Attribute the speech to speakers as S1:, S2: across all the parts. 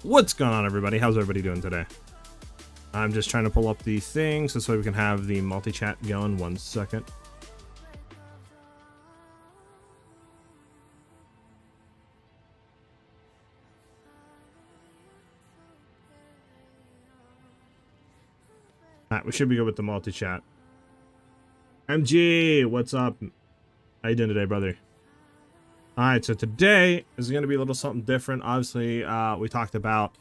S1: What's going on, everybody? How's everybody doing today? I'm just trying to pull up the things so this way we can have the multi-chat going. 1 second. Alright, we should be good with the multi-chat. MG, what's up? How you doing today, brother? Alright, so today is going to be a little something different. Obviously, we talked about,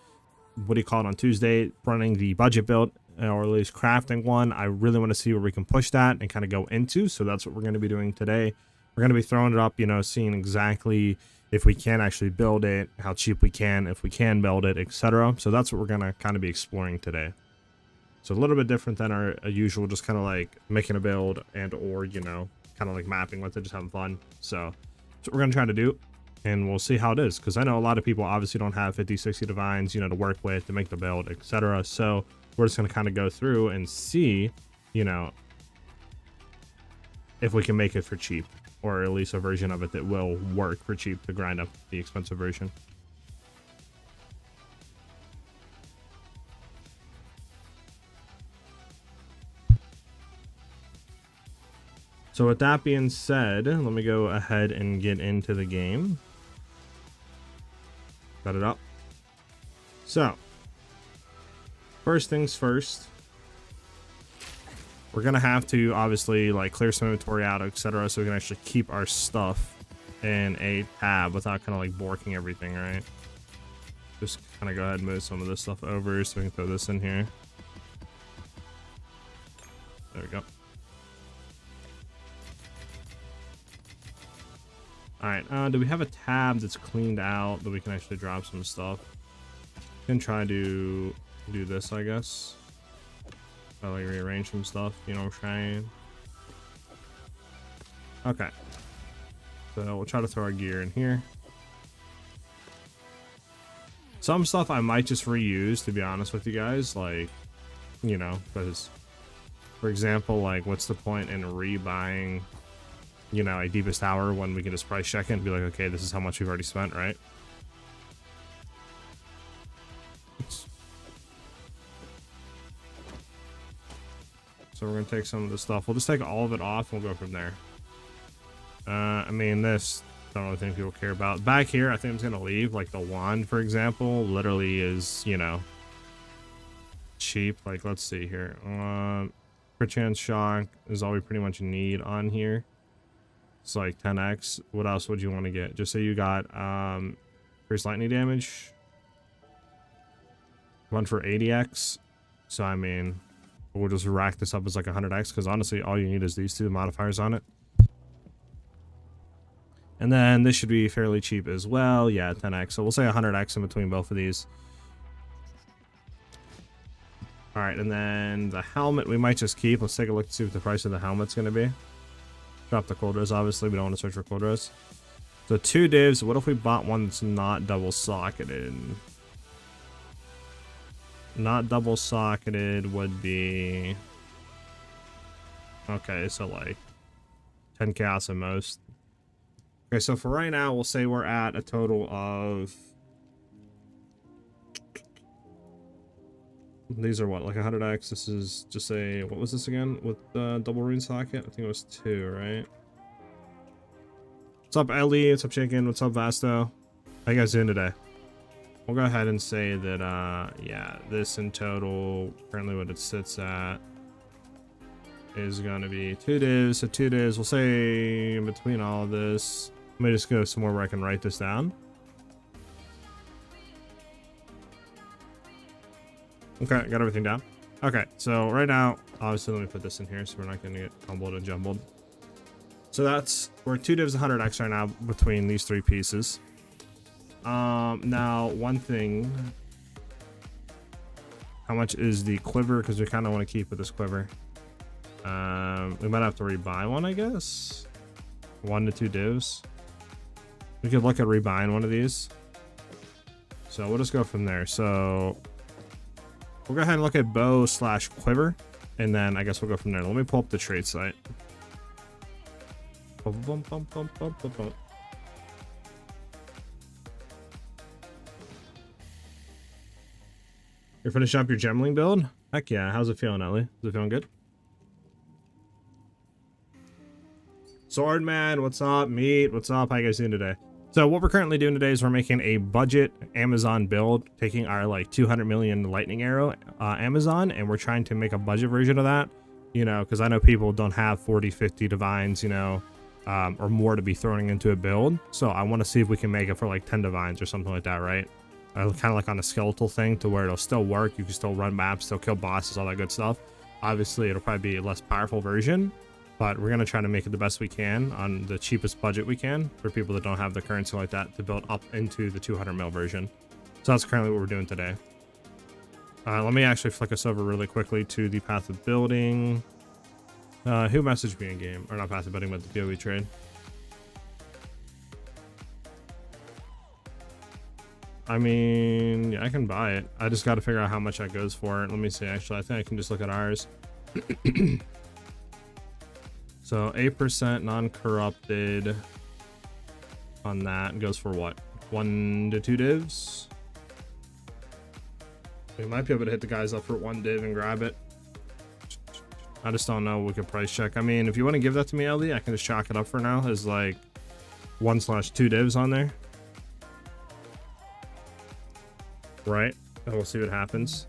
S1: what do you call it, on Tuesday, running the budget build, or at least crafting one. I really want to see where we can push that and kind of go into, so that's what we're going to be doing today. We're going to be throwing it up, you know, seeing exactly if we can actually build it, how cheap we can, if we can build it, etc. So that's what we're going to kind of be exploring today. So a little bit different than our usual, just kind of like making a build and or, you know, kind of like mapping with it, just having fun. So that's what we're going to try to do, and we'll see how it is, because I know a lot of people obviously don't have 50, 60 divines, you know, to work with, to make the build, etc. So we're just going to kind of go through and see, you know, if we can make it for cheap, or at least a version of it that will work for cheap to grind up the expensive version. So with that being said, let me go ahead and get into the game. Got it up. So, first things first, we're gonna have to obviously like clear some inventory out, etc., so we can actually keep our stuff in a tab without kind of like borking everything, right? Just kind of go ahead and move some of this stuff over so we can throw this in here. There we go. Alright, do we have a tab that's cleaned out that we can actually drop some stuff? Can try to do this, I guess. Like rearrange some stuff, you know what I'm saying? Okay. So we'll try to throw our gear in here. Some stuff I might just reuse, to be honest with you guys, like, you know, because, for example, like, what's the point in rebuying, you know, a deepest tower when we can just price check it and be like, okay, this is how much we've already spent, right? So we're gonna take some of this stuff. We'll just take all of it off and we'll go from there. I mean, this, don't really think people care about. Back here, I think I'm just gonna leave, like the wand, for example, literally is, you know, cheap. Like, let's see here. Perchance shock is all we pretty much need on here. It's like 10x. What else would you want to get? Just say you got increased lightning damage. One for 80x. So I mean, we'll just rack this up as like 100x, because honestly all you need is these two modifiers on it. And then this should be fairly cheap as well. Yeah, 10x. So we'll say 100x in between both of these. Alright, and then the helmet we might just keep. Let's take a look to see what the price of the helmet's going to be. Drop the cold res, obviously. We don't want to search for cold res. So 2 divs. What if we bought one that's not double socketed? Not double socketed would be... okay, so like 10 chaos at most. Okay, so for right now, we'll say we're at a total of... these are what, like 100x? This is just a... what was this again? With the double rune socket? I think it was 2, right? What's up, Ellie? What's up, Chicken? What's up, Vasto? How you guys doing today? We'll go ahead and say that, yeah, this in total, currently what it sits at, is going to be 2 divs. So 2 divs, we'll say in between all of this. Let me just go somewhere where I can write this down. Okay, got everything down. Okay, so right now, obviously, let me put this in here so we're not going to get tumbled and jumbled. So that's, we're 2 divs 100x right now between these 3 pieces. Now, one thing, how much is the quiver? Because we kind of want to keep with this quiver. We might have to rebuy one, I guess. 1 to 2 divs. We could look at rebuying one of these. So we'll just go from there. So we'll go ahead and look at bow / quiver, and then I guess we'll go from there. Let me pull up the trade site. You're finishing up your gemling build? Heck yeah. How's it feeling, Ellie? Is it feeling good? Swordman, what's up? Meat, what's up? How you guys doing today? So what we're currently doing today is we're making a budget Amazon build, taking our like 200 million lightning arrow Amazon, and we're trying to make a budget version of that, you know, because I know people don't have 40, 50 divines, you know, or more to be throwing into a build. So I want to see if we can make it for like 10 divines or something like that, right? Kind of like on a skeletal thing to where it'll still work. You can still run maps, still kill bosses, all that good stuff. Obviously, it'll probably be a less powerful version, but we're going to try to make it the best we can on the cheapest budget we can for people that don't have the currency like that to build up into the 200 mil version. So that's currently what we're doing today. Let me actually flick us over really quickly to the path of building. Who messaged me in game? Or not path of building, but the PoE trade. I mean, yeah, I can buy it. I just got to figure out how much that goes for. Let me see. Actually, I think I can just look at ours. So 8% non-corrupted on that goes for what? 1 to 2 divs? We might be able to hit the guys up for 1 div and grab it. I just don't know. We could price check. I mean, if you want to give that to me, LD, I can just chalk it up for now as like 1/2 divs on there. Right? And we'll see what happens.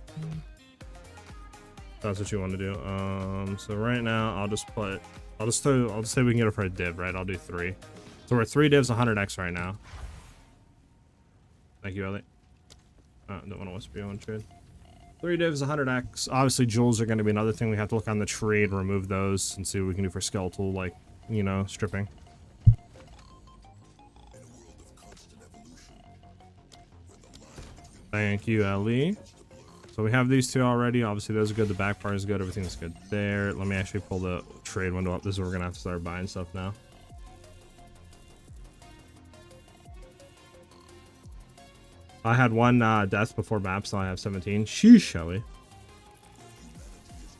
S1: That's what you want to do. So right now I'll just say we can get it for a div, right? I'll do 3. So we're 3 divs 100x right now. Thank you, Elliot. Don't want to whisper you on trade. 3 divs 100x. Obviously jewels are going to be another thing. We have to look on the tree and remove those and see what we can do for skeletal, like, you know, stripping. Thank you, Ellie. So we have these 2 already. Obviously, those are good. The back part is good. Everything's good there. Let me actually pull the trade window up. This is where we're going to have to start buying stuff now. I had 1 death before maps, so I have 17. Sheesh, Ellie.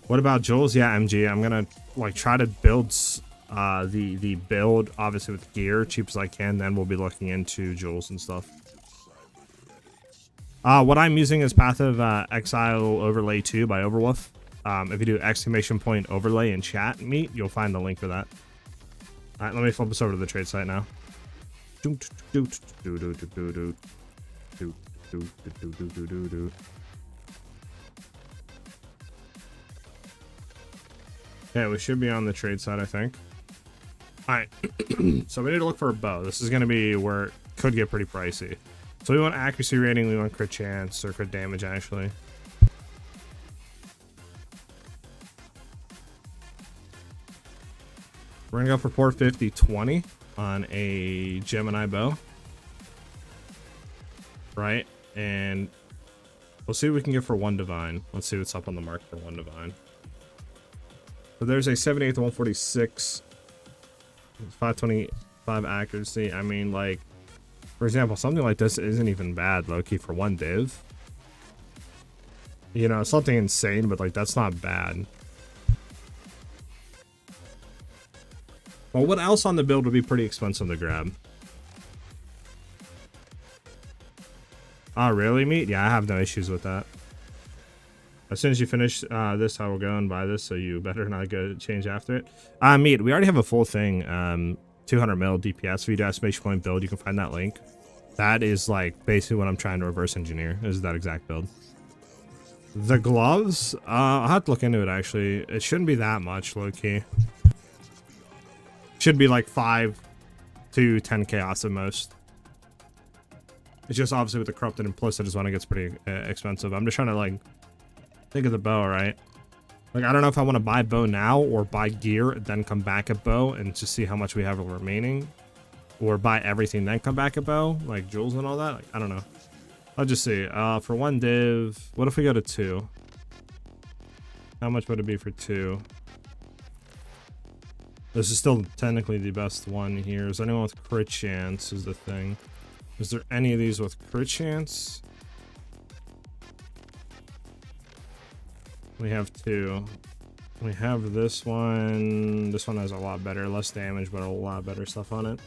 S1: What about Jules? Yeah, MG. I'm going to like try to build the build, obviously, with gear, cheap as I can. Then we'll be looking into Jules and stuff. What I'm using is Path of Exile Overlay 2 by Overwolf. If you do ! overlay in chat, meet, you'll find the link for that. Alright, let me flip us over to the trade site now. Okay, we should be on the trade side, I think. Alright, so we need to look for a bow. This is going to be where it could get pretty pricey. So we want accuracy rating, we want crit chance, or crit damage, actually. We're gonna go for 450-20 on a Gemini bow. Right? And we'll see what we can get for 1 divine. Let's see what's up on the market for 1 divine. So there's a 78 to 146, 525 accuracy. I mean, like, for example, something like this isn't even bad, low-key, for 1 div. You know, something insane, but, like, that's not bad. Well, what else on the build would be pretty expensive to grab? Oh, really, meat? Yeah, I have no issues with that. As soon as you finish this, I will go and buy this, so you better not go change after it. Meat, we already have a full thing. 200 mil DPS. If you do estimation point build, you can find that link. That is like basically what I'm trying to reverse engineer, is that exact build. The gloves, I'll have to look into it actually. It shouldn't be that much, low-key. Should be like 5 to 10 chaos at most. It's just obviously with the corrupted implicit is when it gets pretty expensive. I'm just trying to like think of the bow, right? Like, I don't know if I want to buy bow now or buy gear, then come back at bow and just see how much we have remaining. Or buy everything, then come back at bow, like jewels and all that. Like, I don't know. I'll just see. For 1 div, what if we go to 2? How much would it be for 2? This is still technically the best one here. Is there anyone with crit chance is the thing. Is there any of these with crit chance? We have 2. We have this one. This one has a lot better, less damage, but a lot better stuff on it.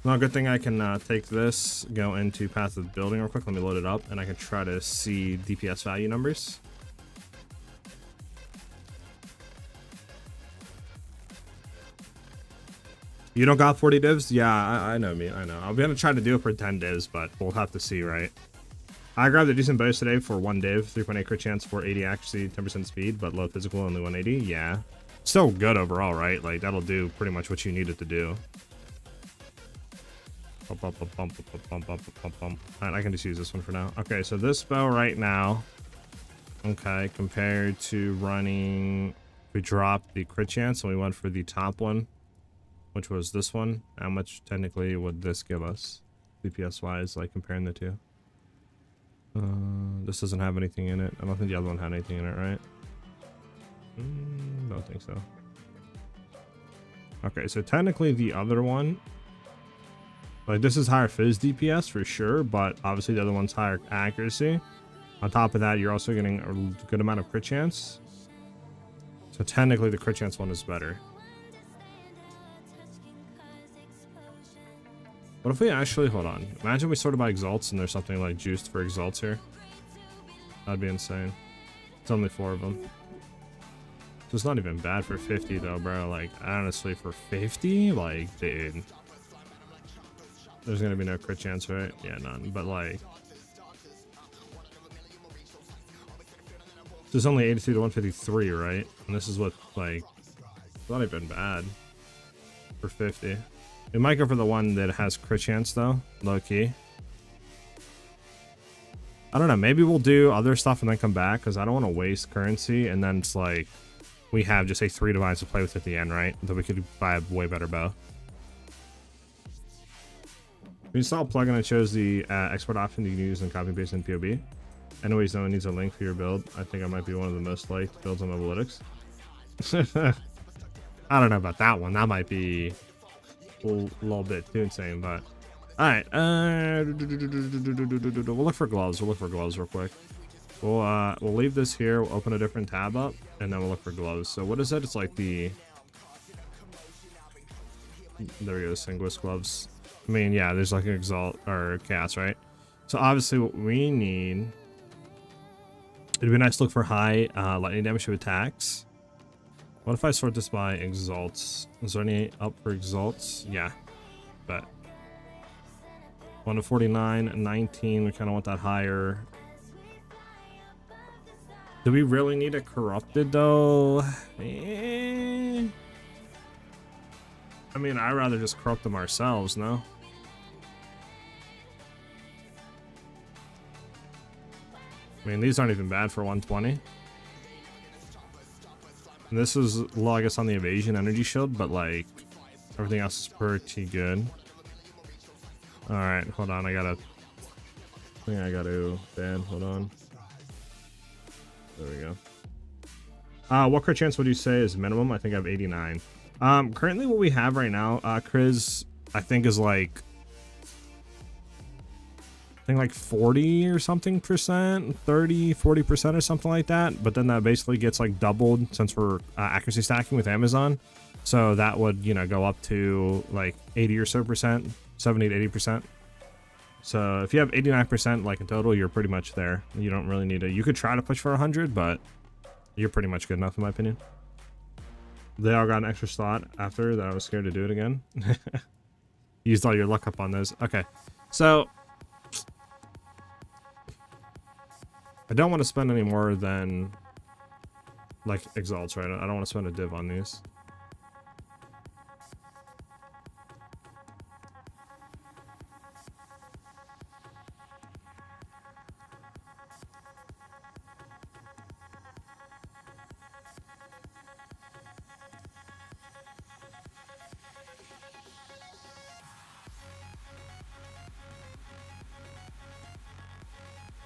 S1: Well, good thing I can take this, go into Path of the Building real quick. Let me load it up, and I can try to see DPS value numbers. You don't got 40 divs? Yeah, I know me. I know. I'm gonna try to do it for 10 divs, but we'll have to see, right? I grabbed a decent bonus today for 1 div, 3.8 crit chance, 480 accuracy, 10% speed, but low physical, only 180. Yeah. Still good overall, right? Like, that'll do pretty much what you need it to do. Alright, I can just use this one for now. Okay, so this bow right now, okay, compared to running, we dropped the crit chance and we went for the top one, which was this one. How much technically would this give us, DPS wise, like comparing the two? This doesn't have anything in it. I don't think the other one had anything in it, right? Don't think so. Okay, so technically the other one, like, this is higher fizz DPS for sure, but obviously the other one's higher accuracy. On top of that, you're also getting a good amount of crit chance. So technically the crit chance one is better. What if we actually, hold on. Imagine we sorted by exalts and there's something like juiced for exalts here. That'd be insane. It's only 4 of them. So it's not even bad for 50 though, bro. Like, honestly, for 50, like, dude. There's gonna be no crit chance, right? Yeah, none. But like, there's only 83 to 153, right? And this is what, like, it's not even bad for 50. We might go for the one that has crit chance though, low key. I don't know. Maybe we'll do other stuff and then come back because I don't want to waste currency. And then it's like we have just say 3 divines to play with at the end, right? That we could buy a way better bow. We install a plugin that shows the export option you can use and copy and paste in PoE. Anyways, no one needs a link for your build. I think I might be one of the most liked builds on Mobalytics. I don't know about that one. That might be a little bit too insane, but all right. We'll look for gloves. We'll look for gloves real quick. We'll leave this here. We'll open a different tab up, and then we'll look for gloves. So what is it? It's like the, there we go, Sanguis gloves. I mean, yeah, there's like an exalt or chaos, right? So obviously what we need, it'd be nice to look for high lightning damage to attacks. What if I sort this by exalts? Is there any up for exalts? Yeah, but 1 to 49, 19. We kind of want that higher. Do we really need it corrupted though? I mean, I'd rather just corrupt them ourselves, no? I mean, these aren't even bad for 120. And this is low, I guess, on the evasion energy shield, but like everything else is pretty good. All right, hold on. I think I gotta ban. Hold on. There we go. What crit chance would you say is minimum? I think I have 89. Currently what we have right now, Chris, I think is like, I think like 40 or something percent, 30, 40% or something like that. But then that basically gets like doubled since we're accuracy stacking with Amazon. So that would, you know, go up to like 80 or so percent, 70 to 80%. So if you have 89% like in total, you're pretty much there. You don't really need to, you could try to push for 100, but you're pretty much good enough in my opinion. They all got an extra slot after that. I was scared to do it again. Used all your luck up on those. Okay, so I don't want to spend any more than like exalts, right? I don't want to spend a div on these.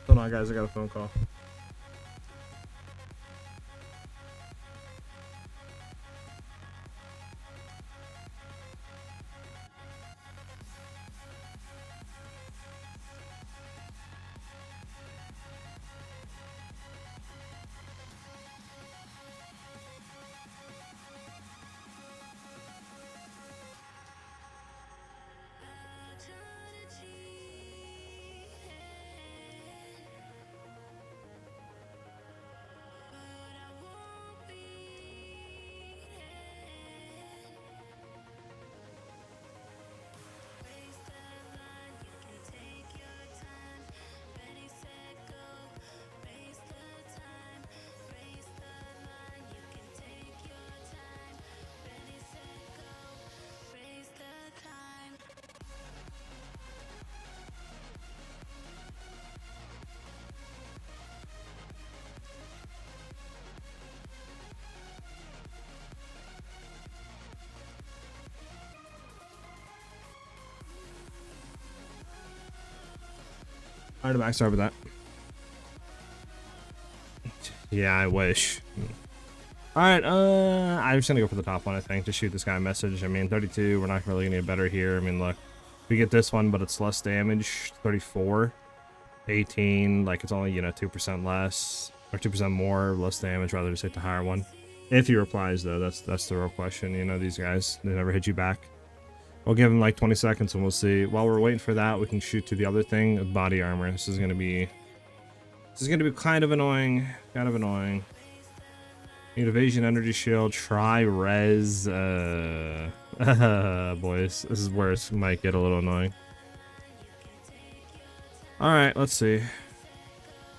S1: Hold on, guys, I got a phone call. Alright, I'm back with that. Yeah, I wish. Alright, I'm just gonna go for the top one, I think, to shoot this guy a message. I mean, 32, we're not really gonna get better here. I mean, look, we get this one, but it's less damage. 34, 18, like it's only, you know, 2% less, or 2% more, less damage, rather just hit the higher one. If he replies, though, that's the real question. You know, these guys, they never hit you back. We'll give him like 20 seconds and we'll see. While we're waiting for that, we can shoot to the other thing, body armor. This is gonna be kind of annoying. Kind of annoying. Need evasion, energy shield, try res. Boys, this is where it might get a little annoying. All right, let's see.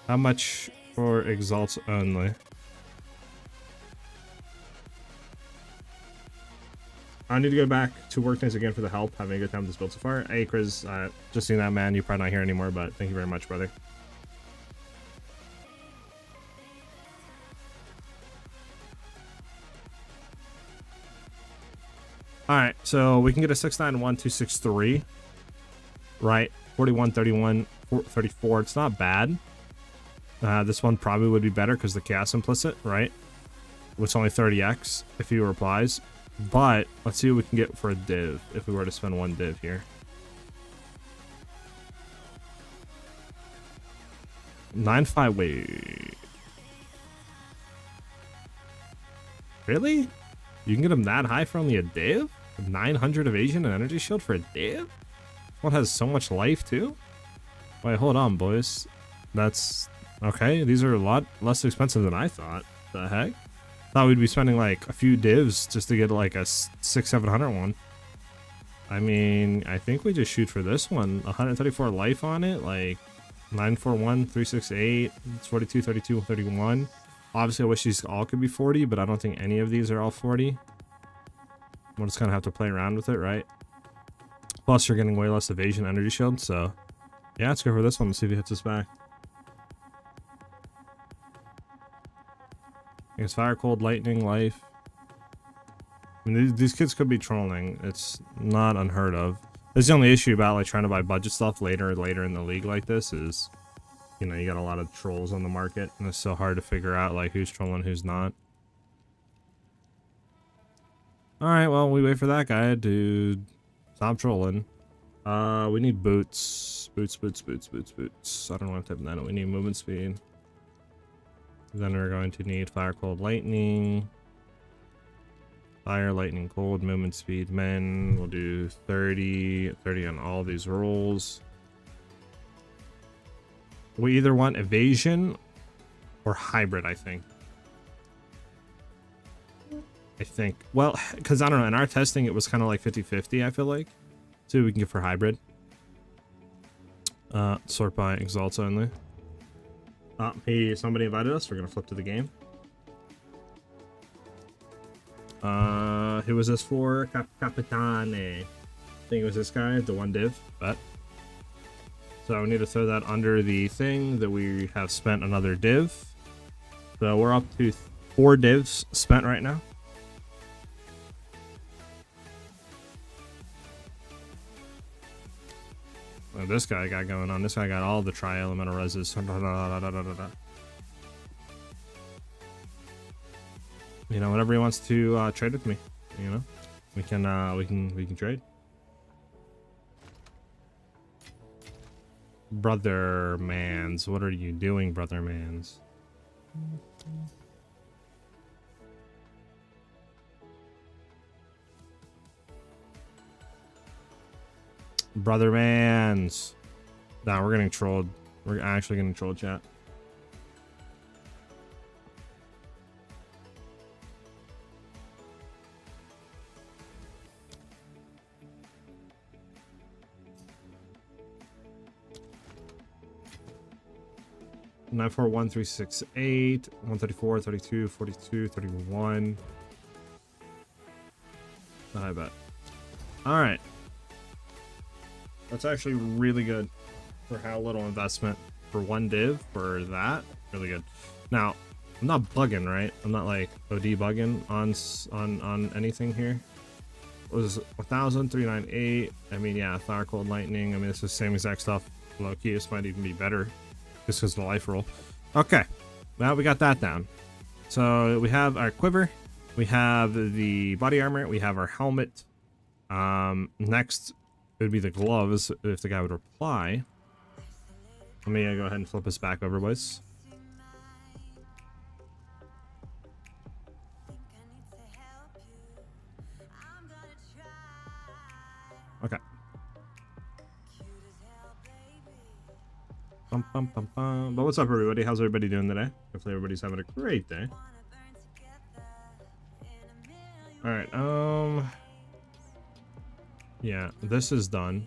S1: How much for exalts only? I need to go back to work things again for the help. Having a good time with this build so far. Hey, Chris, just seeing that, man. You're probably not here anymore, but thank you very much, brother. Alright, so we can get a 691-263. Right, 41, 31, 34. It's not bad. This one probably would be better because the chaos implicit, right? Which only 30x if he replies. But let's see what we can get for a div if we were to spend one div here. 9.5, wait. Really? You can get him that high for only a div? 900 evasion and energy shield for a div? What has so much life too? Wait, hold on, boys. That's okay. These are a lot less expensive than I thought. The heck? Thought we'd be spending like a few divs just to get like a 600-700 one. I mean, I think we just shoot for this one. 134 life on it, like 941, 368, it's 42, 32, 31. Obviously, I wish these all could be 40, but I don't think any of these are all 40. We'll just kind of have to play around with it, right? Plus, you're getting way less evasion energy shield, so yeah, let's go for this one and see if he hits us back. I guess fire, cold, lightning, life. I mean, these kids could be trolling. It's not unheard of. That's the only issue about like trying to buy budget stuff later in the league like this is, you know, you got a lot of trolls on the market, and it's so hard to figure out like who's trolling, who's not. All right, well, we wait for that guy to stop trolling. We need boots. Boots. I don't know what type of that. We need movement speed. Then we're going to need fire, cold, lightning. Fire, lightning, cold, movement speed, men. We'll do 30 on all these rolls. We either want evasion or hybrid, I think. Well, because I don't know, in our testing it was kind of like 50-50, I feel like. See what we can get for hybrid. Sort by exalts only. Hey, somebody invited us. We're gonna flip to the game. Who was this for? Capitane. I think it was this guy, the one div, but. So we need to throw that under the thing that we have spent another div. So we're up to 4 divs spent right now. What this guy got going on. This guy got all the tri-elemental reses. You know, whenever he wants to trade with me, you know, we can trade. Brother mans, what are you doing, brother mans? Brother mans. Nah, we're getting trolled. We're actually getting trolled, chat. Nine, 4, 1, 3, 6, 8, 134, 32, 42, 31. I bet. All right. That's actually really good for how little investment for one div for that. Really good. Now, I'm not bugging, right? I'm not like OD bugging on anything here. It was 1,398. I mean, yeah, fire, cold, lightning. I mean, it's the same exact stuff Low key, this might even be better just because of the life roll. Okay, now we got that down. So we have our quiver, we have the body armor, we have our helmet. Next it would be the gloves if the guy would reply. Let me go ahead and flip this back over, boys. Okay. But what's up, everybody? How's everybody doing today? Hopefully everybody's having a great day. All right. Yeah, this is done.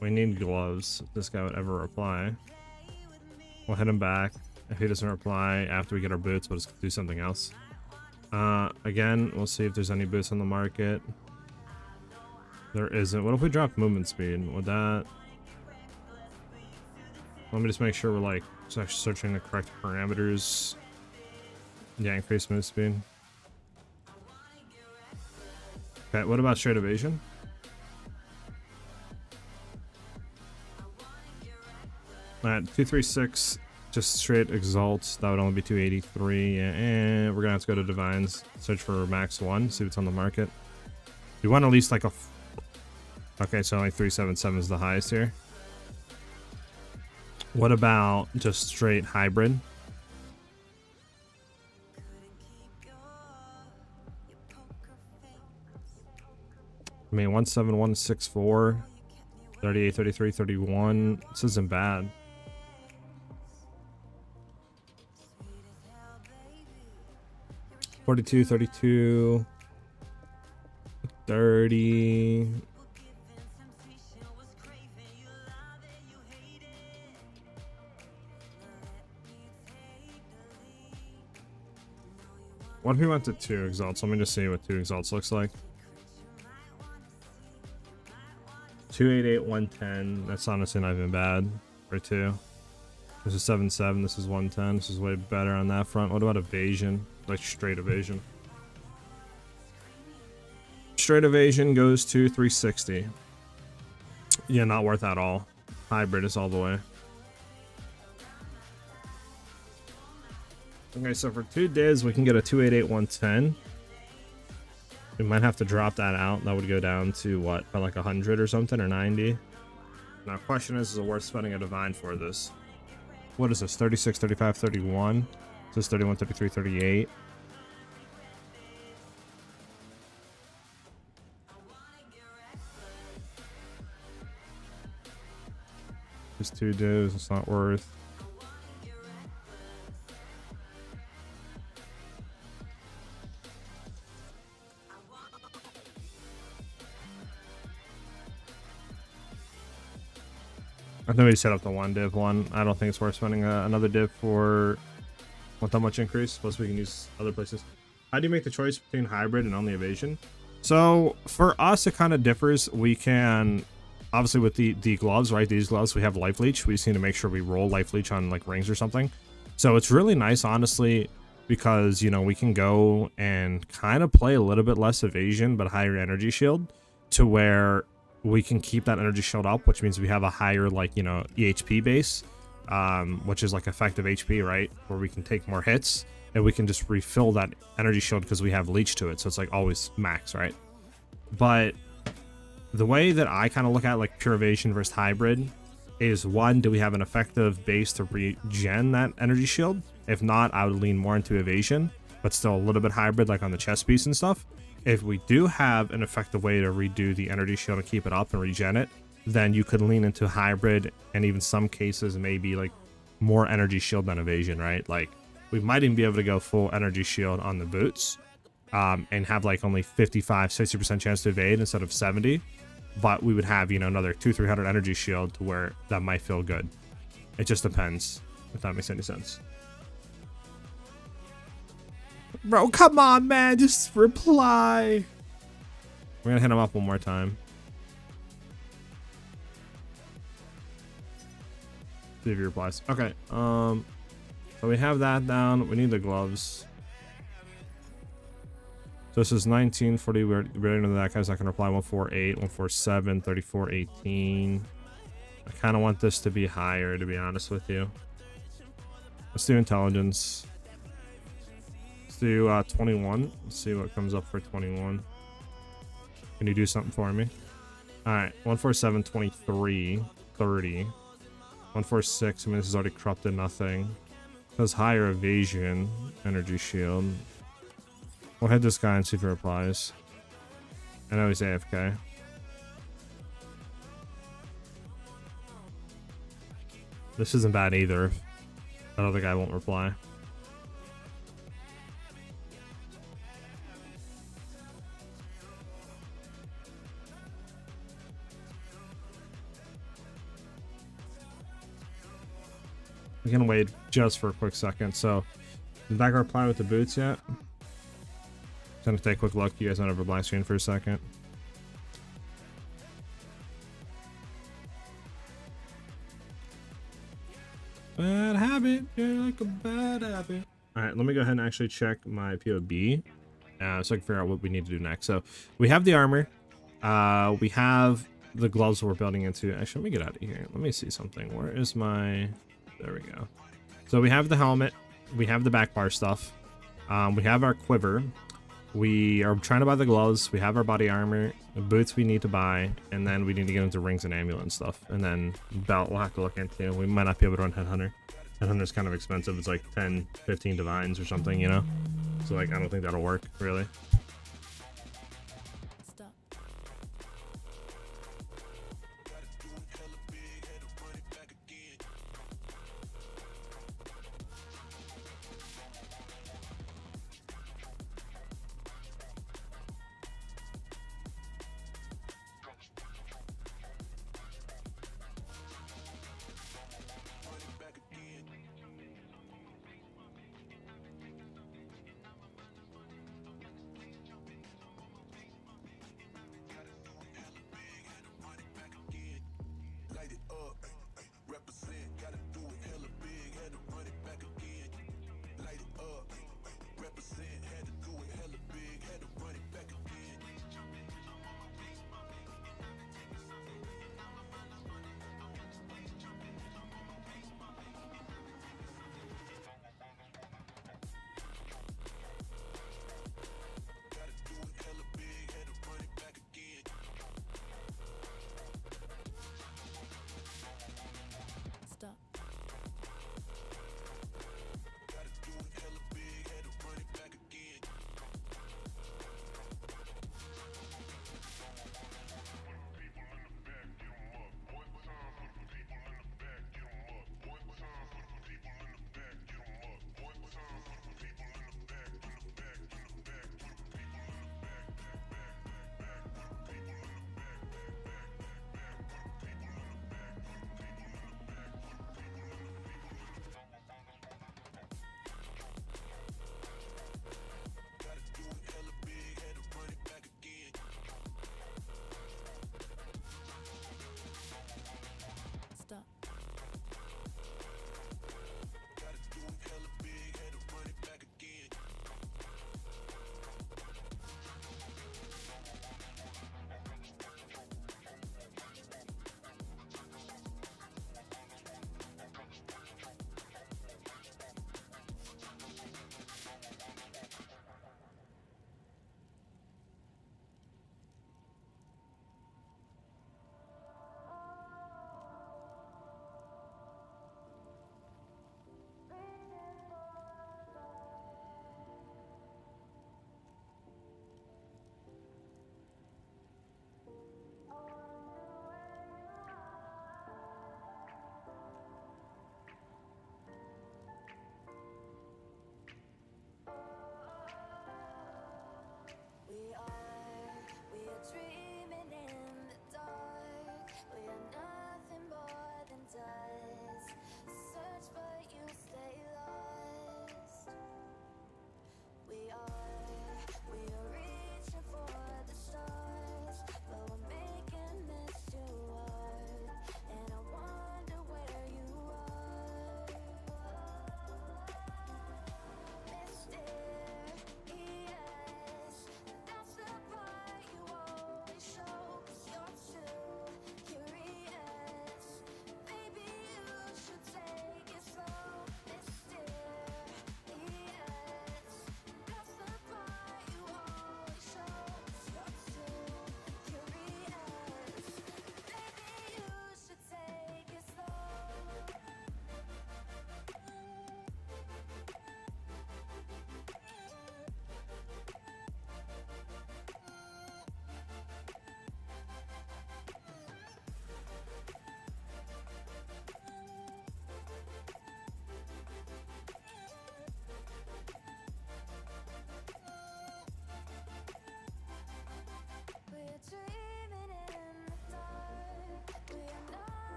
S1: We need gloves if this guy would ever reply. We'll hit him back. If he doesn't reply after we get our boots, we'll just do something else. Again, we'll see if there's any boots on the market. There isn't. What if we drop movement speed? Would that... Let me just make sure we're like searching the correct parameters. Yeah, increase move speed. Okay, what about straight evasion? Alright, 236, just straight exalt. That would only be 283. Yeah, and we're gonna have to go to divines, search for max 1, see what's on the market. We want at least like a... Okay, so only 377 is the highest here. What about just straight hybrid? I mean, 17164, 38, 33, 31. This isn't bad. $42, 32, 30. What if we went to 2 exalts? Let me just see what 2 exalts looks like. 288, 110. That's honestly not even bad for 2. This is 77. This is 110. This is way better on that front. What about evasion? Like straight evasion. Straight evasion goes to 360. Yeah, not worth at all. Hybrid is all the way. Okay, so for 2 divs, we can get a 288, 110. We might have to drop that out. That would go down to what? About like 100 or something, or 90. Now, question is it worth spending a divine for this? What is this? 36, 35, 31. This is 31, 33, 38. Just 2 divs, it's not worth. I think we set up the 1 div one. I don't think it's worth spending another div for not that much increase. Plus we can use other places. How do you make the choice between hybrid and only evasion? So for us, it kind of differs. We can, obviously with the gloves, right? These gloves, we have life leech. We just need to make sure we roll life leech on like rings or something. So it's really nice, honestly, because, you know, we can go and kind of play a little bit less evasion, but higher energy shield to where we can keep that energy shield up, which means we have a higher, like, you know, EHP base, which is like effective HP, right? Where we can take more hits and we can just refill that energy shield because we have leech to it. So it's like always max, right? But the way that I kind of look at like pure evasion versus hybrid is, one, do we have an effective base to regen that energy shield? If not, I would lean more into evasion, but still a little bit hybrid, like on the chest piece and stuff. If we do have an effective way to redo the energy shield and keep it up and regen it, then you could lean into hybrid, and even some cases maybe like more energy shield than evasion, right? Like we might even be able to go full energy shield on the boots, and have like only 55-60% chance to evade instead of 70, but we would have, you know, another 200-300 energy shield to where that might feel good. It just depends, if that makes any sense. Bro, come on, man. Just reply. We're gonna hit him up one more time. See if he replies. Okay. So we have that down. We need the gloves. So this is 1940. We're ready to know that guy's not gonna reply. 148, 147, 34, 18. I kind of want this to be higher, to be honest with you. Let's do intelligence. Let's do 21. Let's see what comes up for 21. Can you do something for me? Alright, 147, 23, 30. 146, I mean, this is already corrupted nothing. Does higher evasion, energy shield. We'll hit this guy and see if he replies. I know he's AFK. This isn't bad either. That other guy won't reply. We can wait just for a quick second. So, did that guy reply with the boots yet? Just gonna take a quick look. You guys went over black screen for a second. Bad habit, yeah, like a bad habit. All right, let me go ahead and actually check my POB, so I can figure out what we need to do next. So we have the armor, we have the gloves we're building into. Actually, let me get out of here. Let me see something. Where is my? There we go. So we have the helmet, we have the back bar stuff, we have our quiver. We are trying to buy the gloves. We have our body armor, the boots we need to buy, and then we need to get into rings and amulet and stuff. And then belt we'll have to look into. We might not be able to run Headhunter. Headhunter's kind of expensive. It's like 10, 15 divines or something, you know? So like, I don't think that'll work, really.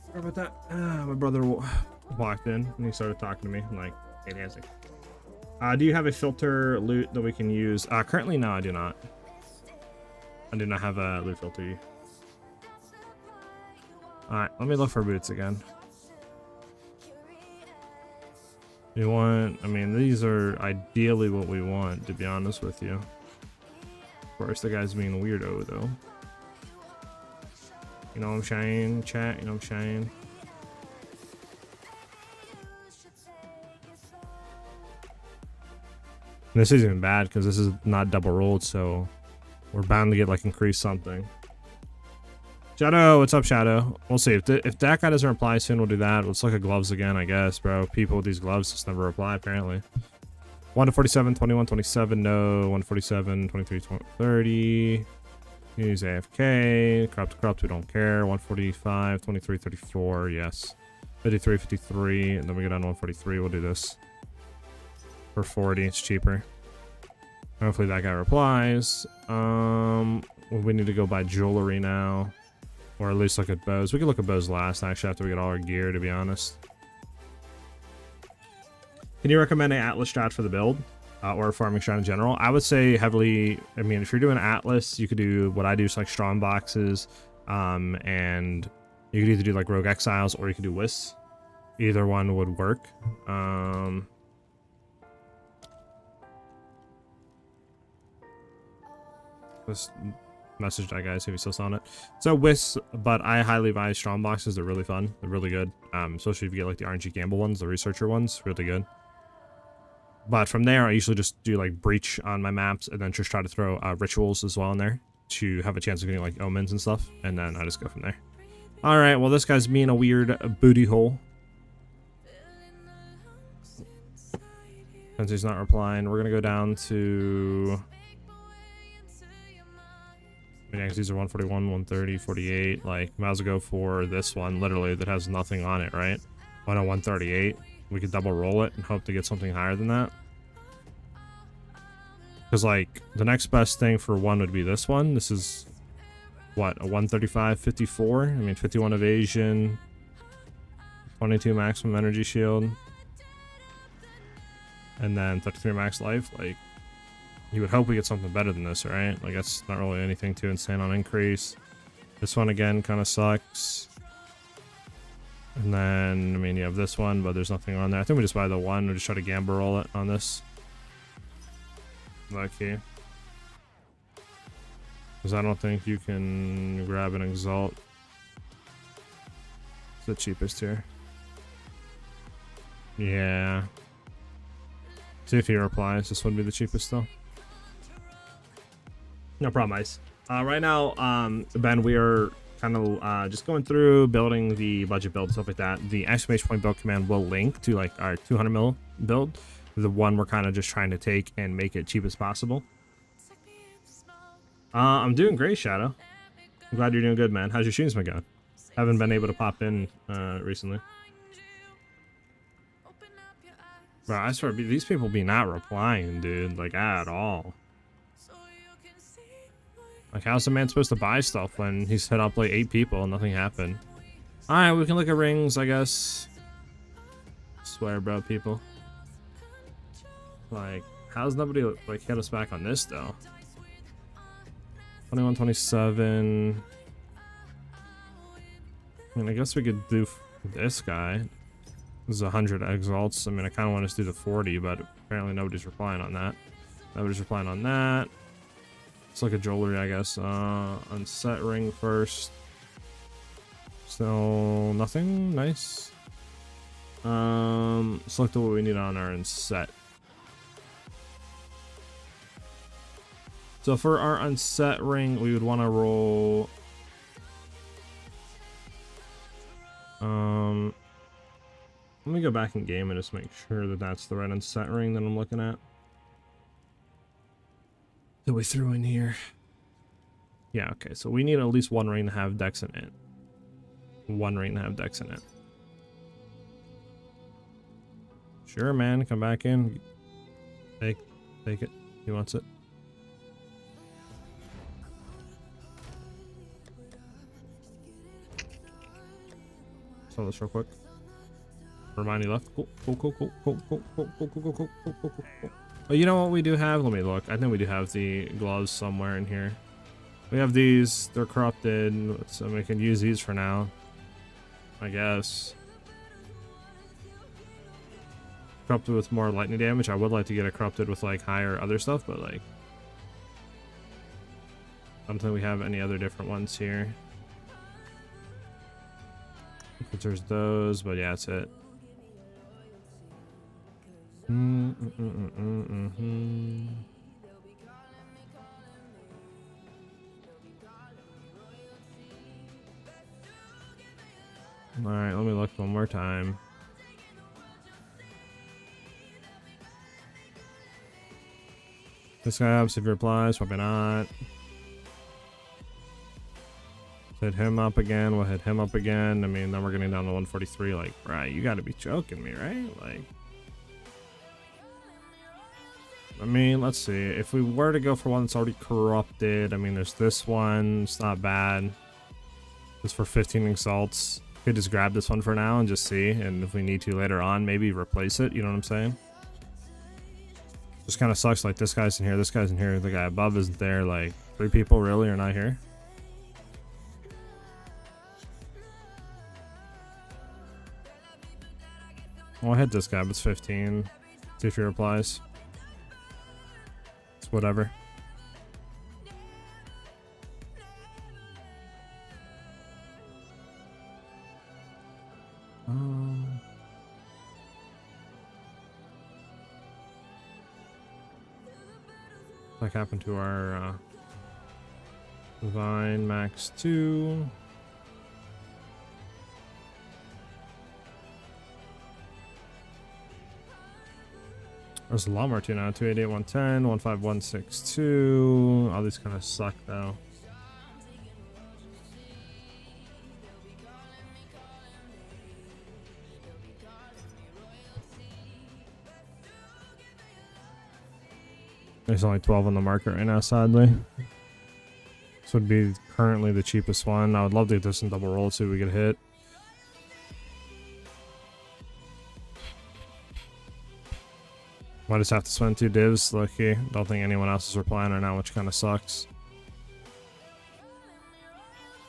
S1: Sorry about that. My brother walked in and he started talking to me. I'm like, hey, dancing. Do you have a filter loot that we can use? Currently, no, I do not. I do not have a loot filter. Alright, let me look for boots again. You want, I mean, these are ideally what we want, to be honest with you. Of course, the guy's being a weirdo, though. You know what I'm saying, chat? You know what I'm saying? This isn't even bad because this is not double rolled, so we're bound to get like increased something. Shadow, what's up, Shadow? We'll see if that guy doesn't reply soon. We'll do that. Let's look at gloves again, I guess, bro. People with these gloves just never reply, apparently. 1 to 47, 21, 27, no. 147, 23, 20, 30. Use AFK. Corrupt, we don't care. 145, 23, 34, yes. 53, 53, and then we get on 143. We'll do this. For 40, it's cheaper. Hopefully that guy replies. We need to go buy jewelry now. Or at least look at bows. We can look at bows last, actually, after we get all our gear, to be honest. Can you recommend an Atlas strat for the build? Or a farming strat in general? I would say heavily, I mean, if you're doing Atlas, you could do what I do, is like strong boxes. And you could either do like rogue exiles or you could do wisps. Either one would work. Let's message that guy, see if he's still on it. So wisps, but I highly advise strong boxes. They're really fun. They're really good. Especially if you get like the RNG gamble ones, the researcher ones, really good. But from there, I usually just do like breach on my maps and then just try to throw rituals as well in there to have a chance of getting like omens and stuff. And then I just go from there. All right, well, this guy's being a weird booty hole. Since he's not replying, we're gonna go down to... I mean, these are 141, 130, 48. Like, might as well go for this one, literally, that has nothing on it, right? 138. We could double roll it and hope to get something higher than that. Because, like, the next best thing for one would be this one. This is, what, a 135, 54? I mean, 51 evasion, 22 maximum energy shield, and then 33 max life. Like, you would hope we get something better than this, right? Like, that's not really anything too insane on increase. This one, again, kind of sucks. And then, I mean, you have this one, but there's nothing on there. I think we just buy the one. We'll just try to gamble roll it on this. Lucky. Because I don't think you can grab an Exalt. It's the cheapest here. Yeah. See if he replies. This would be the cheapest, though. No problem, Ice. Right now, Ben, we are kind of just going through building the budget build, stuff like that. The exclamation point build command will link to like our 200 mil build, the one we're kind of just trying to take and make it cheap as possible. I'm doing great, Shadow. I'm glad you're doing good, man. How's your shooting been going? Haven't been able to pop in recently. Bro, I swear, these people be not replying, dude, like at all. Like, how's the man supposed to buy stuff when he's hit up like 8 people and nothing happened? Alright, we can look at rings, I guess. Swear, bro, people. Like, how's nobody like hit us back on this though? 21, 27. I mean, I guess we could do this guy. This is 100 exalts. I mean, I kind of want to just do the 40, but apparently nobody's replying on that. Nobody's replying on that. It's like a jewelry, I guess. Unset ring first. Still nothing. Nice. Select what we need on our unset. So for our unset ring, we would want to roll. Let me go back in game and just make sure that that's the right unset ring that I'm looking at. That we threw in here. Yeah, okay, so we need at least one ring to have dex in it. One ring to have dex in it. Sure, man, come back in. Take it. He wants it. Sell this real quick. Remind you left. Cool. But you know what we do have? Let me look. I think we do have the gloves somewhere in here. We have these. They're corrupted, so we can use these for now, I guess. Corrupted with more lightning damage. I would like to get it corrupted with like higher other stuff, but like I don't think we have any other different ones here. There's those, but yeah, that's it. Alright, let me look one more time. This guy up, severe replies, probably not. Hit him up again, we'll hit him up again. I mean, then we're getting down to 143. Like, right, you gotta be joking me, right? Like, I mean, let's see. If we were to go for one that's already corrupted, I mean, there's this one. It's not bad. It's for 15 exalts. Could just grab this one for now and just see. And if we need to later on, maybe replace it. You know what I'm saying? Just kind of sucks. Like, this guy's in here. This guy's in here. The guy above isn't there. Like, 3 people really are not here. Well, I'll hit this guy, but it's 15. See if he replies. It's whatever. What happened to our Divine Max 2? There's a lot more too now. 288, 110, 15162. All these kind of suck though. There's only 12 on the market right now, sadly. This would be currently the cheapest one. I would love to get this in double roll so we could hit. Might just have to spend 2 divs, lucky. Don't think anyone else is replying right now, which kind of sucks.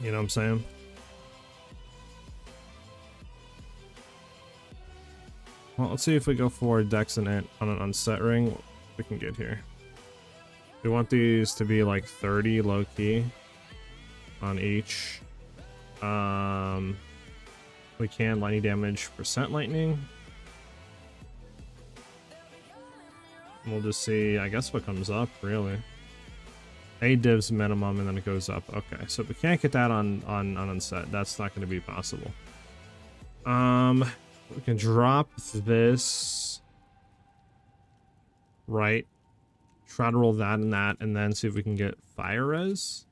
S1: You know what I'm saying? Well, let's see if we go for Dex and Int on an unset ring, what we can get here. We want these to be like 30 low-key on each. We can lightning damage percent lightning. We'll just see, I guess, what comes up, really. 8 divs minimum, and then it goes up. Okay, so if we can't get that on unset, that's not going to be possible. We can drop this. Right. Try to roll that and then see if we can get fire res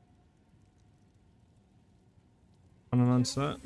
S1: on an unset.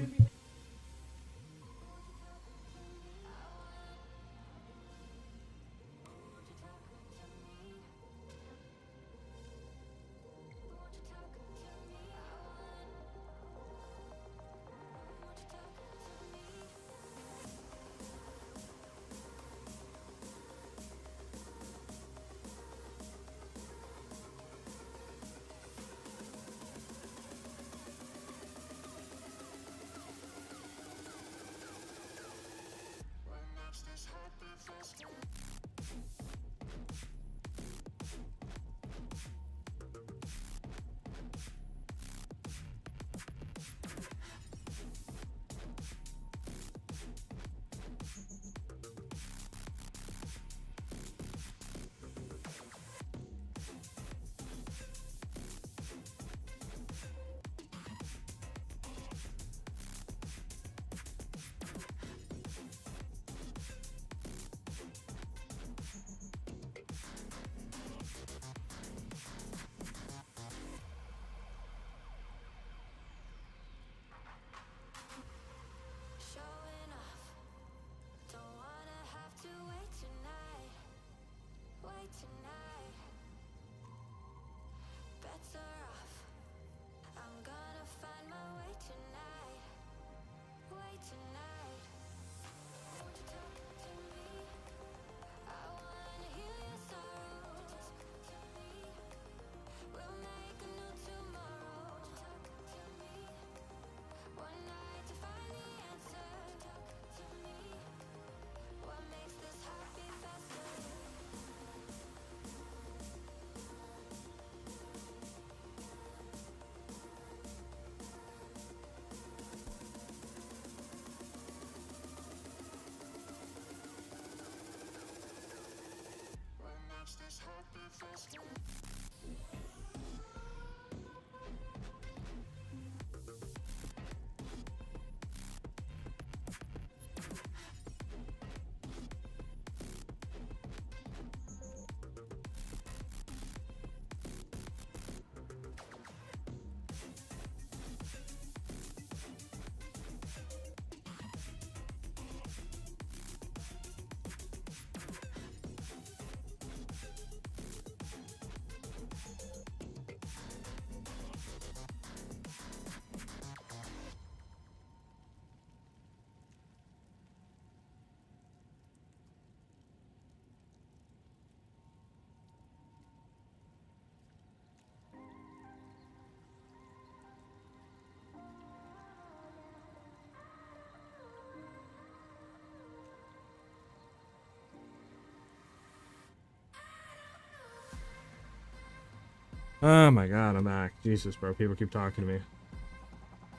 S1: Oh my god, I'm back. Jesus, bro. People keep talking to me.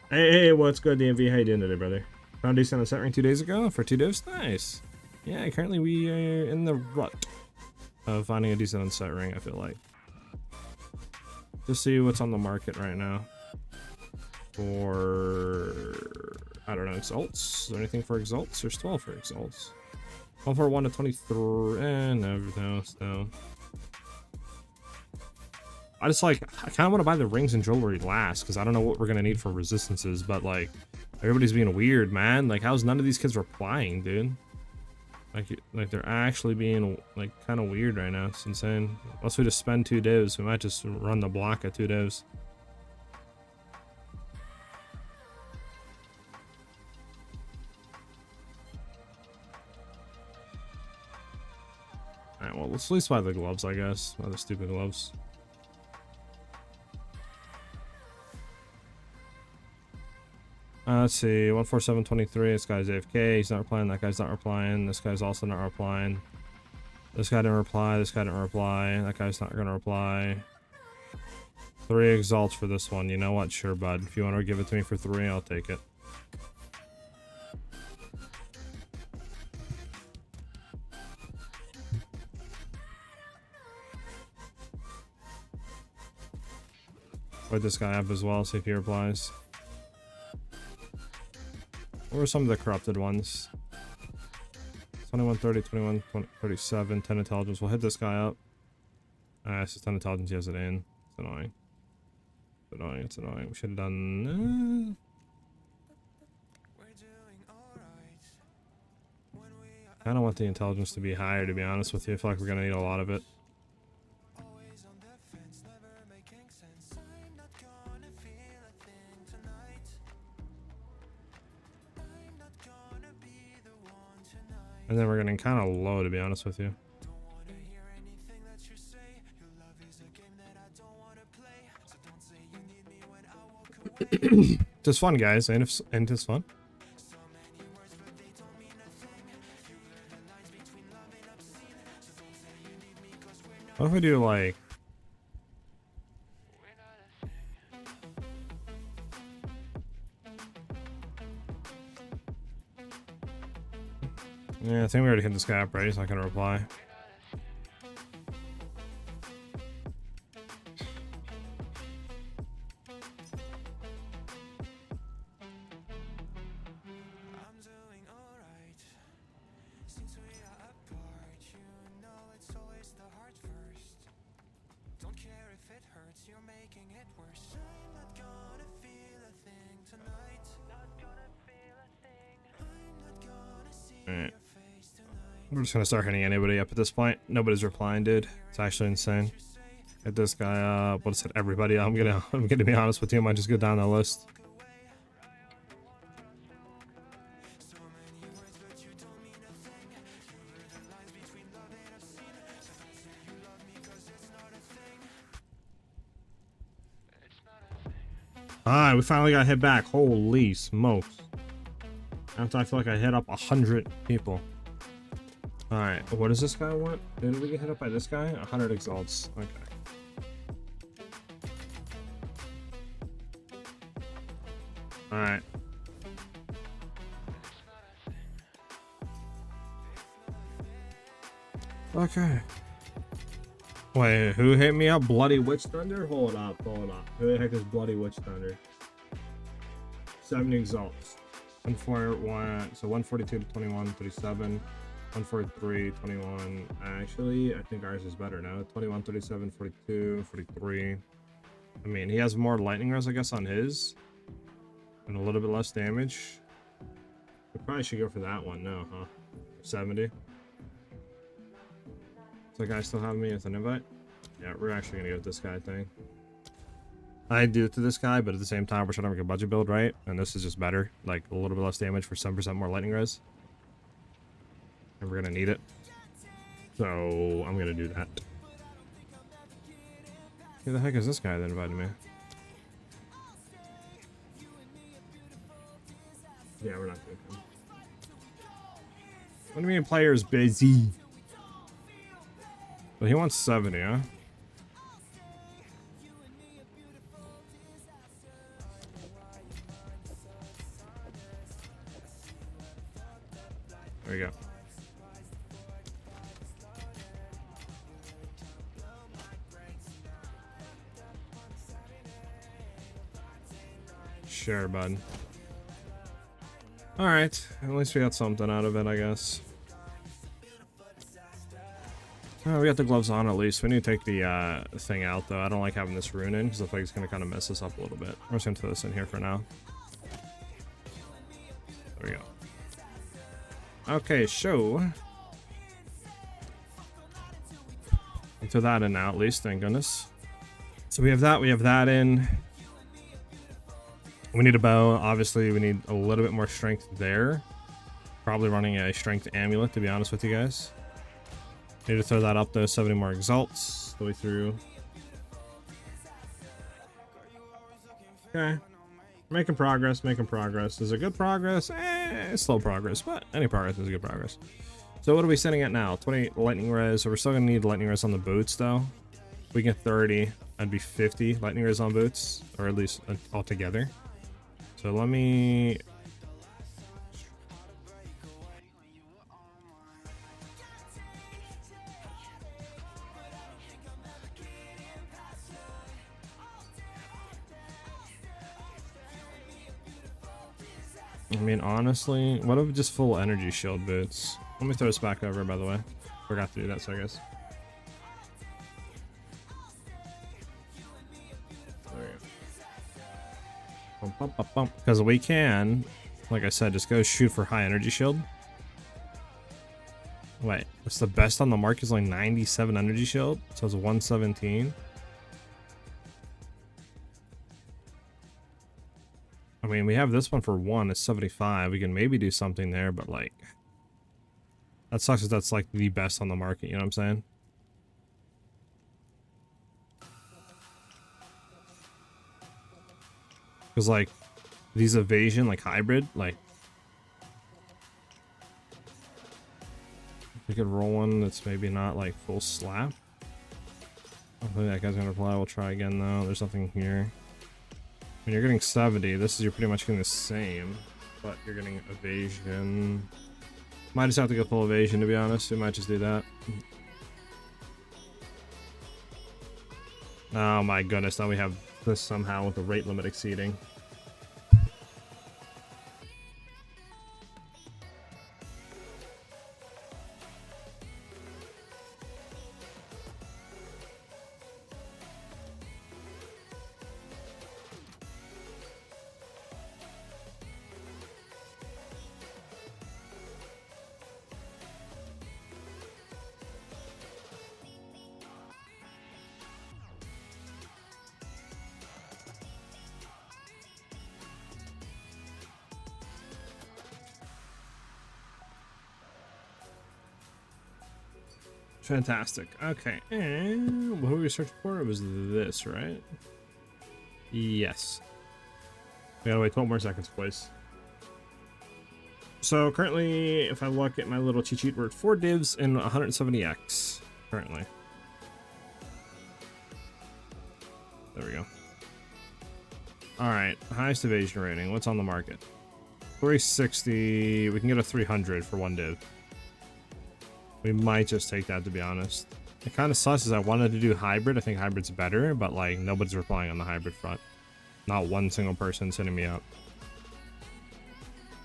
S1: Hey, what's good, DMV? How you doing today, brother? Found decent on set ring 2 days ago for 2 divs. Nice. Yeah, currently we are in the rut of finding a decent on set ring, I feel like. Just see what's on the market right now. For, I don't know, exalts? Is there anything for exalts? There's 12 for exalts. 1 for 1 to 23, and everything else, no. I just like, I kind of want to buy the rings and jewelry last, because I don't know what we're going to need for resistances, but like, everybody's being weird, man. Like, how's none of these kids replying, dude? Like they're actually being, like, kind of weird right now. It's insane. Unless we just spend 2 divs, we might just run the block at 2 divs. Alright, well, let's at least buy the gloves, I guess. Buy the stupid gloves. Let's see, 14723, this guy's AFK, he's not replying, that guy's not replying, this guy's also not replying. This guy didn't reply, this guy didn't reply, that guy's not gonna reply. 3 exalts for this one, you know what, sure bud, if you want to give it to me for 3, I'll take it. Wait this guy up as well, see if he replies. What were some of the corrupted ones? 2130, 2137, 10 intelligence. We'll hit this guy up. It's just 10 intelligence, he has it in. It's annoying. It's annoying, it's annoying. We should have done... I kind of want the intelligence to be higher, to be honest with you. I feel like we're going to need a lot of it. And then we're getting kind of low, to be honest with you. Just fun, guys. Ain't it fun? What if we do like... Yeah, I think we already hit this guy up, right? He's not gonna reply. Alright. We're just gonna start hitting anybody up at this point. Nobody's replying, dude. It's actually insane. Hit this guy up. What's it? Everybody. I'm gonna be honest with you. I might just go down the list. Alright, we finally got hit back. Holy smokes. After I feel like I hit up 100 people. Alright, what does this guy want? Did we get hit up by this guy? 100 exalts. Okay. Alright. Okay. Wait, who hit me up? Bloody Witch Thunder? Hold up, hold up. Who the heck is Bloody Witch Thunder? 70 exalts. 141, so 142 to 21, 37. 143, 21. Actually, I think ours is better now. 21, 37, 42, 43. I mean, he has more lightning res, I guess, on his. And a little bit less damage. We probably should go for that one now, huh? 70. Does that guy still have me as an invite? Yeah, we're actually gonna go with this guy thing. I do it to this guy, but at the same time, we're trying to make a budget build, right? And this is just better. Like, a little bit less damage for 7% more lightning res. And we're gonna need it. So, I'm gonna do that. Who the heck is this guy that invited me? Yeah, we're not gonna come. What do you mean player's busy? Well, he wants 70, huh? There we go. Sure, bud. Alright, at least we got something out of it, I guess. We got the gloves on at least. We need to take the thing out, though. I don't like having this rune in, because I feel like it's going to kind of mess us up a little bit. I'm just going to throw this in here for now. There we go. Okay, so... throw that in now, at least, thank goodness. So we have that in. We need a bow. Obviously, we need a little bit more strength there. Probably running a strength amulet, to be honest with you guys. Need to throw that up, though. 70 more exalts. The way through. Okay. Making progress, making progress. Is it good progress? Slow progress, but any progress is good progress. So what are we sitting at now? 20 lightning res. So we're still going to need lightning res on the boots, though. If we get 30, that'd be 50 lightning res on boots. Or at least altogether. So let me... I mean, honestly, what if just full energy shield boots? Let me throw this back over, by the way. Forgot to do that, so I guess. There we go. Bump, bump, bump, bump. Because we can, like I said, just go shoot for high energy shield. Wait, it's the best on the market is like 97 energy shield, so it's 117. I mean, we have this one for 1, it's 75. We can maybe do something there, but like... that sucks because that's like the best on the market, you know what I'm saying? Because like, these evasion, like hybrid, like... we could roll one that's maybe not like full slap. Hopefully that guy's gonna reply. We'll try again though. There's nothing here. When you're getting 70, this is you're pretty much getting the same, but you're getting evasion. Might just have to go full evasion, to be honest. We might just do that. Oh my goodness, now we have this somehow with the rate limit exceeding. Fantastic. Okay, and what were we searching for? It was this, right? Yes. We gotta wait 12 more seconds, please. So currently, if I look at my little cheat sheet, we're at 4 divs and 170x currently. There we go. All right, highest evasion rating. What's on the market? 360. We can get a 300 for 1 div. We might just take that, to be honest. it kind of sucks is I wanted to do hybrid. I think hybrid's better, but like nobody's replying on the hybrid front. Not one single person's hitting me up.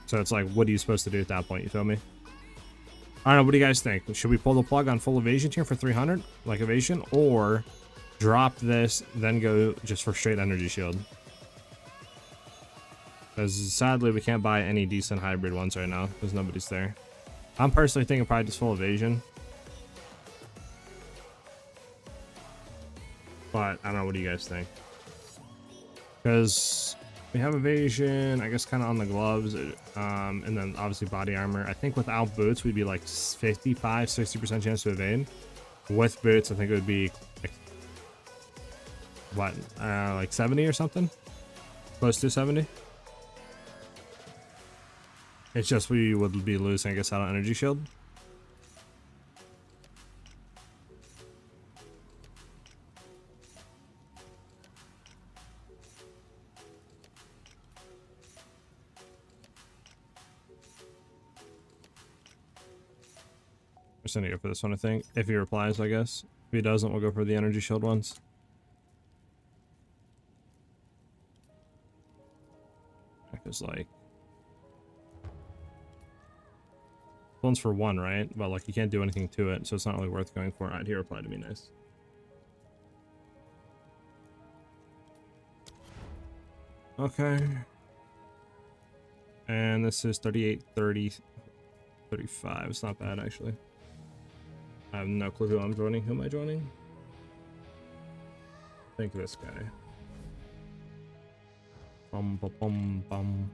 S1: So it's like, what are you supposed to do at that point? You feel me? I don't know. What do you guys think? Should we pull the plug on full evasion here for 300, like evasion, or drop this, then go just for straight energy shield? Because sadly, we can't buy any decent hybrid ones right now because nobody's there. I'm personally thinking probably just full evasion. But I don't know. What do you guys think? Because we have evasion, I guess, kind of on the gloves, and then obviously body armor. I think without boots, we'd be like 55-60% chance to evade. With boots, I think it would be like, what, like 70 or something? Close to 70. It's just we would be losing, I guess, out on energy shield. We're sending it for this one, I think. If he replies, I guess. If he doesn't, we'll go for the energy shield ones. Because, like, one's for one, right? But, like, you can't do anything to it, so it's not really worth going for. Alright, he replied to me, nice. Okay. And this is 38, 30, 35. It's not bad, actually. I have no clue who I'm joining. Who am I joining? I think this guy. Bum, bum, bum, bum.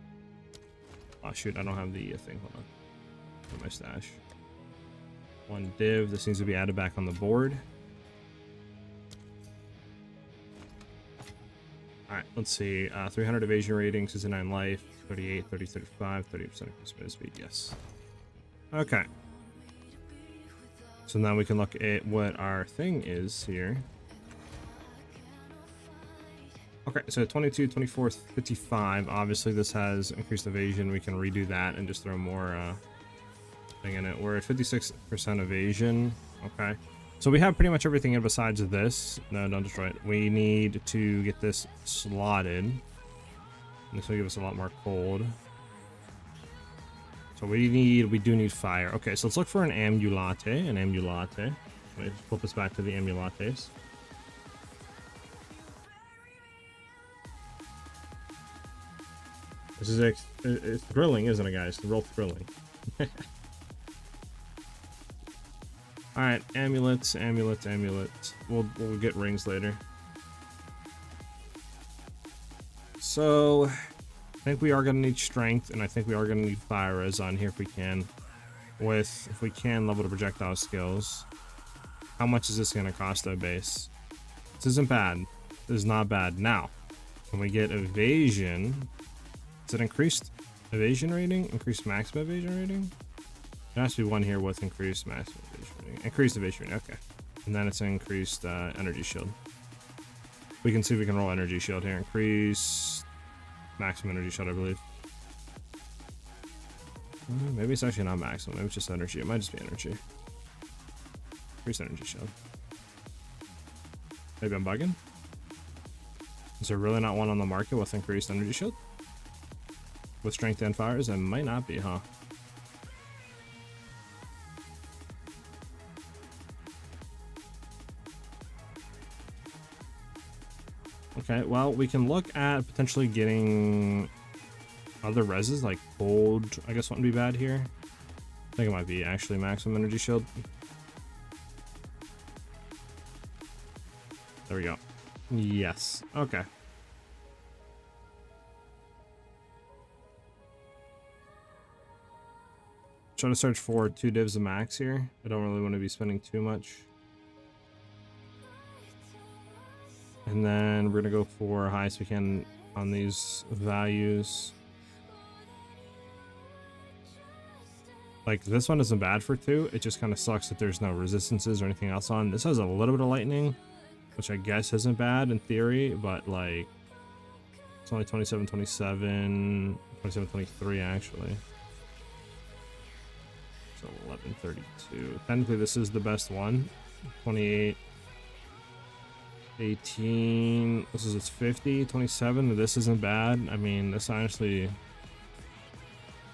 S1: Oh, shoot. I don't have the thing. Hold on. Put my stash. One div. This needs to be added back on the board. Alright, let's see. 300 evasion rating, 69 life, 38, 30, 35, 30% increase speed. Yes. Okay. So now we can look at what our thing is here. Okay, so 22, 24, 55. Obviously, this has increased evasion. We can redo that and just throw more thing in it. We're at 56% evasion. Okay. So we have pretty much everything in besides this. No, don't destroy it. We need to get this slotted. This will give us a lot more cold. So we do need fire. Okay, so let's look for an amulet. Let me flip this back to the amulets. This is it's thrilling, isn't it, guys? It's real thrilling. All right, amulets. We'll get rings later. So I think we are gonna need strength, and I think we are gonna need fire res on here if we can. If we can level the projectile skills. How much is this gonna cost though, base? This isn't bad. This is not bad. Now, can we get evasion? Is it increased evasion rating? Increased maximum evasion rating? There has to be one here with increased maximum evasion rating. Increased evasion rating, okay. And then it's increased energy shield. We can see if we can roll energy shield here. Increase maximum energy shield, I believe. Maybe it's actually not maximum. Maybe it's just energy. It might just be energy. Increase energy shield. Maybe I'm bugging? Is there really not one on the market with increased energy shield? With strength and fires? It might not be, huh? Okay, well, we can look at potentially getting other reses, like gold, I guess wouldn't be bad here. I think it might be actually maximum energy shield. There we go. Yes, okay. Try to search for 2 divs of max here. I don't really want to be spending too much. And then we're gonna go for highest we can on these values. Like this one isn't bad for 2. It just kind of sucks that there's no resistances or anything else on. This has a little bit of lightning, which I guess isn't bad in theory, but like it's only 27, 27, 27, 23 actually. So 1132. Technically this is the best one. 28, 18. This is its 50, 27. This isn't bad. I mean, this honestly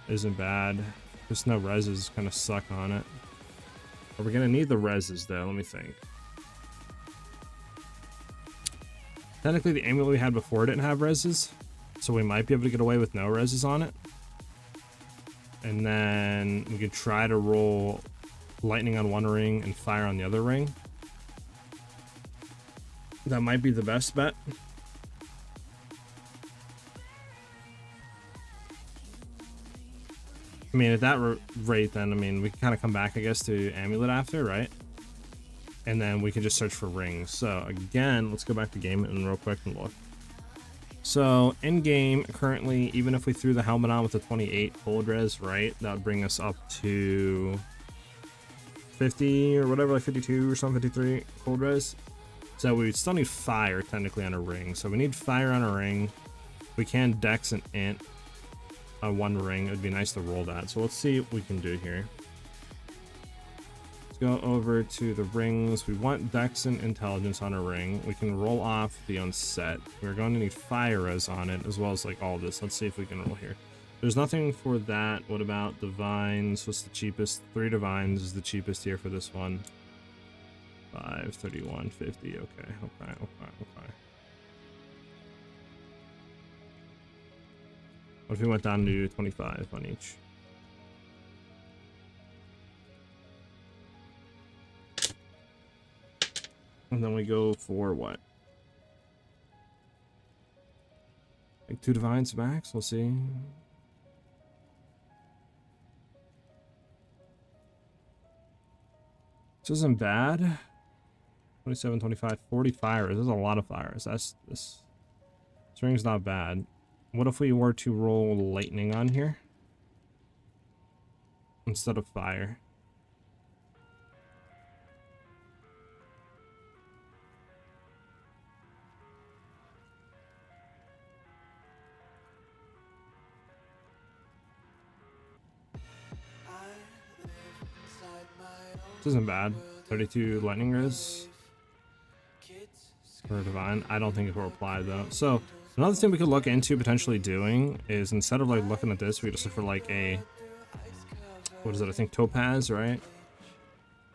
S1: isn't bad. Just no reses kind of suck on it. Are we gonna need the reses though? Let me think. Technically, the amulet we had before didn't have reses, so we might be able to get away with no reses on it. And then we could try to roll lightning on one ring and fire on the other ring. That might be the best bet. I mean, at that rate, then, I mean, we can kind of come back, I guess, to amulet after, right? And then we can just search for rings. So, again, let's go back to game and real quick and look. So, in game, currently, even if we threw the helmet on with the 28 cold res, right, that would bring us up to 50 or whatever, like 52 or something, 53 cold res. So, we would still need fire, technically, on a ring. So, we need fire on a ring. We can dex an int on one ring. It would be nice to roll that. So, let's see what we can do here. Go over to the rings. We want dex and intelligence on a ring. We can roll off the unset. We're going to need fire res on it, as well as like all this. Let's see if we can roll here. There's nothing for that. What about divines? What's the cheapest? 3 divines is the cheapest here for this one. 5, 31, 50. Okay. What if we went down to 25 on each? And then we go for what? Like 2 divines max? We'll see. This isn't bad. 27, 25, 40 fires. There's a lot of fires. This ring's not bad. What if we were to roll lightning on here instead of fire? This isn't bad. 32 lightning res for divine. I don't think it will apply though. So another thing we could look into potentially doing is, instead of like looking at this, we just look for like a, what is it? I think topaz, right?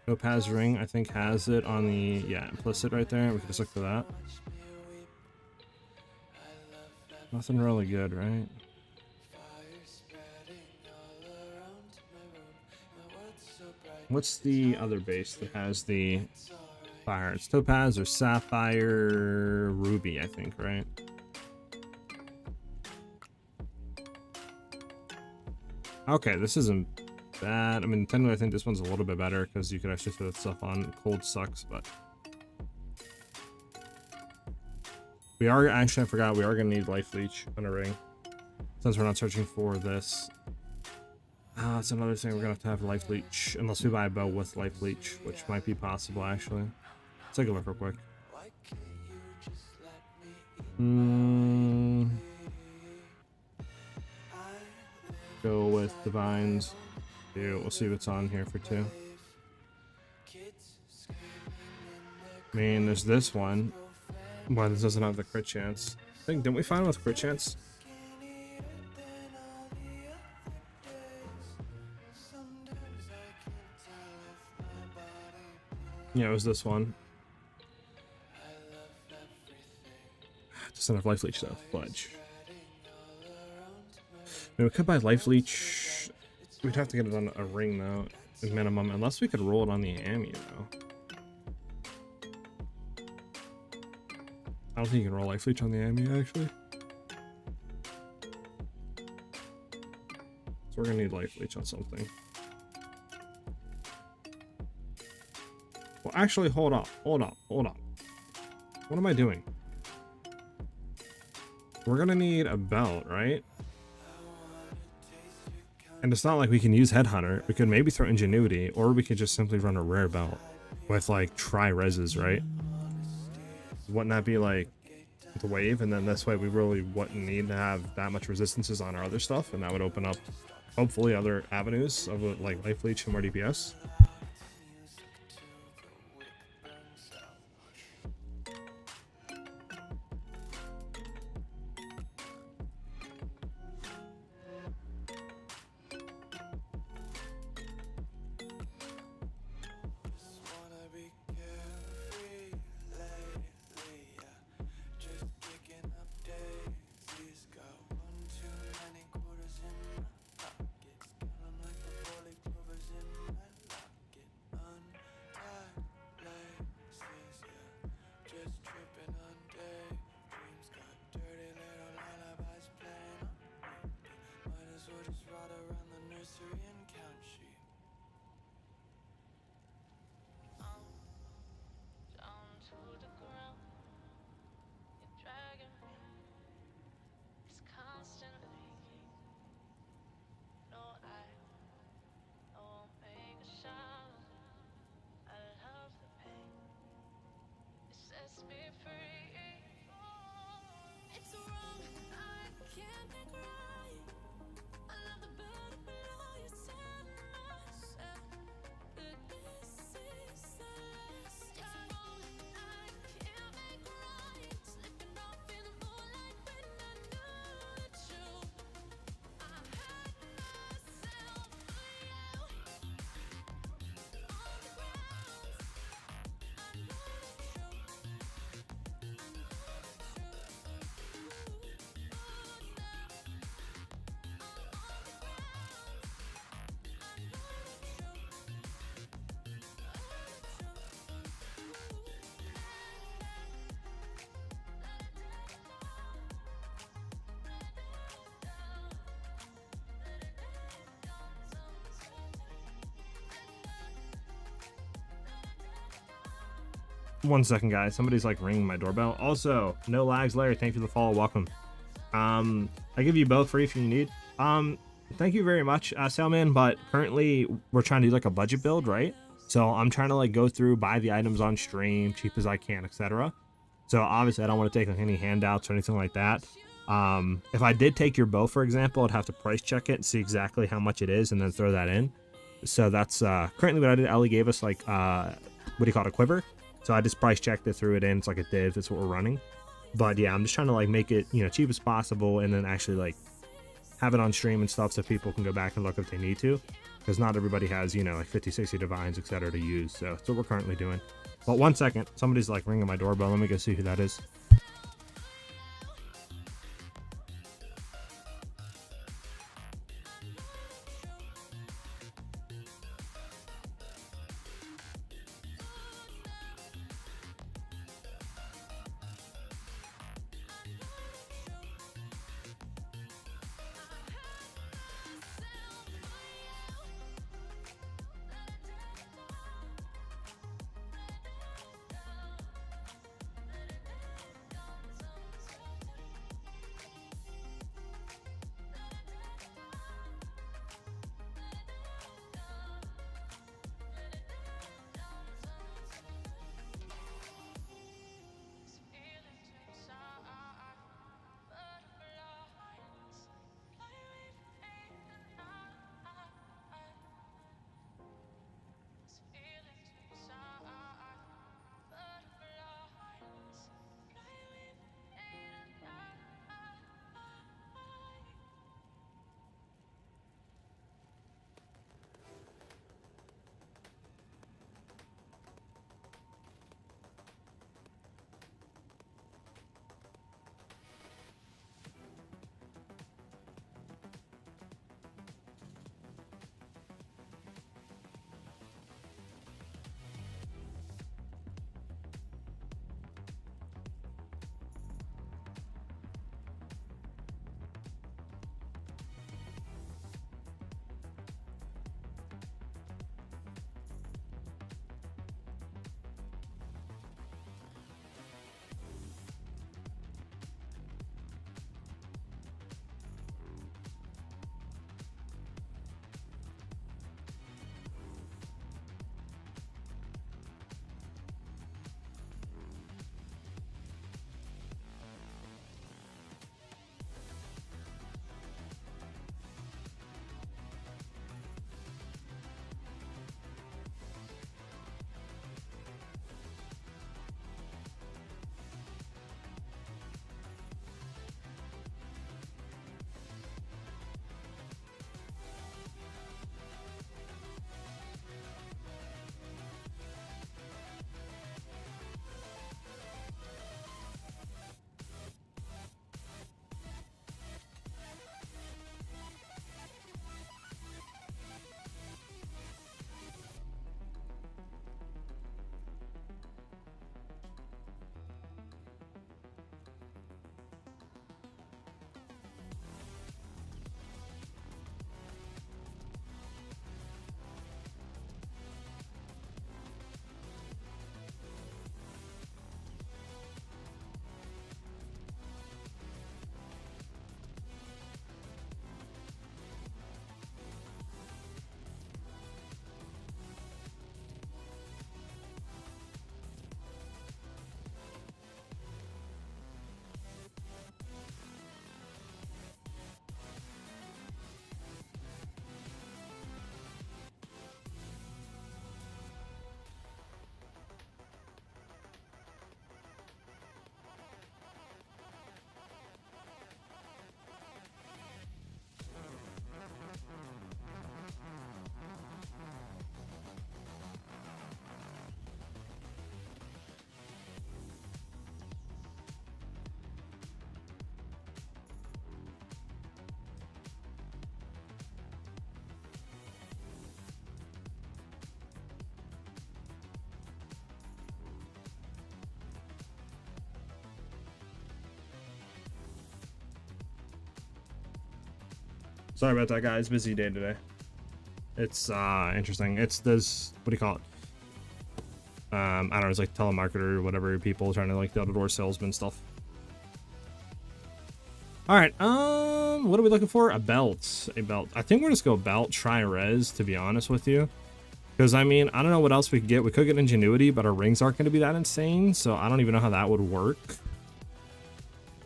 S1: Topaz ring, I think, has it on the, yeah, implicit right there. We can just look for that. Nothing really good, right? What's the other base that has the fire? It's topaz or sapphire ruby, I think, right? Okay, this isn't bad. I mean, technically, I think this one's a little bit better because you could actually throw that stuff on. Cold sucks, but we are actually, I forgot, we are gonna need life leech on a ring since we're not searching for this. That's another thing, we're gonna have to have life leech unless we buy a bow with life leech, which might be possible actually. Let's take a look real quick. Go with divines. We'll see what's on here for 2. I mean, there's this one. Why this doesn't have the crit chance? I think, didn't we find one with crit chance? Yeah, it was this one. Doesn't have life leech though. Fudge. I mean, we could buy life leech. We'd have to get it on a ring though, at minimum, unless we could roll it on the Ami though. I don't think you can roll life leech on the Ami actually. So we're gonna need life leech on something. Well, actually, hold up. What am I doing? We're gonna need a belt, right? And it's not like we can use Headhunter. We could maybe throw Ingenuity, or we could just simply run a rare belt with like tri-reses, right? Wouldn't that be like the wave? And then this way we really wouldn't need to have that much resistances on our other stuff, and that would open up hopefully other avenues of like life leech and more DPS. 1 second, guys. Somebody's like ringing my doorbell. Also, no lags, Larry. Thank you for the follow. Welcome. I give you both free if you need. Thank you very much, Salman. But currently, we're trying to do like a budget build, right? So I'm trying to like go through, buy the items on stream, cheap as I can, etc. So obviously, I don't want to take like any handouts or anything like that. If I did take your bow, for example, I'd have to price check it and see exactly how much it is, and then throw that in. So that's currently what I did. Ellie gave us like what do you call it, a quiver? So I just price checked it, threw it in. It's like a div. That's what we're running. But yeah, I'm just trying to like make it, you know, cheap as possible, and then actually like have it on stream and stuff so people can go back and look if they need to, because not everybody has, you know, like 50, 60 divines, etc. to use. So that's what we're currently doing. But 1 second, somebody's like ringing my doorbell. Let me go see who that is. Sorry about that, guys. Busy day today. It's interesting. It's this, what do you call it? I don't know, it's like telemarketer or whatever, people trying to like the door salesman stuff. All right, what are we looking for? A belt. I think we're just go belt, try res, to be honest with you. Because, I mean, I don't know what else we could get. We could get ingenuity, but our rings aren't going to be that insane, so I don't even know how that would work.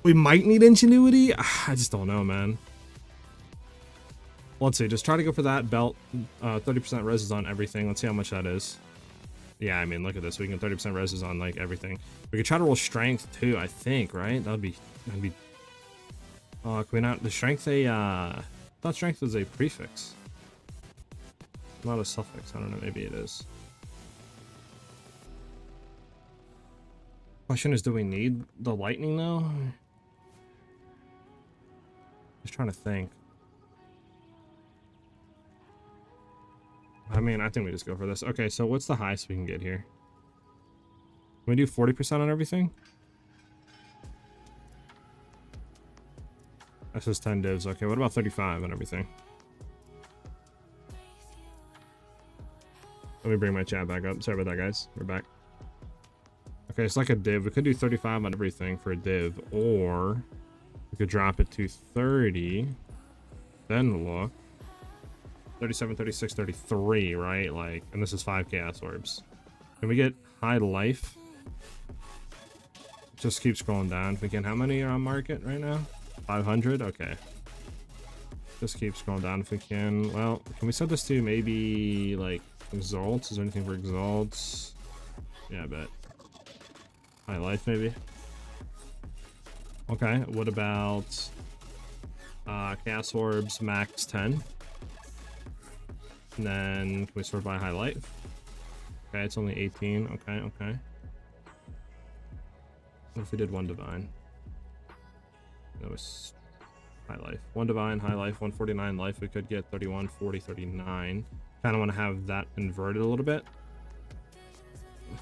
S1: We might need ingenuity. I just don't know, man. Let's see, just try to go for that belt. 30% res is on everything. Let's see how much that is. Yeah, I mean, look at this. We can 30% res is on, like, everything. We could try to roll strength, too, I think, right? That'd be... can we not... The strength I thought strength was a prefix. Not a suffix. I don't know. Maybe it is. Question is, do we need the lightning, though? Just trying to think. I mean, I think we just go for this. Okay, so what's the highest we can get here? Can we do 40% on everything? That's just 10 divs. Okay, what about 35 on everything? Let me bring my chat back up. Sorry about that, guys. We're back. Okay, it's like a div. We could do 35 on everything for a div, or we could drop it to 30. Then look. 37, 36, 33, right? Like, and this is 5 chaos orbs. Can we get high life? Just keep scrolling down. If we can, how many are on market right now? 500? Okay. Just keep scrolling down if we can. Well, can we set this to maybe, like, exalts? Is there anything for exalts? Yeah, I bet. High life, maybe? Okay, what about chaos orbs max 10? And then can we sort by high life? Okay, it's only 18. Okay, okay. What if we did 1 divine? That was high life. 1 divine, high life, 149 life. We could get 31, 40, 39. Kind of want to have that inverted a little bit.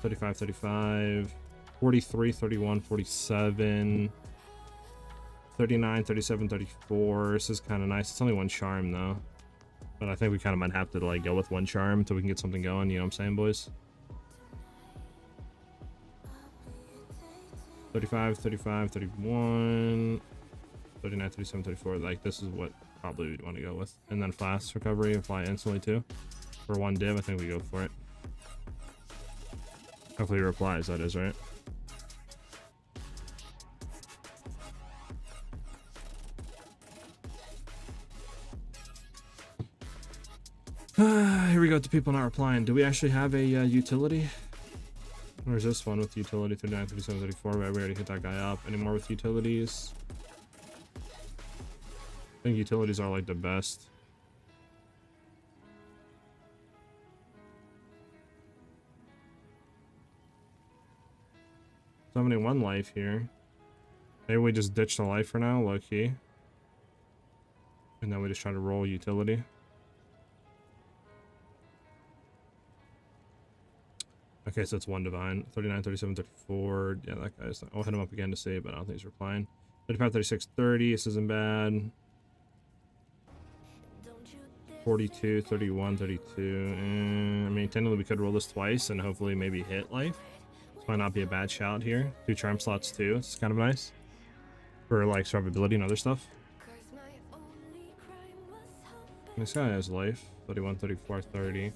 S1: 35, 35, 43, 31, 47, 39, 37, 34. This is kind of nice. It's only 1 charm though. But I think we kind of might have to like go with 1 charm until we can get something going. You know what I'm saying, boys? 35, 35, 31, 39, 37, 34. Like, this is what probably we'd want to go with. And then flash recovery and fly instantly too. For 1 div, I think we go for it. Hopefully he replies, that is, right? Here we go to people not replying. Do we actually have a utility? Where's this one with utility? 39, 37, 34. We already hit that guy up. Any more with utilities? I think utilities are like the best. Summoning 1 life here. Maybe we just ditch the life for now, low key. And then we just try to roll utility. Okay, so it's 1 divine. 39, 37, 34. Yeah, that guy's... I'll hit him up again to see, but I don't think he's replying. 35, 36, 30. This isn't bad. 42, 31, 32. I mean, technically we could roll this twice and hopefully maybe hit life. This might not be a bad shout here. 2 charm slots too. It's kind of nice. For like survivability and other stuff. This guy has life. 31, 34, 30.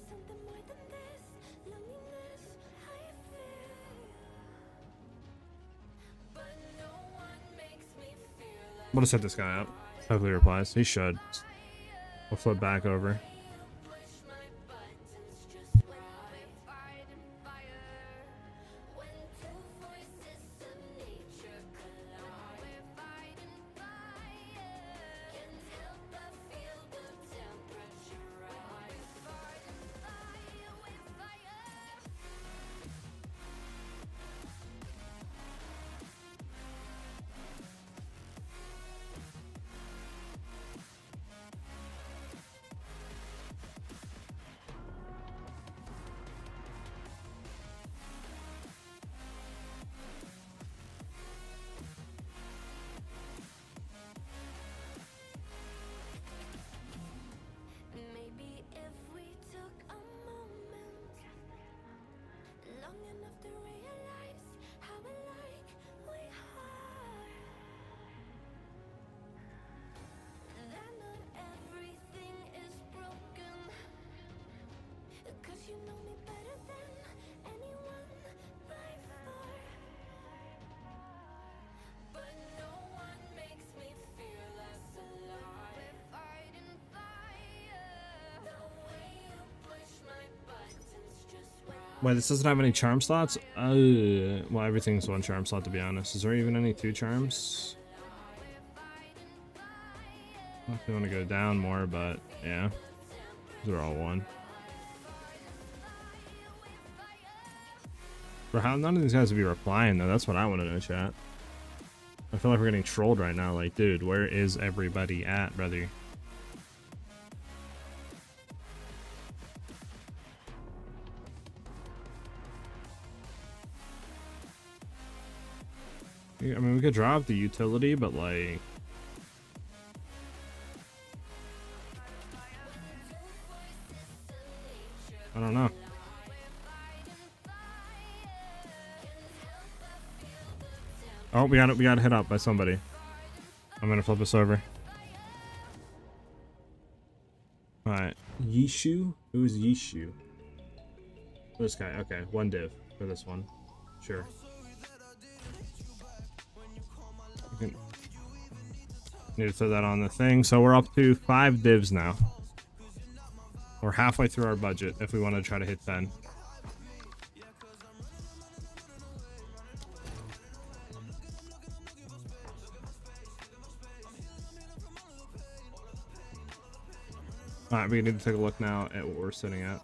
S1: We'll just hit this guy up. Hopefully he replies. He should. We'll flip back over. Wait, this doesn't have any charm slots? Well, everything's one charm slot, to be honest. Is there even any 2 charms? I don't know if you want to go down more, but yeah. These are all 1. For how none of these guys would be replying, though, that's what I want to know, chat. I feel like we're getting trolled right now. Like, dude, where is everybody at, brother? I mean, we could drop the utility, but like... I don't know. Oh, we got hit up by somebody. I'm gonna flip us over. Alright. Yishu? Who's Yishu? This guy. Okay, 1 div for this one. Sure. Need to throw that on the thing. So we're up to 5 divs now. We're halfway through our budget if we want to try to hit 10. Alright, we need to take a look now at what we're sitting at.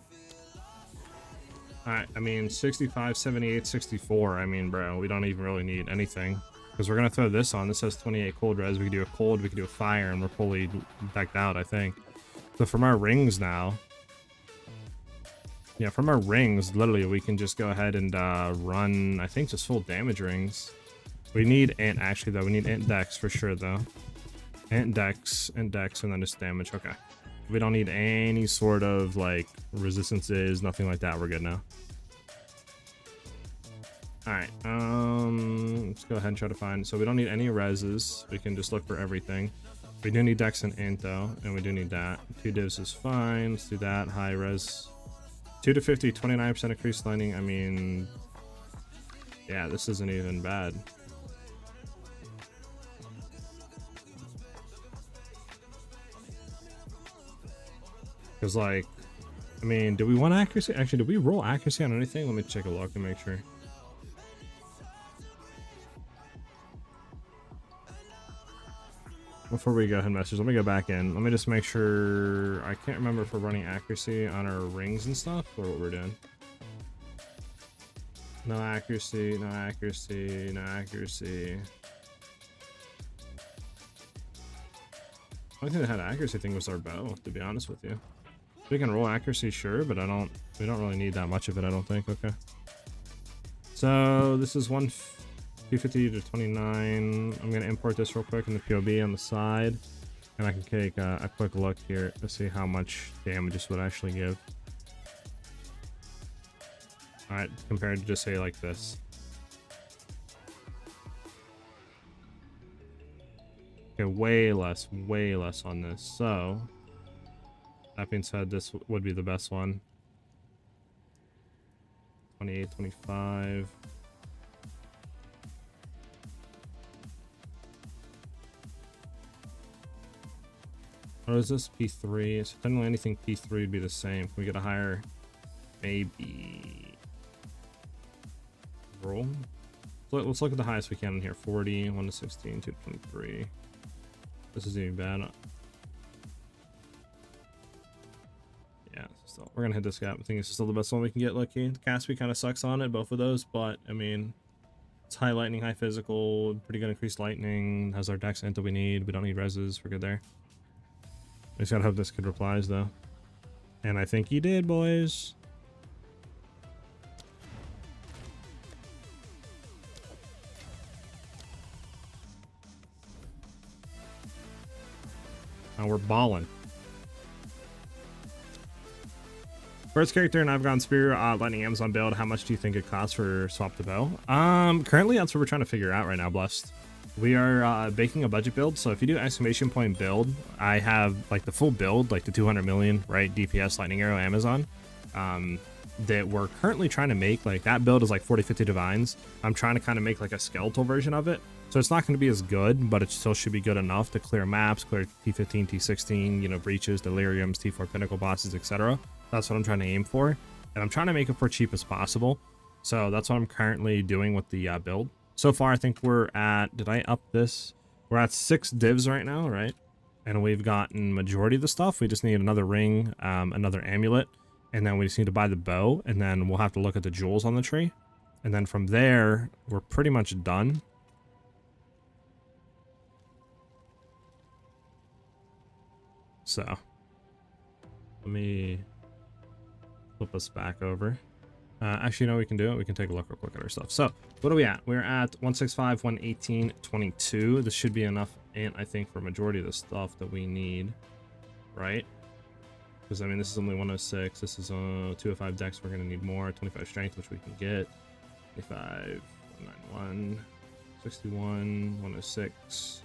S1: Alright, I mean, 65, 78, 64. I mean, bro, we don't even really need anything. Because we're going to throw this on. This has 28 cold res. We can do a cold, we can do a fire, and we're fully decked out, I think. So from our rings now... Yeah, from our rings, literally, we can just go ahead and run, I think, just full damage rings. We need int, actually, though. We need int dex for sure, though. Int dex, and then just damage. Okay. We don't need any sort of, like, resistances, nothing like that. We're good now. Alright, let's go ahead and try to find... So we don't need any reses. We can just look for everything. We do need dex and int, though, and we do need that. 2 divs is fine. Let's do that. High res. 2 to 50, 29% increased lightning. I mean... Yeah, this isn't even bad. Because, like... I mean, do we want accuracy? Actually, did we roll accuracy on anything? Let me take a look and make sure. Before we go ahead and message, let me go back in. Let me just make sure. I can't remember if we're running accuracy on our rings and stuff or what we're doing. No accuracy, no accuracy, no accuracy. The only thing that had accuracy thing was our bow, to be honest with you. We can roll accuracy, sure, but we don't really need that much of it, I don't think. Okay. So this is 250 to 29. I'm gonna import this real quick in the PoE on the side, and I can take a quick look here to see how much damage this would actually give. Alright, compared to just say like this. Okay, way less on this. So that being said, this would be the best one. 28, 25. Or is this P3? So technically anything P3 would be the same. Can we get a higher? Maybe. Roll. Let's look at the highest we can in here. 40, 1 to 16, 2 to 23. This isn't even bad. Yeah, still, we're gonna hit this gap. I think it's still the best one we can get lucky. The Caspi kind of sucks on it, both of those, but I mean, it's high lightning, high physical, pretty good increased lightning, has our dex int that we need. We don't need reses, we're good there. I just gotta hope this kid replies though. And I think he did, boys. Now we're balling. First character in I've Gone Spear, Lightning Amazon build. How much do you think it costs for swap to bow? Currently that's what we're trying to figure out right now, Blessed. We are baking a budget build, so if you do exclamation point build, I have like the full build, like the 200 million, right, DPS Lightning Arrow Amazon, that we're currently trying to make. Like that build is like 40-50 divines. I'm trying to kind of make like a skeletal version of it, so it's not going to be as good, but it still should be good enough to clear maps, clear T15, T16, you know, breaches, deliriums, T4 pinnacle bosses, etc. That's what I'm trying to aim for. and I'm trying to make it for cheap as possible. So that's what I'm currently doing with the build. So far, I think we're at, did I up this? We're at 6 divs right now, right? And we've gotten majority of the stuff. We just need another ring, another amulet, and then we just need to buy the bow, and then we'll have to look at the jewels on the tree. And then from there, we're pretty much done. So, let me flip us back over. Actually, you know, we can do it. We can take a look real quick at our stuff. So, what are we at? We're at 165, 118, 22. This should be enough, and I think for a majority of the stuff that we need, right? Because, I mean, this is only 106. This is 205 dex. We're going to need more. 25 strength, which we can get. 25, 191, 61, 106,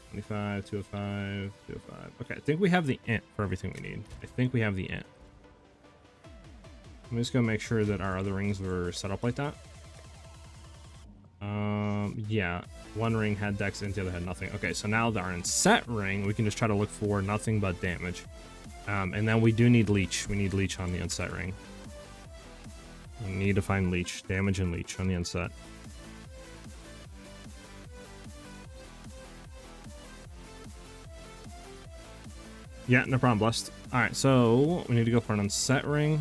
S1: 25, 205, 205. Okay, I think we have the int for everything we need. I think we have the int. I'm just gonna make sure that our other rings were set up like that. Yeah, one ring had dex and the other had nothing. Okay, so now that our inset ring, we can just try to look for nothing but damage. And then we do need leech. We need leech on the inset ring. We need to find leech, damage and leech on the inset. Yeah, no problem, blessed. All right, so we need to go for an unset ring.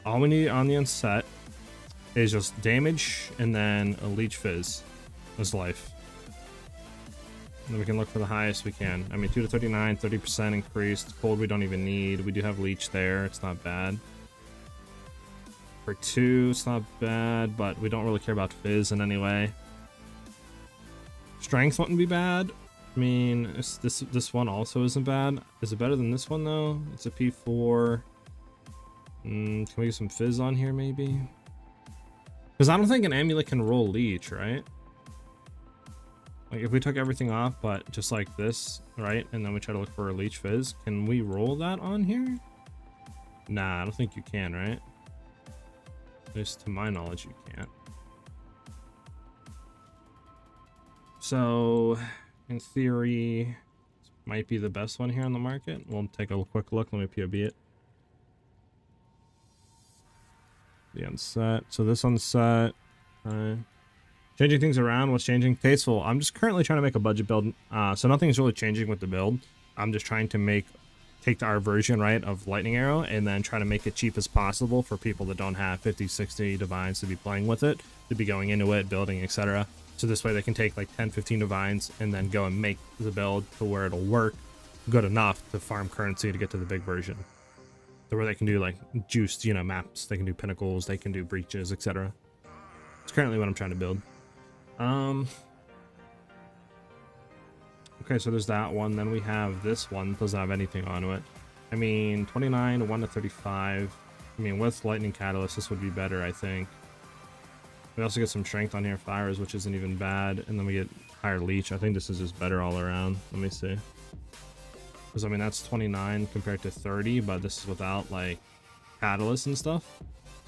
S1: All we need on the unset is just damage and then a leech fizz as life. And then we can look for the highest we can. I mean, 2 to 39, 30% increased. Cold we don't even need. We do have leech there. It's not bad. For 2, it's not bad, but we don't really care about fizz in any way. Strength wouldn't be bad. I mean, this one also isn't bad. Is it better than this one, though? It's a P4. Can we get some fizz on here, maybe? Because I don't think an amulet can roll leech, right? Like, if we took everything off, but just like this, right? And then we try to look for a leech fizz, can we roll that on here? Nah, I don't think you can, right? At least to my knowledge, you can't. So, in theory, this might be the best one here on the market. We'll take a quick look. Let me POB it. The unset. So this unset. Changing things around. What's changing? Tasteful. I'm just currently trying to make a budget build. So nothing's really changing with the build. I'm just trying to take our version, right, of Lightning Arrow and then try to make it cheap as possible for people that don't have 50, 60 divines to be playing with it, to be going into it, building, etc. So this way they can take like 10, 15 divines and then go and make the build to where it'll work good enough to farm currency to get to the big version. So where they can do like juiced, you know, maps, they can do pinnacles, they can do breaches, etc. It's currently what I'm trying to build. Okay, so there's that one. Then we have this one. Doesn't have anything onto it. I mean, 29, 1 to 35. I mean, with Lightning Catalyst, this would be better, I think. We also get some strength on here, fires, which isn't even bad. And then we get higher leech. I think this is just better all around. Let me see. Because, I mean, that's 29 compared to 30, but this is without, like, catalyst and stuff.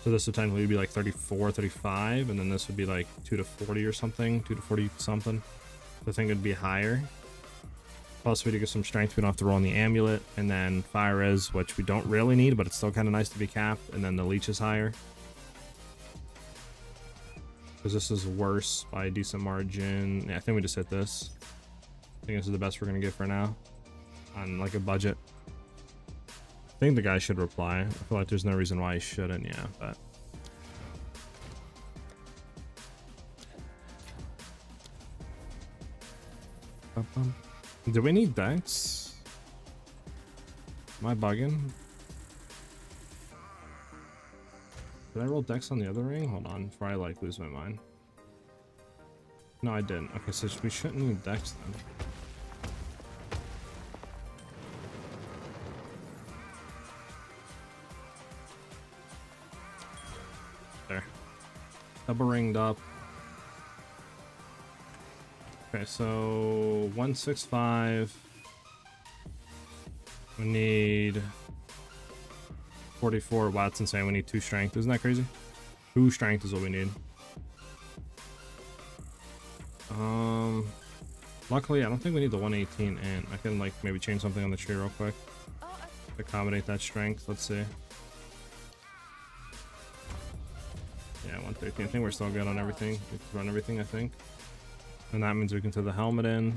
S1: So this would technically be, like, 34, 35, and then this would be, like, 2 to 40 or something, 2 to 40 something. So I think it would be higher. Plus, we do get some strength. We don't have to roll on the amulet, and then SiahZ, which we don't really need, but it's still kind of nice to be capped, and then the leech is higher. Because this is worse by a decent margin. Yeah, I think we just hit this. I think this is the best we're going to get for now. On like a budget. I think the guy should reply. I feel like there's no reason why he shouldn't, yeah, but. Do we need dex? Am I bugging? Did I roll dex on the other ring? Hold on, before I like lose my mind. No, I didn't. Okay, so we shouldn't need dex then. There. Double ringed up. Okay, so 165. We need 44. Wow, that's insane. We need 2 strength. Isn't that crazy? 2 strength is what we need. Luckily, I don't think we need the 118 in. I can like maybe change something on the tree real quick to accommodate that strength. Let's see. Yeah, 113. I think we're still good on everything. We can run everything, I think. And that means we can throw the helmet in.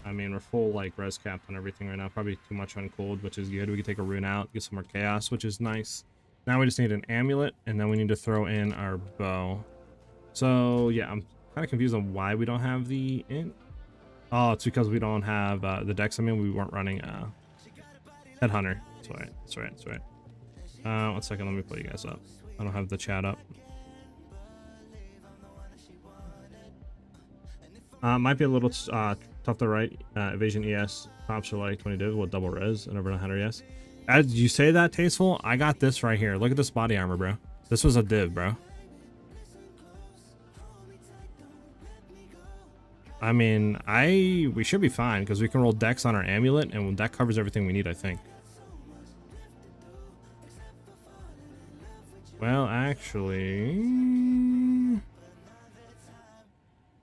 S1: I mean, we're full, like, res capped on everything right now. Probably too much on cold, which is good. We can take a rune out, get some more chaos, which is nice. Now we just need an amulet, and then we need to throw in our bow. So, yeah, I'm kind of confused on why we don't have the int. Oh, it's because we don't have the dex. I mean, we weren't running Headhunter. That's right, that's right, that's right. 1 second, let me pull you guys up. I don't have the chat up. Might be a little tough to write. Evasion ES, tops are like 20 div with double res and over 100 ES. As you say that, Tasteful, I got this right here. Look at this body armor, bro. This was a div, bro. I mean, we should be fine because we can roll dex on our amulet and that covers everything we need, I think. Well, actually...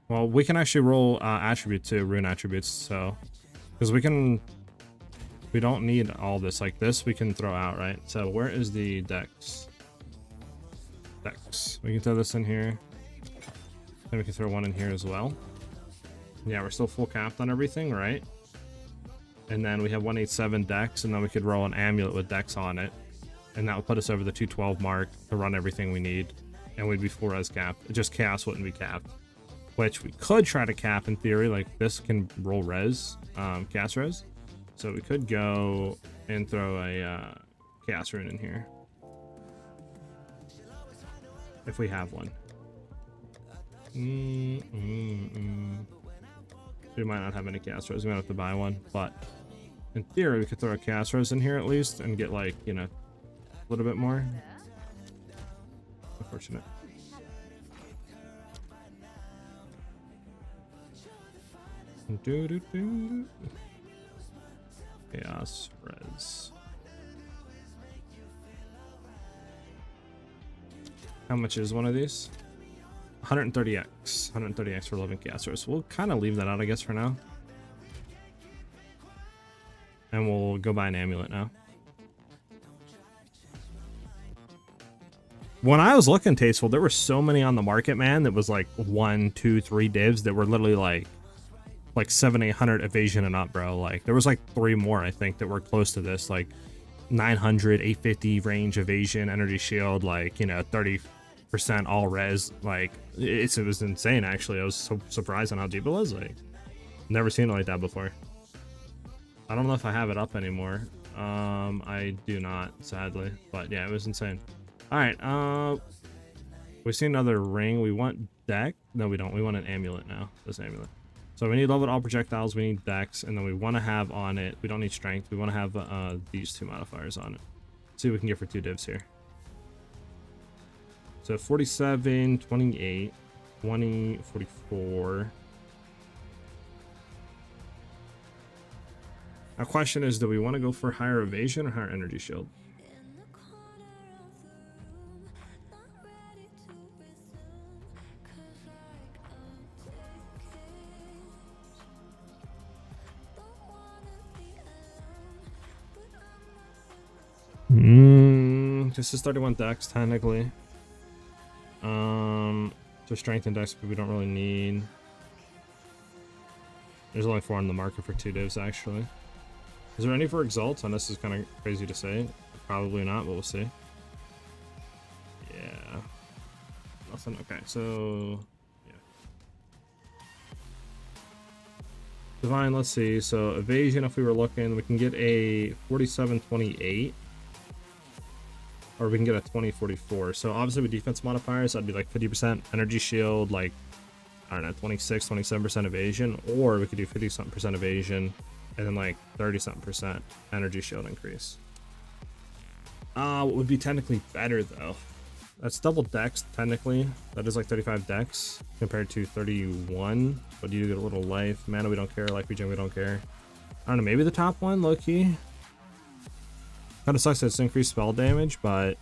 S1: Well, we can actually roll attribute too, rune attributes, so... Because we don't need all this. Like this, we can throw out, right? So where is the dex? Dex. We can throw this in here. Then we can throw one in here as well. Yeah, we're still full capped on everything, right? And then we have 187 dex, and then we could roll an amulet with dex on it. And that would put us over the 212 mark to run everything we need. And we'd be full res capped. Just chaos wouldn't be capped. Which we could try to cap in theory, like this can roll res, chaos res. So we could go and throw a chaos rune in here. If we have one. We might not have any chaos res, we might have to buy one. But in theory, we could throw a chaos res in here at least and get like, you know, a little bit more. Unfortunate. Chaos res. How much is one of these? 130x. 130x for 11 chaos res. We'll kind of leave that out, I guess, for now. And we'll go buy an amulet now. When I was looking, Tasteful, there were so many on the market, man, that was like 1, 2, 3 divs that were literally like 700-800 evasion and up, bro. Like there was like 3 more, I think, that were close to this, like 900, 850 range evasion, energy shield, like, you know, 30% all res. Like it was insane, actually. I was so surprised on how deep it was. Like never seen it like that before. I don't know if I have it up anymore. I do not, sadly, but yeah, it was insane. All right, we see another ring. We want deck. No, we don't. We want an amulet now. This amulet. So we need level all projectiles, we need dex, and then we want to have on it, we don't need strength, we want to have these 2 modifiers on it. See what we can get for 2 divs here. So 47, 28, 20, 44. Our question is, do we want to go for higher evasion or higher energy shield? This is 31 dex technically. So strength and dex, but we don't really need. There's only 4 on the market for 2 divs actually. Is there any for exalt? And this is kind of crazy to say. Probably not, but we'll see. Yeah. Nothing. Okay, so yeah. Divine, let's see. So evasion, if we were looking, we can get a 47-28. Or we can get a 20-44. So obviously with defense modifiers, that'd be like 50% energy shield, like, I don't know, 26, 27% evasion. Or we could do 50-something% evasion and then like 30-something% energy shield increase. What would be technically better though? That's double dex technically. That is like 35 dex compared to 31. But you get a little life. Mana, we don't care. Life regen, we don't care. I don't know, maybe the top one, low key. Kind of sucks that it's increased spell damage, but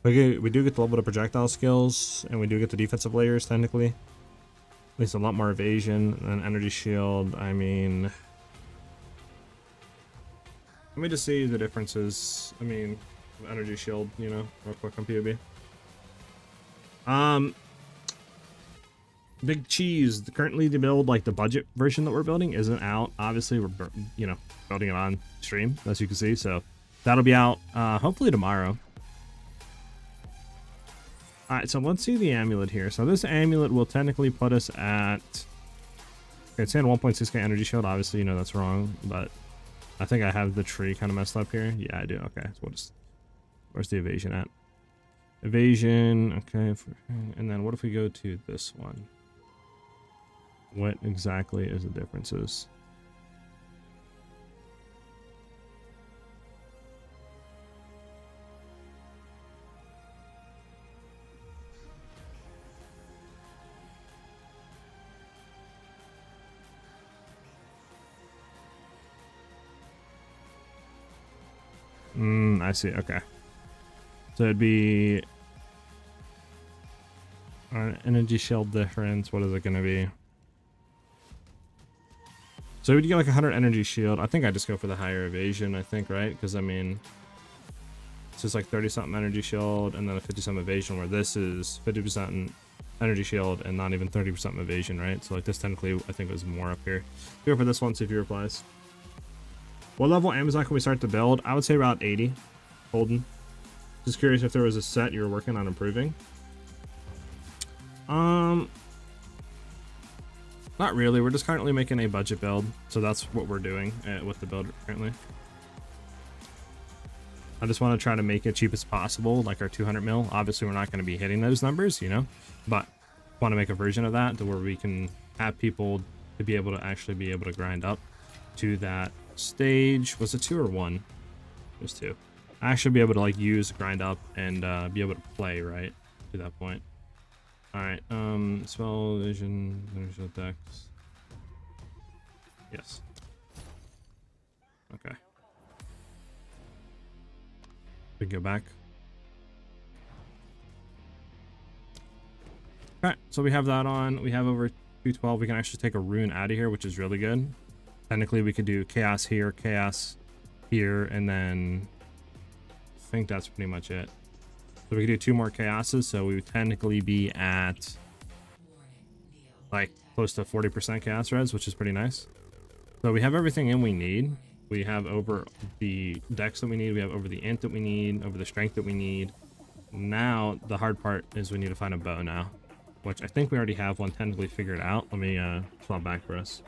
S1: we do get the level of projectile skills, and we do get the defensive layers technically. At least a lot more evasion and energy shield. I mean, let me just see the differences. I mean, energy shield, you know, real quick on PoE. Um, Big cheese. Currently, the build, like the budget version that we're building, isn't out. Obviously, we're building it on stream, as you can see. So that'll be out hopefully tomorrow. All right, so let's see the amulet here. So this amulet will technically put us at. Okay, it's saying 1.6k energy shield. Obviously, you know that's wrong, but I think I have the tree kind of messed up here. Yeah, I do. Okay, so where's the evasion at? Evasion. Okay, and then what if we go to this one? What exactly is the differences? I see. Okay. So it'd be energy shield difference. What is it going to be? So we'd get like 100 energy shield. I think I just go for the higher evasion, I think, right? Because, I mean, it's just like 30-something energy shield and then a 50-something evasion, where this is 50% energy shield and not even 30% evasion, right? So, like, this technically, I think, was more up here. Go for this one, see if he replies. What level Amazon can we start to build? I would say about 80. Holden. Just curious if there was a set you were working on improving. Not really. We're just currently making a budget build, so that's what we're doing with the build currently. I just want to try to make it cheap as possible, like our 200 mil. Obviously, we're not going to be hitting those numbers, you know, but want to make a version of that to where we can have people to be able to actually be able to grind up to that stage. Was it 2 or 1? It was 2. Actually be able to like use grind up and be able to play right to that point. All right, spell vision, there's your dex. Yes. Okay. We go back. Okay, so we have that on. We have over 212. We can actually take a rune out of here, which is really good. Technically, we could do chaos here, and then I think that's pretty much it. So we could do 2 more chaoses, so we would technically be at like close to 40% chaos res, which is pretty nice. So we have everything in we need. We have over the dex that we need. We have over the int that we need, over the strength that we need. Now the hard part is we need to find a bow now, which I think we already have one technically figured out. Let me swap back for us.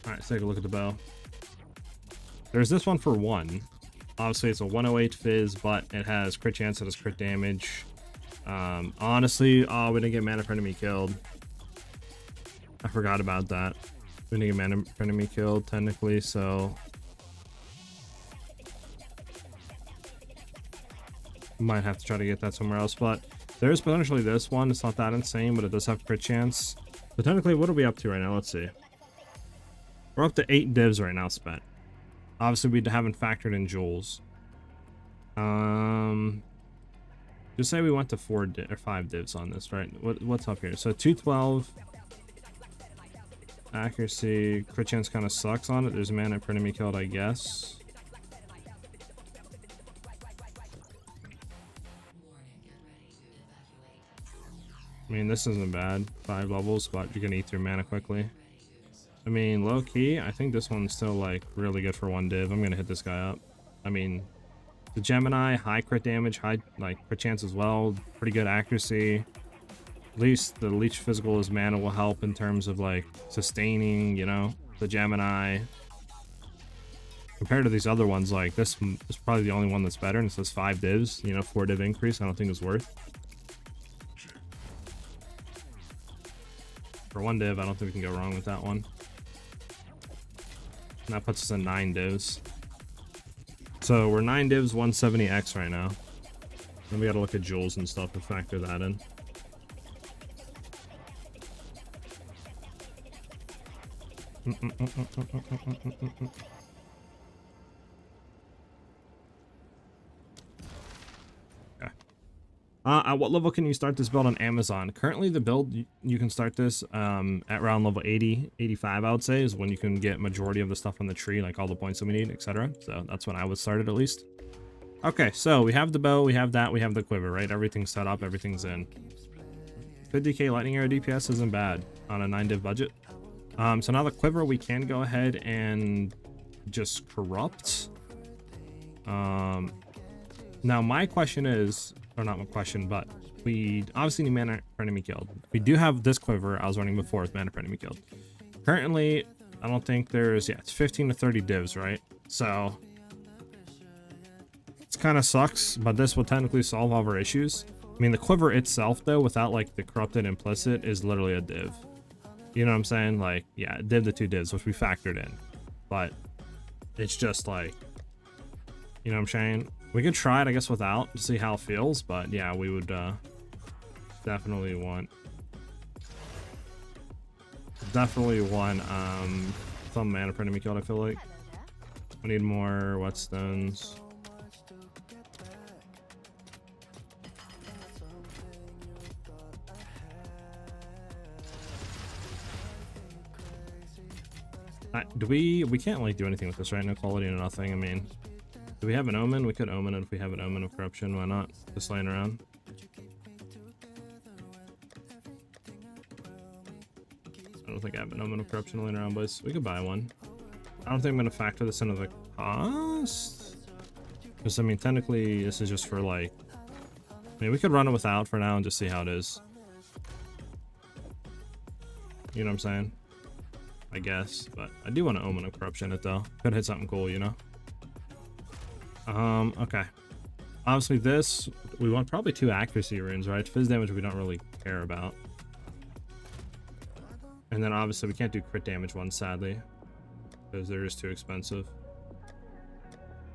S1: All right, let's take a look at the bow. There's this one for 1. Obviously, it's a 108 fizz, but it has crit chance, it has crit damage. Honestly, oh, we didn't get mana for enemy killed. I forgot about that. We didn't get mana for enemy killed, technically, so... might have to try to get that somewhere else, but there's potentially this one. It's not that insane, but it does have crit chance. So technically, what are we up to right now? Let's see. We're up to 8 divs right now spent. Obviously, we haven't factored in jewels. Just say we went to 4 or 5 divs on this, right? What's up here? So 212 accuracy, crit chance kind of sucks on it. There's a mana per enemy killed, I guess. I mean, this isn't bad. 5 levels, but you're gonna eat through mana quickly. I mean, low key, I think this one's still like really good for 1 div. I'm gonna hit this guy up. I mean, the Gemini, high crit damage, high like crit chance as well, pretty good accuracy. At least the leech physical as mana will help in terms of like sustaining, you know, the Gemini. Compared to these other ones, like this is probably the only one that's better, and it says 5 divs, you know, 4 div increase. I don't think it's worth. For 1 div, I don't think we can go wrong with that one. And that puts us in 9 divs. So we're 9 divs, 170x right now. Then we gotta look at jewels and stuff and factor that in. Okay. At what level can you start this build on Amazon? Currently, the build, you can start this at around level 80, 85, I would say, is when you can get majority of the stuff on the tree, like all the points that we need, etc. So that's when I would start it, at least. Okay, so we have the bow, we have that, we have the quiver, right? Everything's set up, everything's in. 50k lightning arrow DPS isn't bad on a 9 div budget. So now the quiver, we can go ahead and just corrupt. Now my question is, or not my question, but we obviously need mana for enemy killed. We do have this quiver I was running before with mana for enemy killed. Currently, I don't think there's, yeah, it's 15 to 30 divs, right? So it kind of sucks, but this will technically solve all of our issues. I mean, the quiver itself, though, without like the corrupted implicit, is literally a div. You know what I'm saying? Like, yeah, div the 2 divs, which we factored in, but it's just like, you know what I'm saying? We could try it, I guess, without to see how it feels, but yeah, we would definitely want some mana for enemy killed. I feel like we need more whetstones. We can't like do anything with this, right? No quality, no nothing. I mean, do we have an omen? We could omen it if we have an omen of corruption. Why not? Just laying around. I don't think I have an omen of corruption laying around, boys. We could buy one. I don't think I'm going to factor this into the cost. Because, I mean, technically, this is just for, like... I mean, we could run it without for now and just see how it is. You know what I'm saying? I guess. But I do want to omen of corruption it, though. Could hit something cool, you know? Okay. Obviously this, we want probably 2 accuracy runes, right? Fizz damage we don't really care about. And then obviously we can't do crit damage ones, sadly. Because they're just too expensive.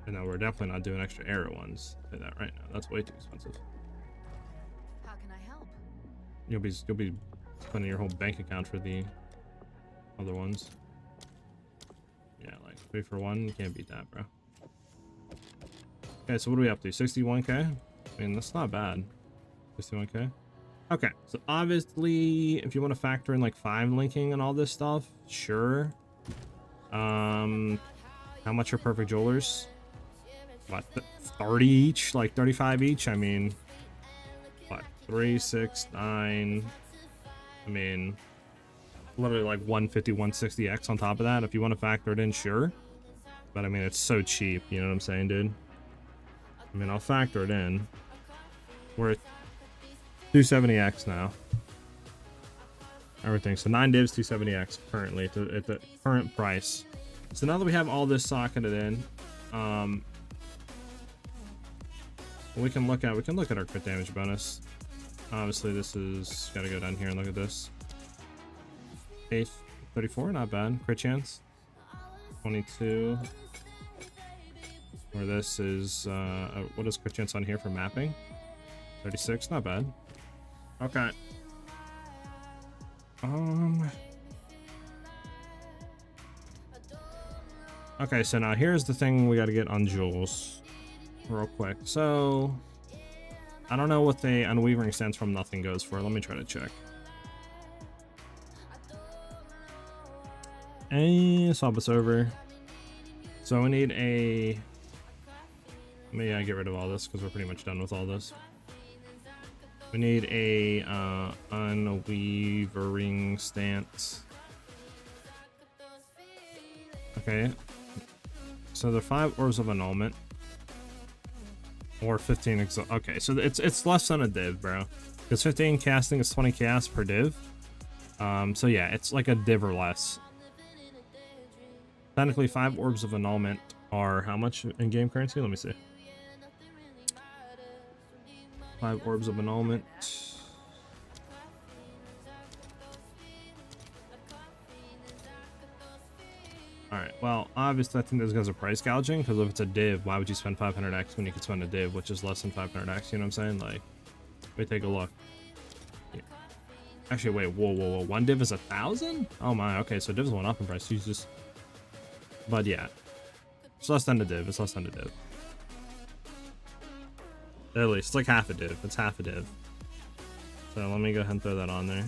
S1: And then we're definitely not doing extra arrow ones. I'll say that right now. That's way too expensive.
S2: How can I help?
S1: You'll be spending your whole bank account for the other ones. Yeah, like 3 for 1, you can't beat that, bro. Okay, so what are we up to? 61k? I mean, that's not bad. 61k? Okay, so obviously, if you want to factor in like 5 linking and all this stuff, sure. How much are perfect jewelers? What, 30 each? Like 35 each? I mean, what, 3, 6, 9? I mean, literally like 150, 160x on top of that. If you want to factor it in, sure. But I mean, it's so cheap, you know what I'm saying, dude? I mean, I'll factor it in. We're at 270x now. Everything. So 9 divs, 270x currently at the current price. So now that we have all this socketed in, we can look at our crit damage bonus. Obviously, this is gotta go down here and look at this. 8th, 34, not bad. Crit chance, 22. Or this is, what is crit chance on here for mapping? 36, not bad. Okay. Okay, so now here's the thing we gotta get on jewels. Real quick. So, I don't know what the unwavering stance from nothing goes for. Let me try to check. And swap us over. So we need a... Let me get rid of all this because we're pretty much done with all this. We need a unwavering stance. Okay. So the 5 orbs of annulment. Or 15 exile. Okay, so it's less than a div, bro. Because 15 casting is 20 cast per div. So yeah, it's like a div or less. Technically, 5 orbs of annulment are how much in game currency? Let me see. 5 orbs of annulment. Alright, well, obviously I think this guy's a price gouging, because if it's a div, why would you spend 500x when you could spend a div, which is less than 500x, you know what I'm saying? Like, let me take a look. Yeah. Actually, wait, whoa. 1 div is 1,000? Oh my, okay, so divs went up in price, Jesus. But yeah, it's less than a div, It's At least it's like half a div. It's half a div. So let me go ahead and throw that on there.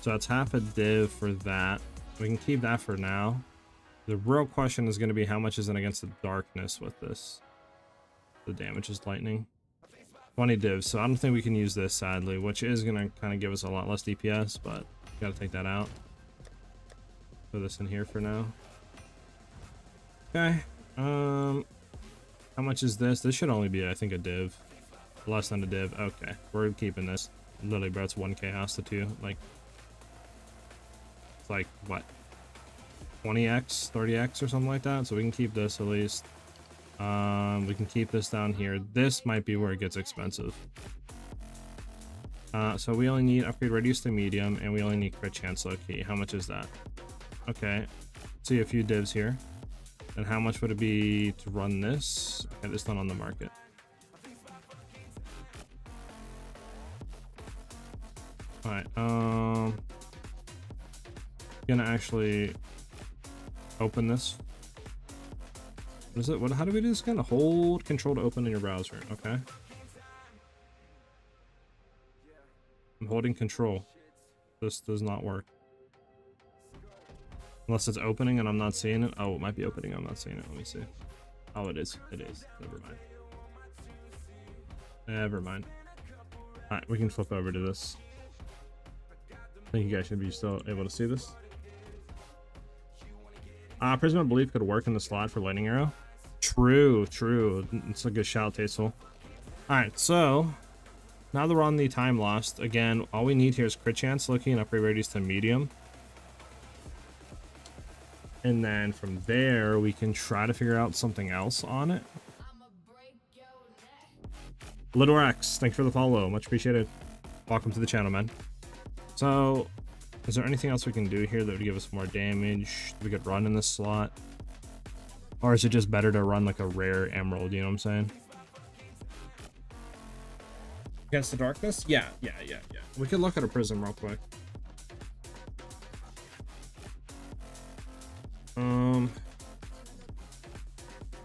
S1: So that's half a div for that. We can keep that for now. The real question is going to be how much is it against the darkness with this. The damage is lightning. 20 divs, so I don't think we can use this, sadly, which is going to kind of give us a lot less DPS, but got to take that out. Put this in here for now. Okay. How much is this? This should only be, I think, a div. Less than a div. Okay, we're keeping this. Literally, bro, it's 1 chaos to 2. Like, it's like, what? 20x, 30x or something like that. So we can keep this at least. We can keep this down here. This might be where it gets expensive. So we only need upgrade radius to medium, and we only need crit chance low key. How much is that? Okay, see a few divs here. And how much would it be to run this? Okay, this not on the market. All right, gonna actually open this. What is it? What? How do we do this again? Hold control to open in your browser. Okay. I'm holding control. This does not work. Unless it's opening and I'm not seeing it. Oh, it might be opening. I'm not seeing it. Let me see. Oh, it is. It is. Never mind. Never mind. All right, we can flip over to this. I think you guys should be still able to see this. Prism of Belief could work in the slot for Lightning Arrow. True, true. It's a good shout, Tasteful. Alright, so now that we're on the time lost, again, all we need here is crit chance, looking and upgrade radius to medium. And then from there, we can try to figure out something else on it. Little X, thanks for the follow. Much appreciated. Welcome to the channel, man. So, is there anything else we can do here that would give us more damage? We could run in this slot. Or is it just better to run like a rare emerald, you know what I'm saying? Against the darkness? Yeah. We could look at a prism real quick. I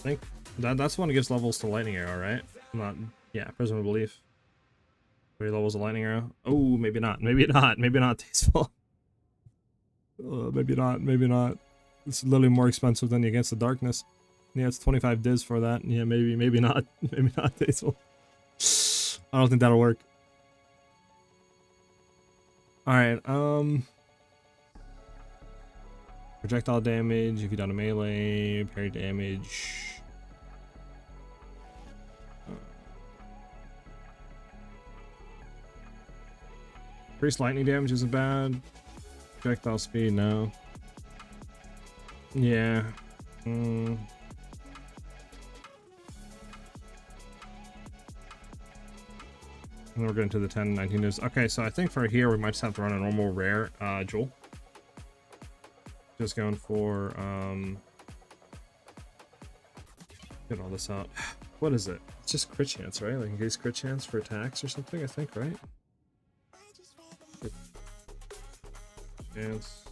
S1: think that's one that gives levels to Lightning Arrow, right? Not, yeah, Prism of Belief. 3 levels of Lightning Arrow. Oh, maybe not. Maybe not. Maybe not, Tasteful. Maybe not. Maybe not. It's literally more expensive than the Against the Darkness. Yeah, it's 25 divs for that. Yeah, maybe not. Maybe not, Tasteful. I don't think that'll work. Alright, projectile damage, if you done a melee, parry damage. Increased lightning damage isn't bad. Projectile speed, no. Yeah. And we're getting to the 10, 19 news. Okay, so I think for here we might just have to run a normal rare Jewel. Just going for get all this out. What is it? It's just crit chance, right? Like increase crit chance for attacks or something, I think, right? Chance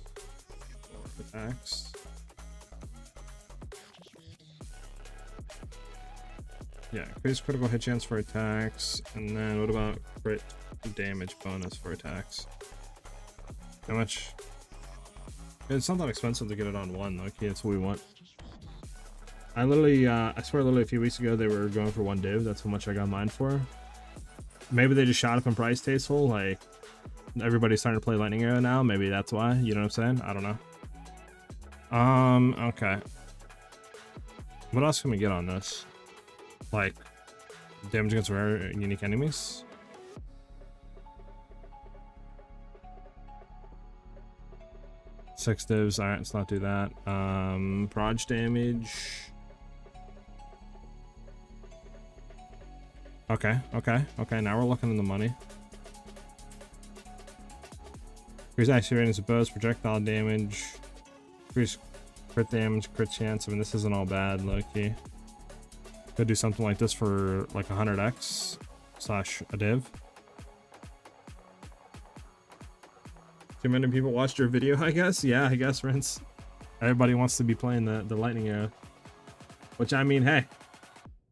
S1: for attacks. Yeah, increase critical hit chance for attacks. And then what about crit damage bonus for attacks? How much? It's not that expensive to get it on 1, okay, that's what we want. I literally, I swear literally a few weeks ago they were going for 1 div, that's how much I got mine for. Maybe they just shot up in price, Tasteful, like, everybody's starting to play Lightning Arrow now, maybe that's why, you know what I'm saying? I don't know. Okay. What else can we get on this? Like, damage against rare unique enemies? Six divs, alright, let's not do that. Proj damage. Okay, now we're looking in the money. Increase activating suppose, projectile damage. Increase crit damage, crit chance. I mean, this isn't all bad, low-key. Could do something like this for like 100x slash a div. Too many people watched your video, I guess. Yeah, I guess, Rince. Everybody wants to be playing the Lightning Arrow. Which, I mean, hey.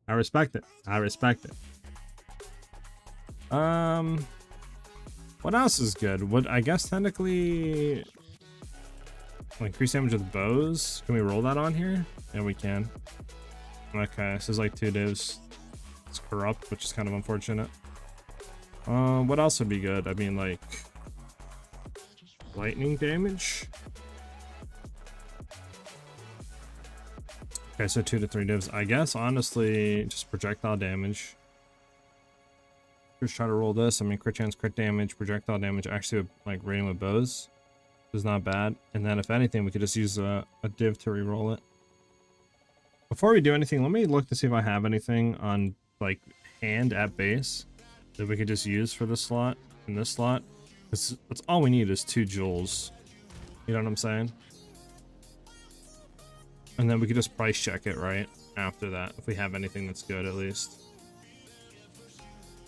S1: I respect it. I respect it. What else is good? What I guess technically increase damage with bows. Can we roll that on here? Yeah, we can. Okay, this is like 2 divs. It's corrupt, which is kind of unfortunate. What else would be good? I mean, like lightning damage. Okay, so 2 to 3 divs. I guess honestly, just projectile damage. Just try to roll this. I mean, crit chance, crit damage, projectile damage. Actually, like rating with bows is not bad. And then if anything, we could just use a div to reroll it. Before we do anything, let me look to see if I have anything on like hand at base that we could just use for this slot and this slot. Because that's all we need is 2 jewels. You know what I'm saying? And then we could just price check it right after that if we have anything that's good at least.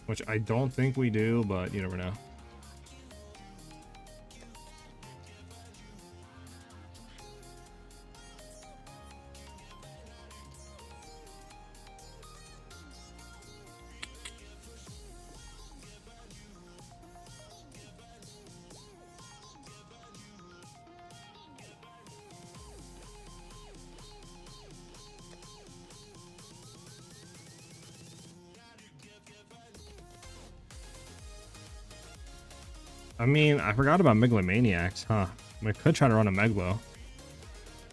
S1: Which I don't think we do, but you never know. I mean, I forgot about Megalomaniacs, huh? We could try to run a Megalo.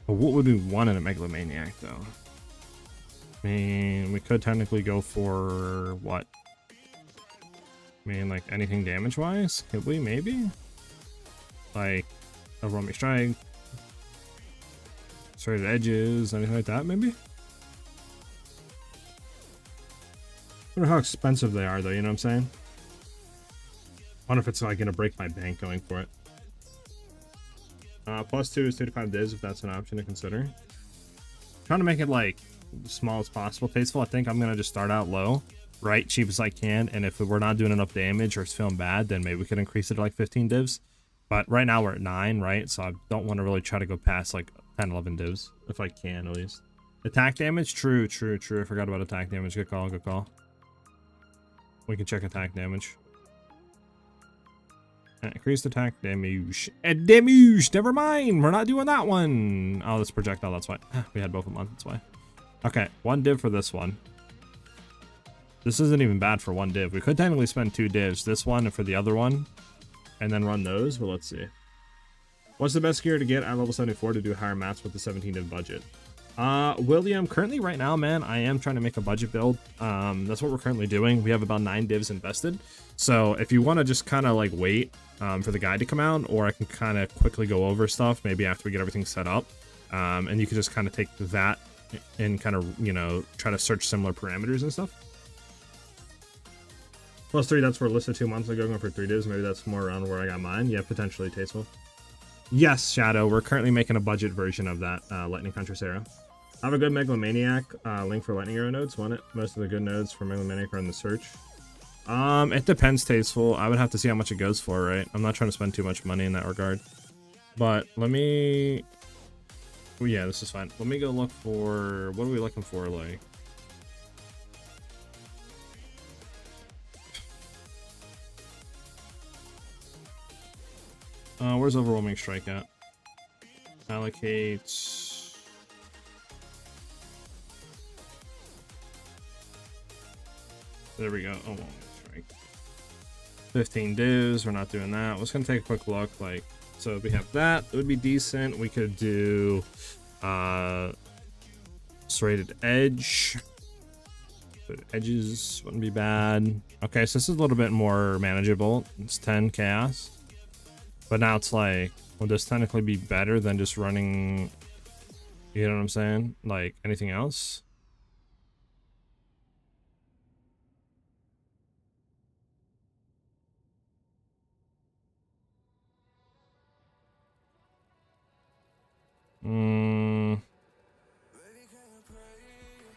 S1: But what would we want in a Megalomaniac, though? I mean, we could technically go for what? I mean, like anything damage-wise? Could we, maybe? Like, overwhelming strike? Serrated edges, anything like that, maybe? I wonder how expensive they are, though, you know what I'm saying? I wonder if it's like gonna break my bank going for it. +2 is 2 to 5 divs if that's an option to consider. Trying to make it like small as possible. Tasteful, I think I'm gonna just start out low, right? Cheap as I can, and if we're not doing enough damage or it's feeling bad, then maybe we could increase it to like 15 divs. But right now we're at 9, right? So I don't want to really try to go past like 10, 11 divs, if I can at least. Attack damage, true. I forgot about attack damage. Good call, good call. We can check attack damage. Increased attack damage. Damage! Never mind! We're not doing that one! Oh, this projectile, that's why. We had both of them on, that's why. Okay, 1 div for this one. This isn't even bad for 1 div. We could technically spend 2 divs. This one and for the other one. And then run those, but let's see. What's the best gear to get at level 74 to do higher mats with the 17 div budget? William, currently right now, man, I am trying to make a budget build. That's what we're currently doing. We have about 9 divs invested. So if you want to just kind of like wait for the guide to come out, or I can kind of quickly go over stuff maybe after we get everything set up. And you can just kind of take that and kind of, you know, try to search similar parameters and stuff. +3, that's where listed 2 months ago, going for 3 divs. Maybe that's more around where I got mine. Yeah, potentially tasteful. Yes, Shadow, we're currently making a budget version of that Lightning Huntress arrow. I have a good Megalomaniac link for Lightning Arrow nodes, want it? Most of the good nodes for Megalomaniac are in the search. It depends, Tasteful. I would have to see how much it goes for, right? I'm not trying to spend too much money in that regard. But let me... Oh, yeah, this is fine. Let me go look for... What are we looking for, like? Where's Overwhelming Strike at? Allocate... There we go. Overwhelming Strike. 15 divs. We're not doing that. Let's gonna take a quick look. Like, so if we have that, it would be decent. We could do serrated edge. Edges wouldn't be bad. Okay, so this is a little bit more manageable. It's 10 chaos. But now it's like, will this technically be better than just running, you know what I'm saying? Like anything else?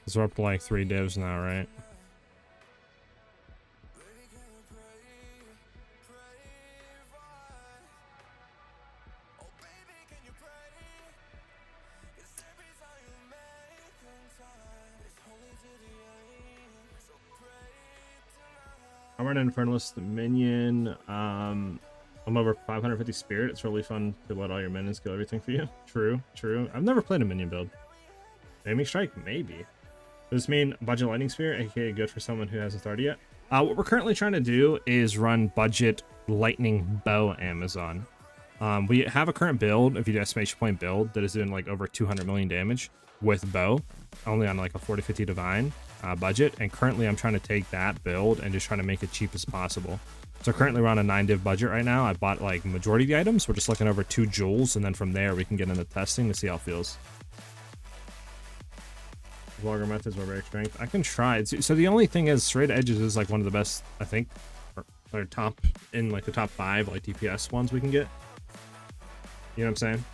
S1: So we're up to like 3 divs now, right? I'm running Infernalist Minion. I'm over 550 spirit. It's really fun to let all your minions kill everything for you. True, true. I've never played a minion build. Aiming strike, maybe. Does this mean budget lightning spear, aka good for someone who hasn't started yet? What we're currently trying to do is run budget lightning bow Amazon. We have a current build, if you do estimation point build, that is doing like over 200 million damage with bow, only on like a 40-50 divine budget. And currently I'm trying to take that build and just trying to make it cheap as possible. So currently we're on a 9 div budget right now. I bought like majority of the items. We're just looking over 2 jewels, and then from there we can get into testing to see how it feels. Vlogger methods, barbaric strength. I can try. So the only thing is, straight edges is like one of the best, I think, or top in like the top 5 like DPS ones we can get. You know what I'm saying?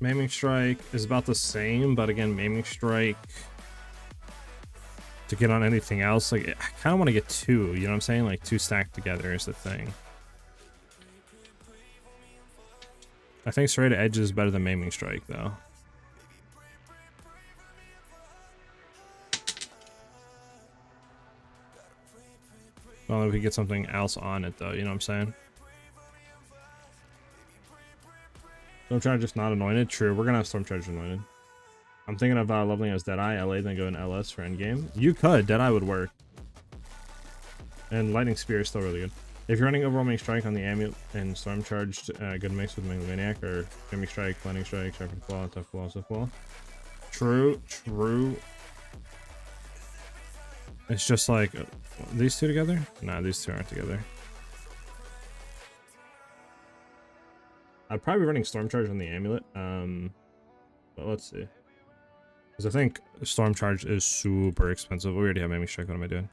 S1: Maiming strike is about the same, but again, maiming strike to get on anything else, like I kind of want to get 2. You know what I'm saying? Like 2 stacked together is the thing. I think straight edge is better than maiming strike, though. Well, if we get something else on it, though, you know what I'm saying? Stormcharger just not anointed? True, we're gonna have Stormcharger anointed. I'm thinking of leveling as Deadeye, LA, then go in LS for endgame. You could, Deadeye would work. And Lightning Spear is still really good. If you're running overwhelming strike on the amulet and storm charged, good mix with Maniac or Jimmy Strike, Lightning Strike, Sharpened Claw, Tough Claw, Tough Claw. True, true. It's just like these 2 together? Nah, these 2 aren't together. I'd probably be running Storm Charge on the amulet. But let's see. Because I think Storm Charge is super expensive. We already have Aiming Strike. What am I doing?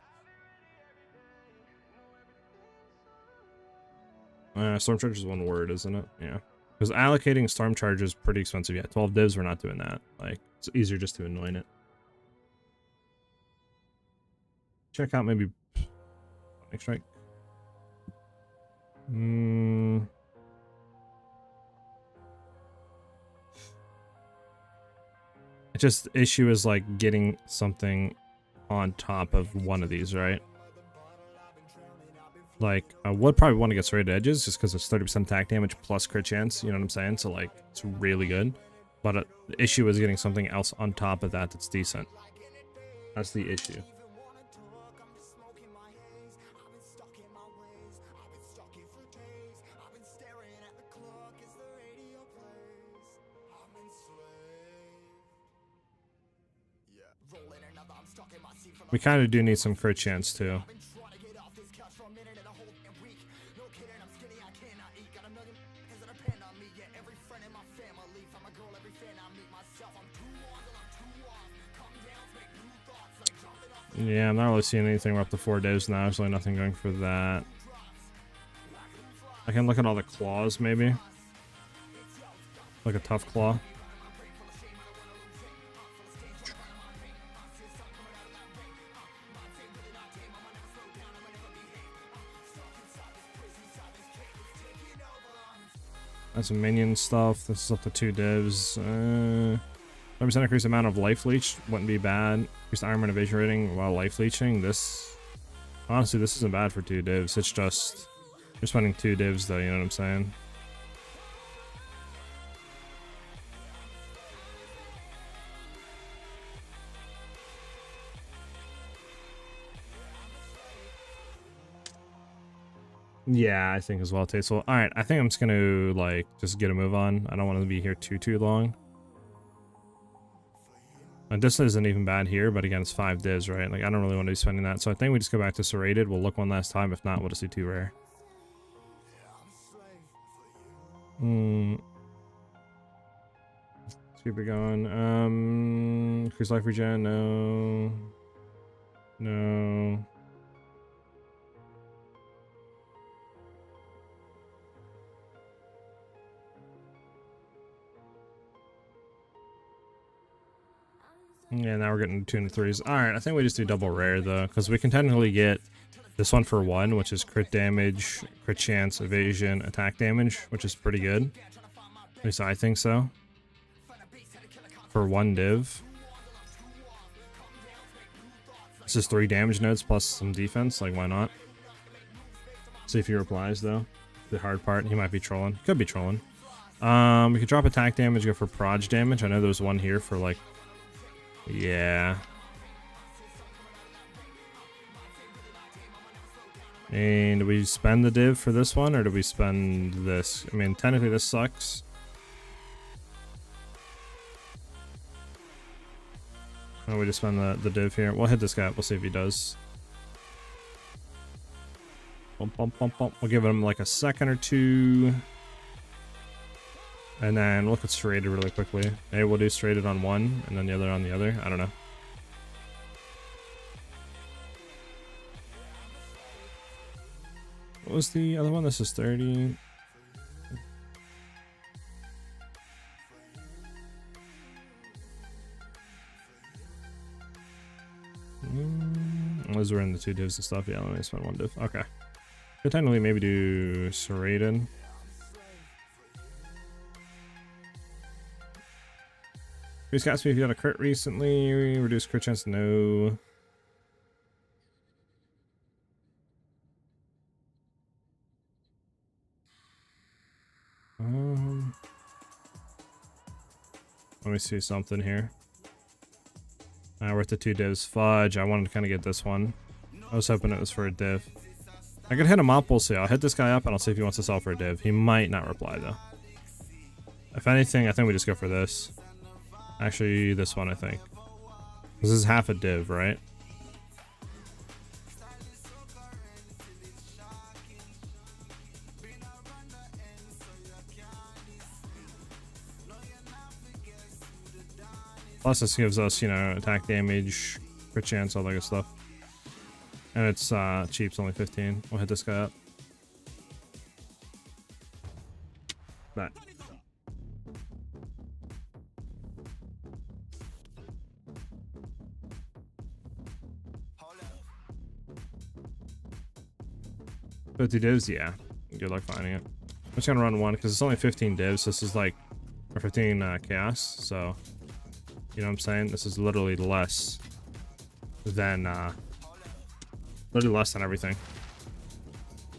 S1: Storm Charge is 1 word, isn't it? Yeah. Because allocating Storm Charge is pretty expensive. Yeah, 12 divs, we're not doing that. Like, it's easier just to anoint it. Check out maybe Lightning Strike. Just issue is like getting something on top of one of these, right? Like I would probably want to get straight edges just because it's 30% attack damage plus crit chance, you know what I'm saying? So like it's really good, but the issue is getting something else on top of that that's decent. That's the issue. We kind of do need some crit chance too. Yeah, I'm not really seeing anything. We're up to 4 days now. There's really nothing going for that. I can look at all the claws, maybe. Like a tough claw. That's some minion stuff. This is up to 2 divs. 5% increase amount of life leech wouldn't be bad. Increased armor and evasion rating while life leeching. This, honestly, this isn't bad for 2 divs. It's just you're spending 2 divs though. You know what I'm saying? Yeah, I think as well, Tasteful. All right, I think I'm just gonna like just get a move on. I don't want to be here too long. And this isn't even bad here, but again, it's 5 divs, right? Like I don't really want to be spending that, so I think we just go back to Serrated. We'll look one last time. If not, we'll just do 2 rare. Let's keep it going. Increase life regen. No. Yeah, now we're getting 2 and 3s. Alright, I think we just do double rare though, because we can technically get this one for 1, which is crit damage, crit chance, evasion, attack damage, which is pretty good. At least I think so. For 1 div. This is 3 damage nodes plus some defense. Like, why not? See if he replies, though. The hard part, he might be trolling. Could be trolling. We could drop attack damage, go for proj damage. I know there's one here for, like... Yeah. And do we spend the div for this one, or do we spend this? I mean, technically this sucks. Oh, we just spend the div here. We'll hit this guy up. We'll see if he does. Bump, bump, bump, bump. We'll give him like a second or two. And then look at serrated really quickly. Maybe we'll do serrated on one, and then the other on the other. I don't know. What was the other one? This is 30. As we're in the 2 divs and stuff, yeah, let me spend 1 div. Okay. Could technically maybe do serrated. Please asked me if you got a crit recently. Reduced crit chance, no. Let me see something here. We're at the 2 divs. Fudge. I wanted to kind of get this one. I was hoping it was for a div. I could hit him up. We'll see. I'll hit this guy up and I'll see if he wants to sell for a div. He might not reply though. If anything, I think we just go for this. Actually, this one, I think. This is half a div, right? Plus, this gives us, you know, attack damage, crit chance, all that good stuff. And it's cheap, it's only 15. We'll hit this guy up. Bet. $50 divs, yeah. Good luck finding it. I'm just gonna run one because it's only 15 divs. This is like, or 15 chaos, so. You know what I'm saying? This is literally less than everything.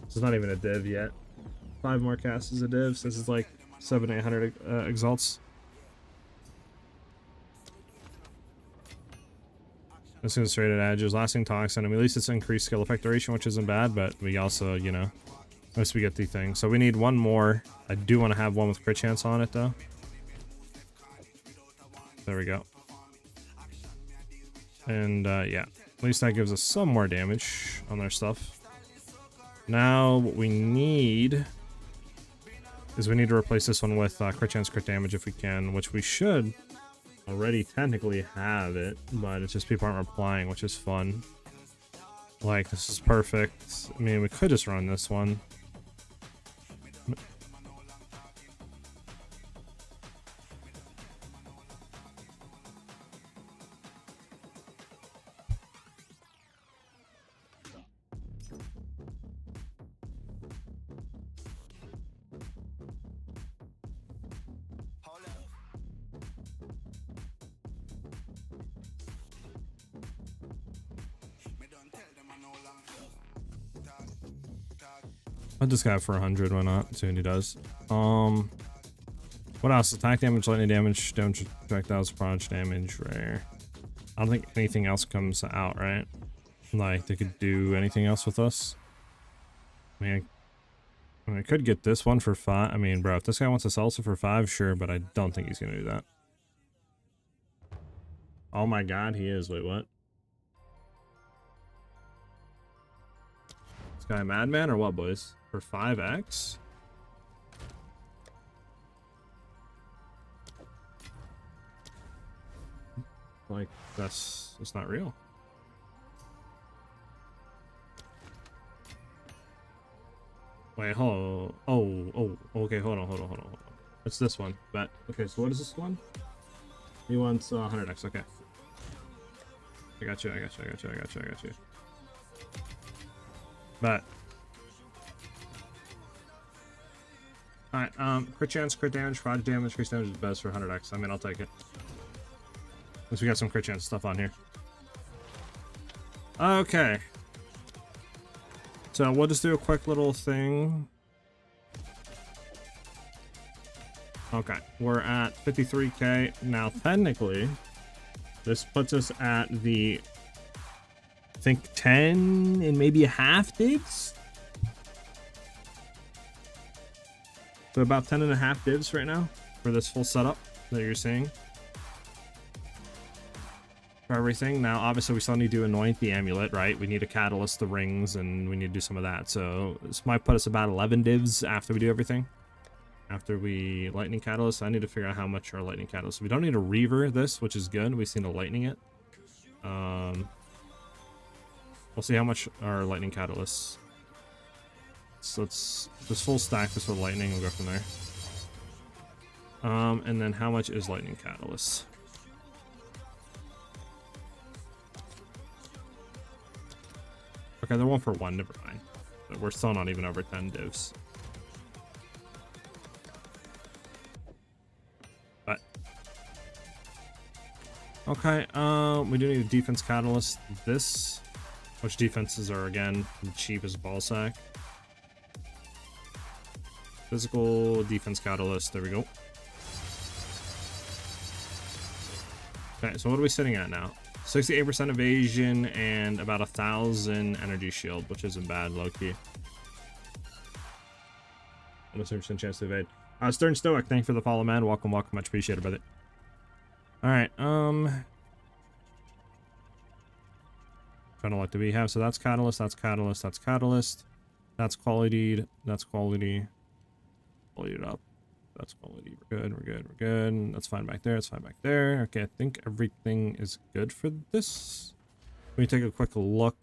S1: This is not even a div yet. 5 more casts is a div, so this is like 700-800 exalts. This is straight at edges, lasting toxin. I mean, at least it's increased skill effect duration, which isn't bad, but we also, you know, at least we get the thing. So we need one more. I do want to have one with crit chance on it, though. There we go. And yeah, at least that gives us some more damage on their stuff. Now what we need is we need to replace this one with crit chance, crit damage if we can, which we should already technically have it, but it's just people aren't replying, which is fun. Like, this is perfect. I mean, we could just run this one. I'll just go for 100, why not? See what he does. What else? Attack damage, lightning damage, damage projectiles, proj damage, rare. I don't think anything else comes out, right? Like, they could do anything else with us. I mean, I could get this one for 5. I mean, bro, if this guy wants to sell it for 5, sure, but I don't think he's gonna do that. Oh my god, he is. Wait, what? This guy a madman or what, boys? For 5x? Like, that's not real. Wait, hold on. Oh, okay, hold on. It's this one. Bet. Okay, so what is this one? He wants 100x, okay. I got you. Bet. Alright, crit chance, crit damage, proj damage, increased damage is best for 100x. I mean, I'll take it. At least we got some crit chance stuff on here. Okay. So we'll just do a quick little thing. Okay, we're at 53k. Now, technically, this puts us at the, I think, 10 and maybe a half divs. So about 10 and a half divs right now for this full setup that you're seeing. For everything. Now, obviously, we still need to anoint the amulet, right? We need to catalyst the rings, and we need to do some of that. So this might put us about 11 divs after we do everything. After we lightning catalyst, I need to figure out how much our lightning catalyst. We don't need to reaver this, which is good. We just need to lightning it. We'll see how much our lightning catalyst. So let's just full stack this with lightning. We'll go from there. And then how much is lightning catalyst? Okay, they're 1 for 1. Never mind. But we're still not even over 10 divs. But okay, we do need a defense catalyst. This, which defenses are again the cheapest ball sack. Physical defense catalyst. There we go. Okay, so what are we sitting at now? 68% evasion and about 1,000 energy shield, which isn't bad, low key. Almost 100% chance to evade. Stern Stoic, thank you for the follow, man. Welcome, welcome, much appreciated, brother. All right, trying to look, do we have? So that's catalyst, that's catalyst, that's catalyst, that's quality, that's quality. Quality it up. That's quality. We're good. We're good. We're good. That's fine back there. It's fine back there. Okay, I think everything is good for this. Let me take a quick look.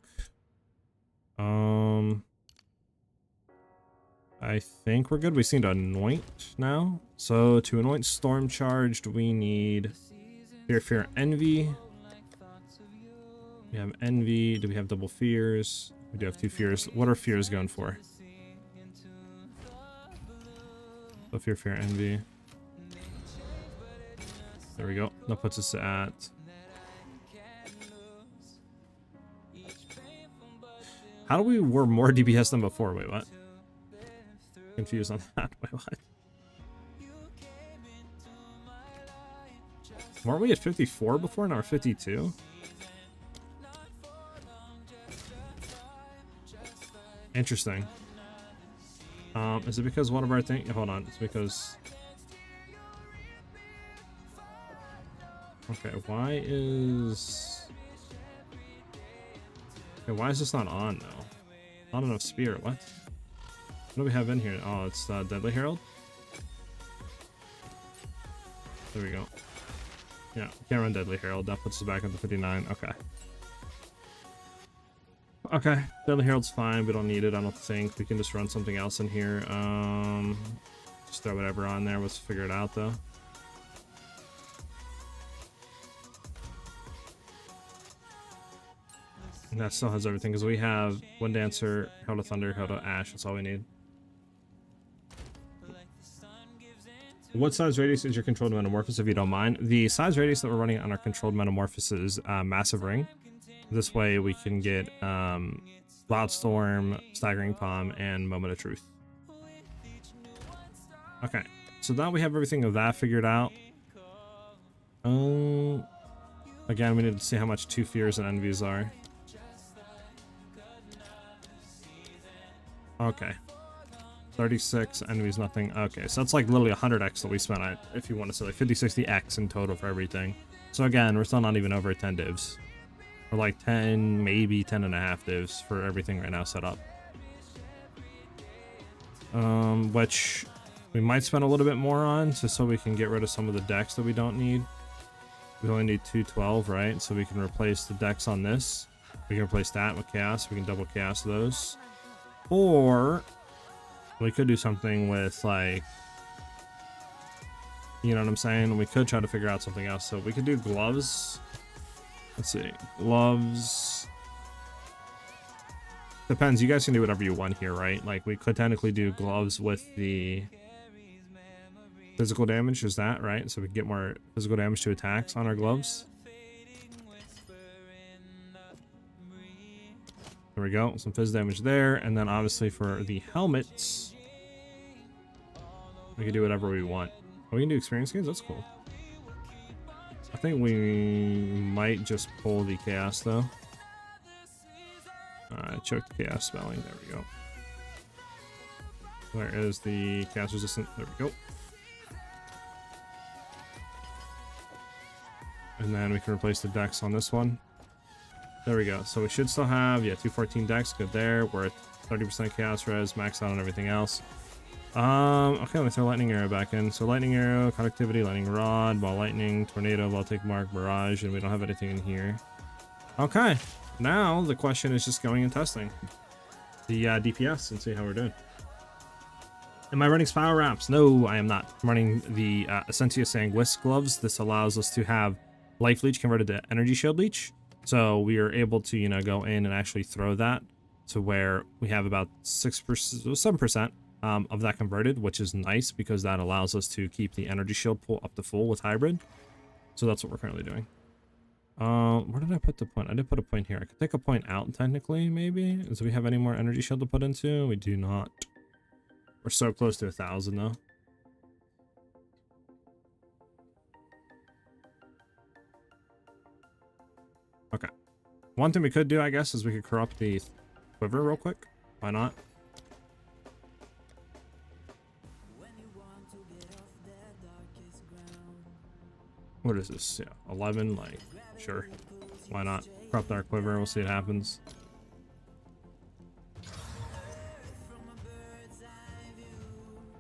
S1: I think we're good. We just need to anoint now. So to anoint storm charged, we need fear, envy. We have envy. Do we have double fears? We do have 2 fears. What are fears going for? So fear, envy. There we go. That puts us at. How do we were more DPS than before? Wait, what? Confused on that. Wait, what? Weren't we at 54 before? Now we're 52. Interesting. Is it because one of our things? Hold on. It's because. Okay, why is. Okay, why is this not on though? Not enough spirit. What? What do we have in here? Oh, it's Deadly Herald. There we go. Yeah, we can't run Deadly Herald. That puts us back up to 59. Okay. Okay, Deadly Herald's fine. We don't need it, I don't think. We can just run something else in here. Just throw whatever on there. Let's figure it out, though. And that still has everything, because we have Wind Dancer, Herald of Thunder, Herald of Ash. That's all we need. What size radius is your controlled metamorphosis, if you don't mind? The size radius that we're running on our controlled metamorphosis is Massive Ring. This way we can get Cloudstorm, Staggering Palm, and Moment of Truth. Okay, so now we have everything of that figured out. Again, we need to see how much 2 fears and envies are. Okay. 36, envies, nothing. Okay, so that's like literally 100x that we spent on it, if you want to say like 50, 60x in total for everything. So again, we're still not even over 10 divs. Or like 10, maybe 10 and a half divs for everything right now set up. Which we might spend a little bit more on, just so we can get rid of some of the decks that we don't need. We only need 212, right? So we can replace the decks on this. We can replace that with Chaos. We can double Chaos those. Or we could do something with like, you know what I'm saying? We could try to figure out something else. So we could do gloves. Let's see, gloves. Depends, you guys can do whatever you want here, right? Like we could technically do gloves with the physical damage, is that right? So we can get more physical damage to attacks on our gloves. There we go. Some fizz damage there. And then obviously for the helmets, we can do whatever we want. Oh, we can do experience gains? That's cool. I think we might just pull the chaos though. Choke the chaos spelling. There we go. Where is the chaos resistant? There we go. And then we can replace the dex on this one. There we go. So we should still have, yeah, 214 dex. Good there. We're at 30% chaos res, max out on everything else. Okay, let me throw lightning arrow back in. So lightning arrow, conductivity, lightning rod, ball lightning, tornado, ball take mark, barrage, and we don't have anything in here. Okay, now the question is just going and testing the DPS and see how we're doing. Am I running spiral wraps? No, I am not. I'm running the Essentia Sanguis gloves. This allows us to have life leech converted to energy shield leech. So we are able to, you know, go in and actually throw that to where we have about 6%, 7% of that converted, which is nice because that allows us to keep the energy shield pool up to full with hybrid. So that's what we're currently doing. Where did I put the point? I did put a point here. I could take a point out technically, maybe. Do we have any more energy shield to put into? We do not. We're so close to 1,000 though. Okay. One thing we could do, I guess, is we could corrupt the quiver real quick. Why not? What is this? Yeah, 11, like, sure. Why not? Corrupt our quiver, we'll see what happens.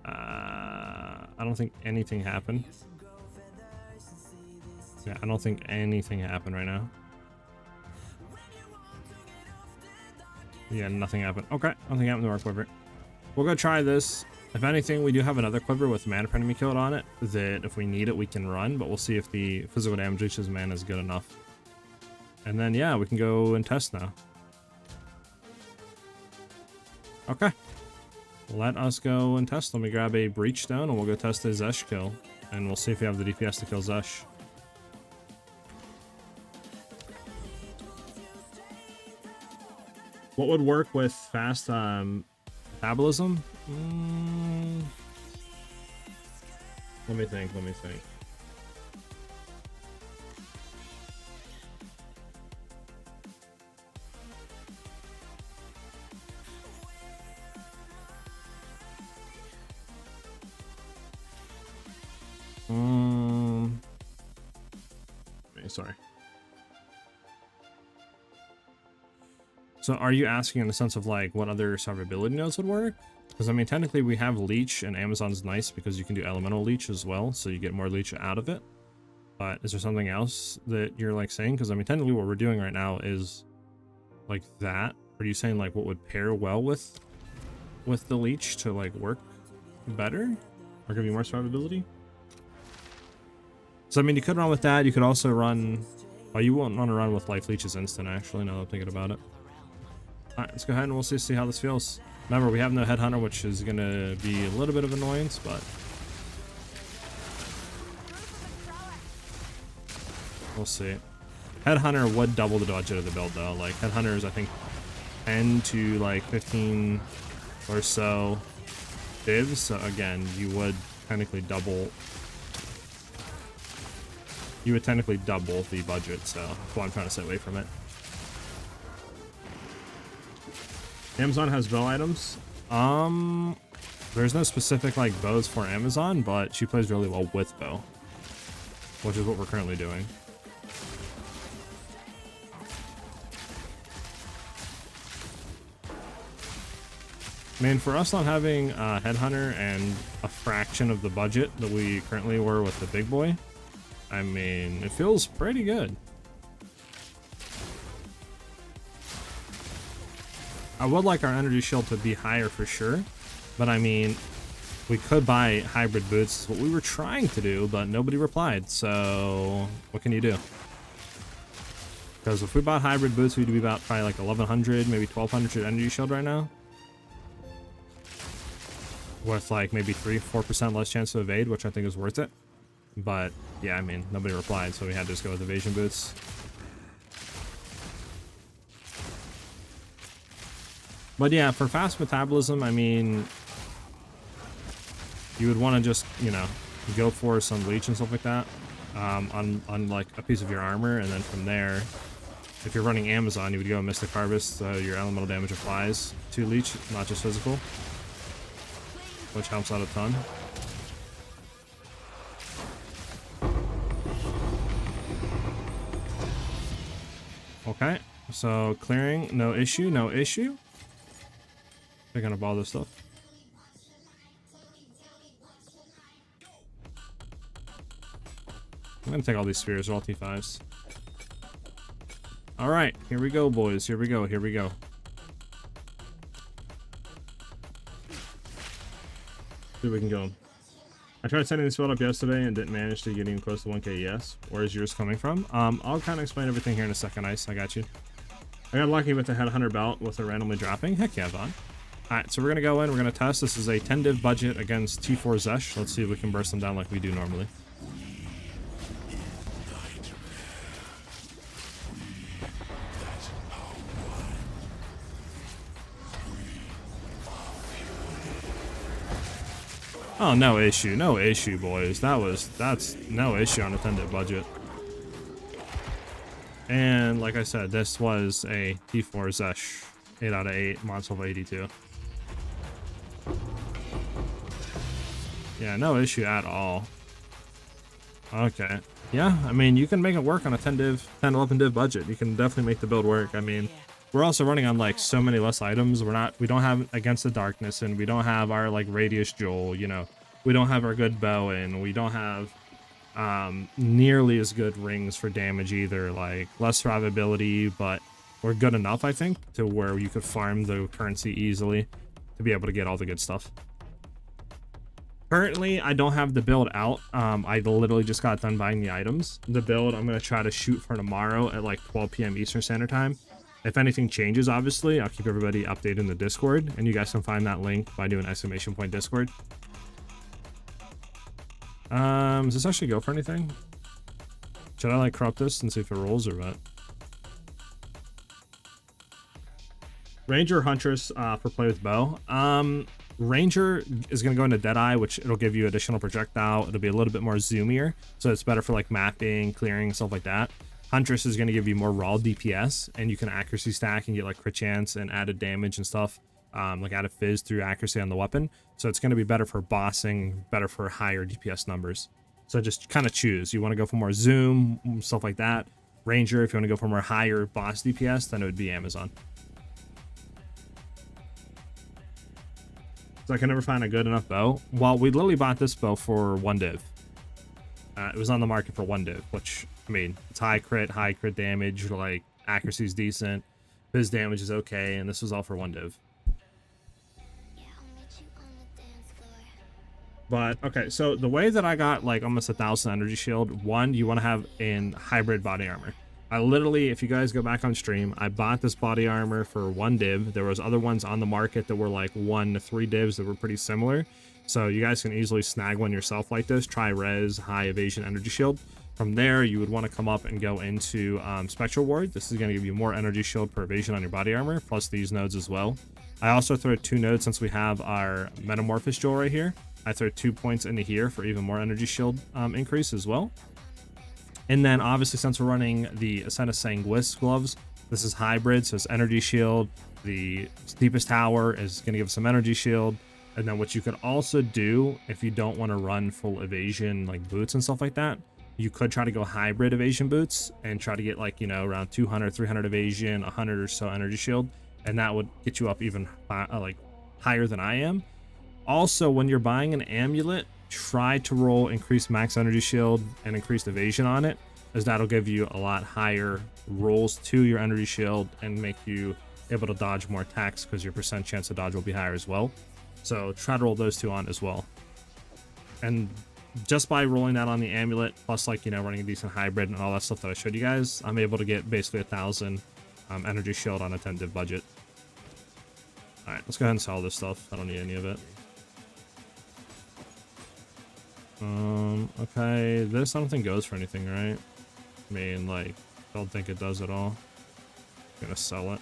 S1: I don't think anything happened. Yeah, I don't think anything happened right now. Yeah, nothing happened. Okay, nothing happened to our quiver. We'll go try this. If anything, we do have another quiver with mana enemy killed on it that if we need it, we can run, but we'll see if the physical damage reaches mana is good enough. And then, yeah, we can go and test now. Okay. Let us go and test. Let me grab a breach stone and we'll go test the Zesh kill. And we'll see if we have the DPS to kill Zesh. What would work with fast metabolism? Let me think. Sorry. So are you asking in the sense of like what other survivability nodes would work? Because I mean technically we have leech and Amazon's nice because you can do elemental leech as well, so you get more leech out of it. But is there something else that you're like saying? Because I mean technically what we're doing right now is like that. Are you saying like what would pair well with the leech to like work better or give you more survivability? So I mean you could run with that. You could also run. Oh, you won't want to run with life leeches instant actually. Now that I'm thinking about it. Alright, let's go ahead and we'll see how this feels. Remember, we have no headhunter, which is gonna be a little bit of annoyance, but we'll see. Headhunter would double the budget of the build though. Like headhunter is I think 10 to like 15 or so divs. So again, you would technically double the budget, so that's why I'm trying to stay away from it. Amazon has bow items. There's no specific like bows for Amazon, but she plays really well with bow, which is what we're currently doing. I mean, for us not having a headhunter and a fraction of the budget that we currently were with the big boy, I mean, it feels pretty good. I would like our energy shield to be higher for sure, but I mean, we could buy hybrid boots, is what we were trying to do, but nobody replied, so what can you do? Because if we bought hybrid boots, we'd be about probably like 1100, maybe 1200 energy shield right now. With like maybe 3-4% less chance to evade, which I think is worth it. But yeah, I mean, nobody replied, so we had to just go with evasion boots. But yeah, for fast metabolism, I mean, you would want to just, you know, go for some leech and stuff like that on like a piece of your armor, and then from there, if you're running Amazon, you would go Mystic Harvest, so your elemental damage applies to leech, not just physical, which helps out a ton. Okay, so clearing, no issue, no issue. Picking up all this stuff. I'm gonna take all these spheres, they're all T5s. Alright, here we go, boys. Here we go, here we go. See if we can go. I tried setting this build up yesterday and didn't manage to get even close to 1k ES. Where is yours coming from? I'll kind of explain everything here in a second, Ice. I got you. I got lucky with the head 100 belt with it randomly dropping. Heck yeah, Vaughn. Alright, so we're gonna go in, we're gonna test. This is a 10 div budget against T4 Zesh. Let's see if we can burst them down like we do normally. Oh, no issue, boys. That's no issue on a 10-div budget. And like I said, this was a T4 Zesh 8 out of 8, Monster of 82. Yeah, no issue at all. Okay. Yeah, I mean, you can make it work on a 10-11 div budget. You can definitely make the build work. I mean, we're also running on like so many less items. We don't have Against the Darkness, and we don't have our like Radius Joel, you know. We don't have our good bow, and we don't have nearly as good rings for damage either. Like less survivability, but we're good enough, I think, to where you could farm the currency easily to be able to get all the good stuff. Currently, I don't have the build out. I literally just got done buying the items. The build I'm going to try to shoot for tomorrow at like 12 p.m. Eastern Standard Time. If anything changes, obviously, I'll keep everybody updated in the Discord, and you guys can find that link by doing !Discord. Does this actually go for anything? Should I like corrupt this and see if it rolls or what? Ranger, Huntress for play with bow. Ranger is going to go into Deadeye, which it'll give you additional projectile. It'll be a little bit more zoomier, so it's better for like mapping, clearing, stuff like that. Huntress is going to give you more raw DPS, and you can accuracy stack and get like crit chance and added damage and stuff, like added fizz through accuracy on the weapon. So it's going to be better for bossing, better for higher DPS numbers. So just kind of choose. You want to go for more zoom, stuff like that. Ranger, if you want to go for more higher boss DPS, then it would be Amazon. So I can never find a good enough bow. Well, we literally bought this bow for 1 div. It was on the market for 1 div, which, I mean, it's high crit damage, like accuracy is decent, fizz damage is okay, and this was all for 1 div. But okay, so the way that I got like almost 1,000 energy shield, one, you want to have in hybrid body armor. I literally, if you guys go back on stream, I bought this body armor for 1 div. There was other ones on the market that were like 1 to 3 divs that were pretty similar. So you guys can easily snag one yourself like this. Try res, high evasion, energy shield. From there, you would want to come up and go into Spectral Ward. This is going to give you more energy shield per evasion on your body armor, plus these nodes as well. I also throw 2 nodes since we have our Metamorphosis Jewel right here. I throw 2 points into here for even more energy shield increase as well. And then obviously, since we're running the Ascent of Sanguis gloves, this is hybrid, so it's energy shield. The Steepest Tower is going to give us some energy shield. And then what you could also do, if you don't want to run full evasion like boots and stuff like that, you could try to go hybrid evasion boots and try to get like, you know, around 200, 300 evasion, 100 or so energy shield. And that would get you up even like higher than I am. Also, when you're buying an amulet, try to roll increased max energy shield and increased evasion on it, as that'll give you a lot higher rolls to your energy shield and make you able to dodge more attacks, because your percent chance to dodge will be higher as well. So try to roll those 2 on as well. And just by rolling that on the amulet, plus like, you know, running a decent hybrid and all that stuff that I showed you guys, I'm able to get basically 1,000 energy shield on a 10 div budget. All right, let's go ahead and sell this stuff. I don't need any of it. Okay, this I don't think goes for anything, right? I mean, like, I don't think it does at all. I'm gonna sell it.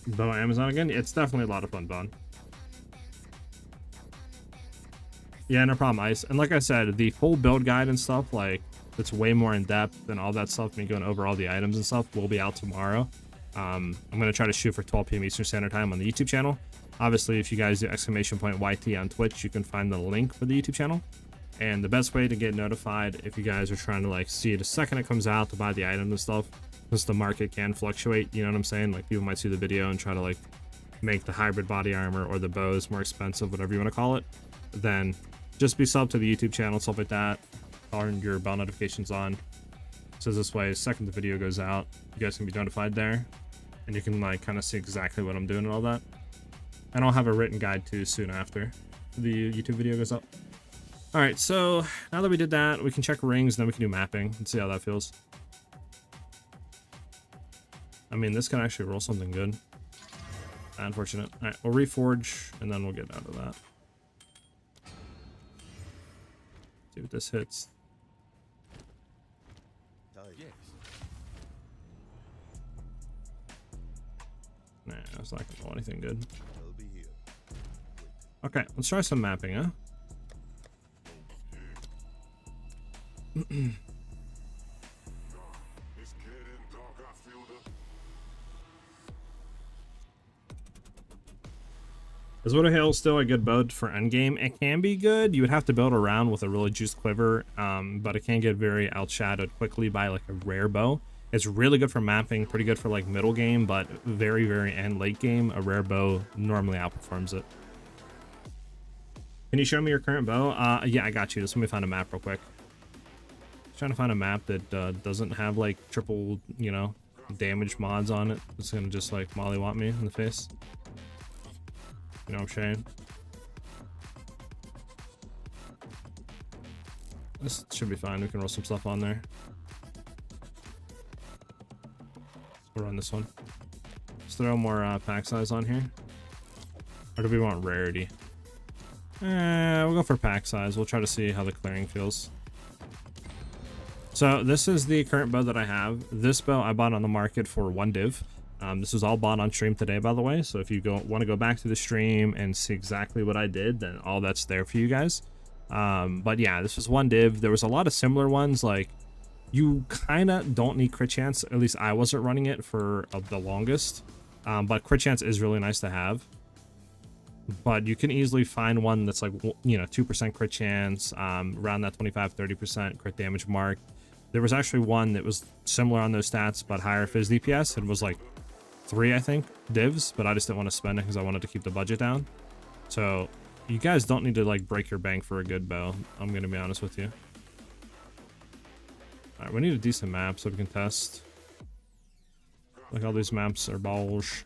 S1: Bow Amazon again. It's definitely a lot of fun, Bond. Yeah, no problem, Ice. And like I said, the full build guide and stuff, like, it's way more in depth and all that stuff, me going over all the items and stuff, will be out tomorrow. I'm going to try to shoot for 12 p.m. Eastern Standard Time on the YouTube channel. Obviously, if you guys do !YT on Twitch, you can find the link for the YouTube channel. And the best way to get notified if you guys are trying to like see it the second it comes out to buy the item and stuff, since the market can fluctuate, you know what I'm saying? Like people might see the video and try to like make the hybrid body armor or the bows more expensive, whatever you want to call it. Then just be sub to the YouTube channel, stuff like that. Turn your bell notifications on. So this way, the second the video goes out, you guys can be notified there. And you can like kind of see exactly what I'm doing and all that. And I'll have a written guide too soon after the YouTube video goes up. All right, so now that we did that, we can check rings, and then we can do mapping and see how that feels. I mean, this can actually roll something good. Unfortunate. All right, we'll reforge, and then we'll get out of that. See what this hits. Nah, it's not gonna roll anything good. Okay, let's try some mapping, huh? Is Widow Hail still a good build for endgame? It can be good. You would have to build around with a really juiced quiver, but it can get very outshadowed quickly by like a rare bow. It's really good for mapping, pretty good for like middle game, but very, very end late game, a rare bow normally outperforms it. Can you show me your current bow? Yeah, I got you. Just let me find a map real quick. Trying to find a map that doesn't have like triple, you know, damage mods on it. It's gonna just like mollywop me in the face. You know what I'm saying? This should be fine. We can roll some stuff on there. We'll run this one. Let's throw more pack size on here. Or do we want rarity? We'll go for pack size. We'll try to see how the clearing feels. So this is the current bow that I have. This bow I bought on the market for 1 div. This was all bought on stream today, by the way. So if you want to go back to the stream and see exactly what I did, then all that's there for you guys. But yeah, this was 1 div. There was a lot of similar ones. Like you kind of don't need crit chance. At least I wasn't running it for the longest. But crit chance is really nice to have. But you can easily find one that's like, you know, 2% crit chance, around that 25-30% crit damage mark. There was actually one that was similar on those stats, but higher fizz DPS. It was like 3, I think, divs, but I just didn't want to spend it because I wanted to keep the budget down. So you guys don't need to like break your bank for a good bow. I'm going to be honest with you. All right, we need a decent map so we can test. Like all these maps are balls.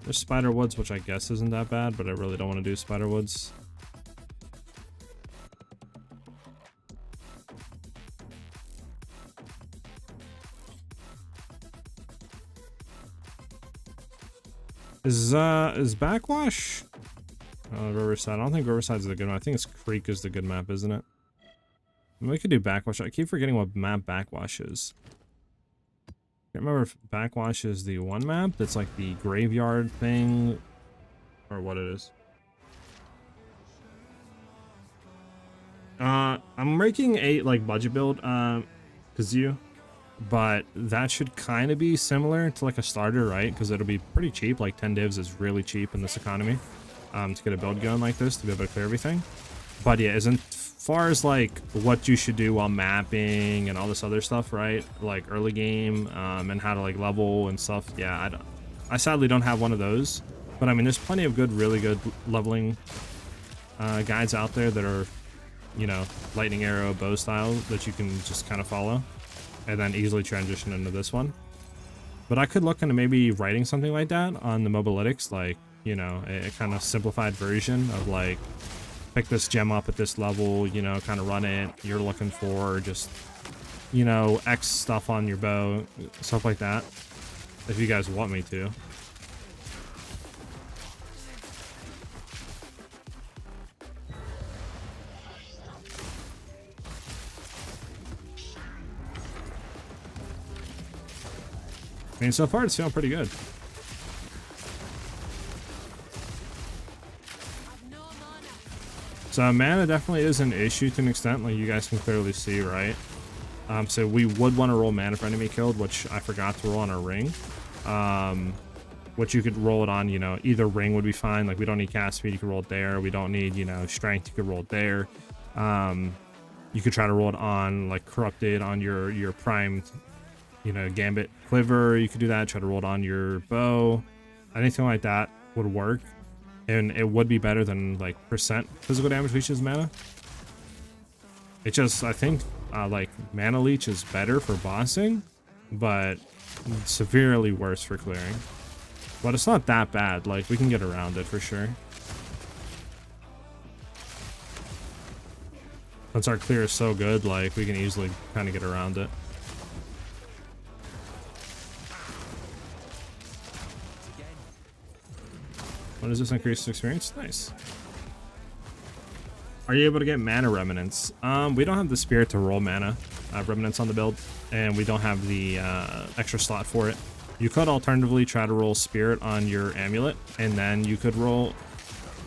S1: There's Spider Woods, which I guess isn't that bad, but I really don't want to do Spider Woods. Is Backwash? Riverside. I don't think Riverside's the good one. I think it's Creek is the good map, isn't it? I mean, we could do Backwash. I keep forgetting what map Backwash is. I can't remember if Backwash is the one map that's like the graveyard thing or what it is. I'm making a like budget build Kazoo, but that should kind of be similar to like a starter, right? Because it'll be pretty cheap. Like 10 divs is really cheap in this economy to get a build going like this to be able to clear everything. But yeah, as far as like what you should do while mapping and all this other stuff, right? Like early game and how to like level and stuff. Yeah, I sadly don't have one of those, but I mean, there's plenty of good, really good leveling guides out there that are, you know, lightning arrow bow style that you can just kind of follow and then easily transition into this one. But I could look into maybe writing something like that on the Mobalytics, like, you know, a kind of simplified version of like, pick this gem up at this level, you know, kind of run it. You're looking for just, you know, X stuff on your bow, stuff like that, if you guys want me to. I mean, so far it's feeling pretty good. So mana definitely is an issue to an extent, like you guys can clearly see, right? So we would want to roll mana for enemy killed, which I forgot to roll on our ring. Which you could roll it on, you know, either ring would be fine. Like we don't need cast speed, you can roll it there. We don't need, you know, strength, you could roll it there. You could try to roll it on like corrupted on your primed, you know, gambit quiver. You could do that. Try to roll it on your bow. Anything like that would work. And it would be better than like percent physical damage leeches mana. It just, I think like mana leech is better for bossing, but severely worse for clearing. But it's not that bad, like we can get around it for sure. Since our clear is so good, like we can easily kind of get around it. What does this increase experience? Nice. Are you able to get mana remnants? We don't have the spirit to roll mana remnants on the build, and we don't have the extra slot for it. You could alternatively try to roll spirit on your amulet, and then you could roll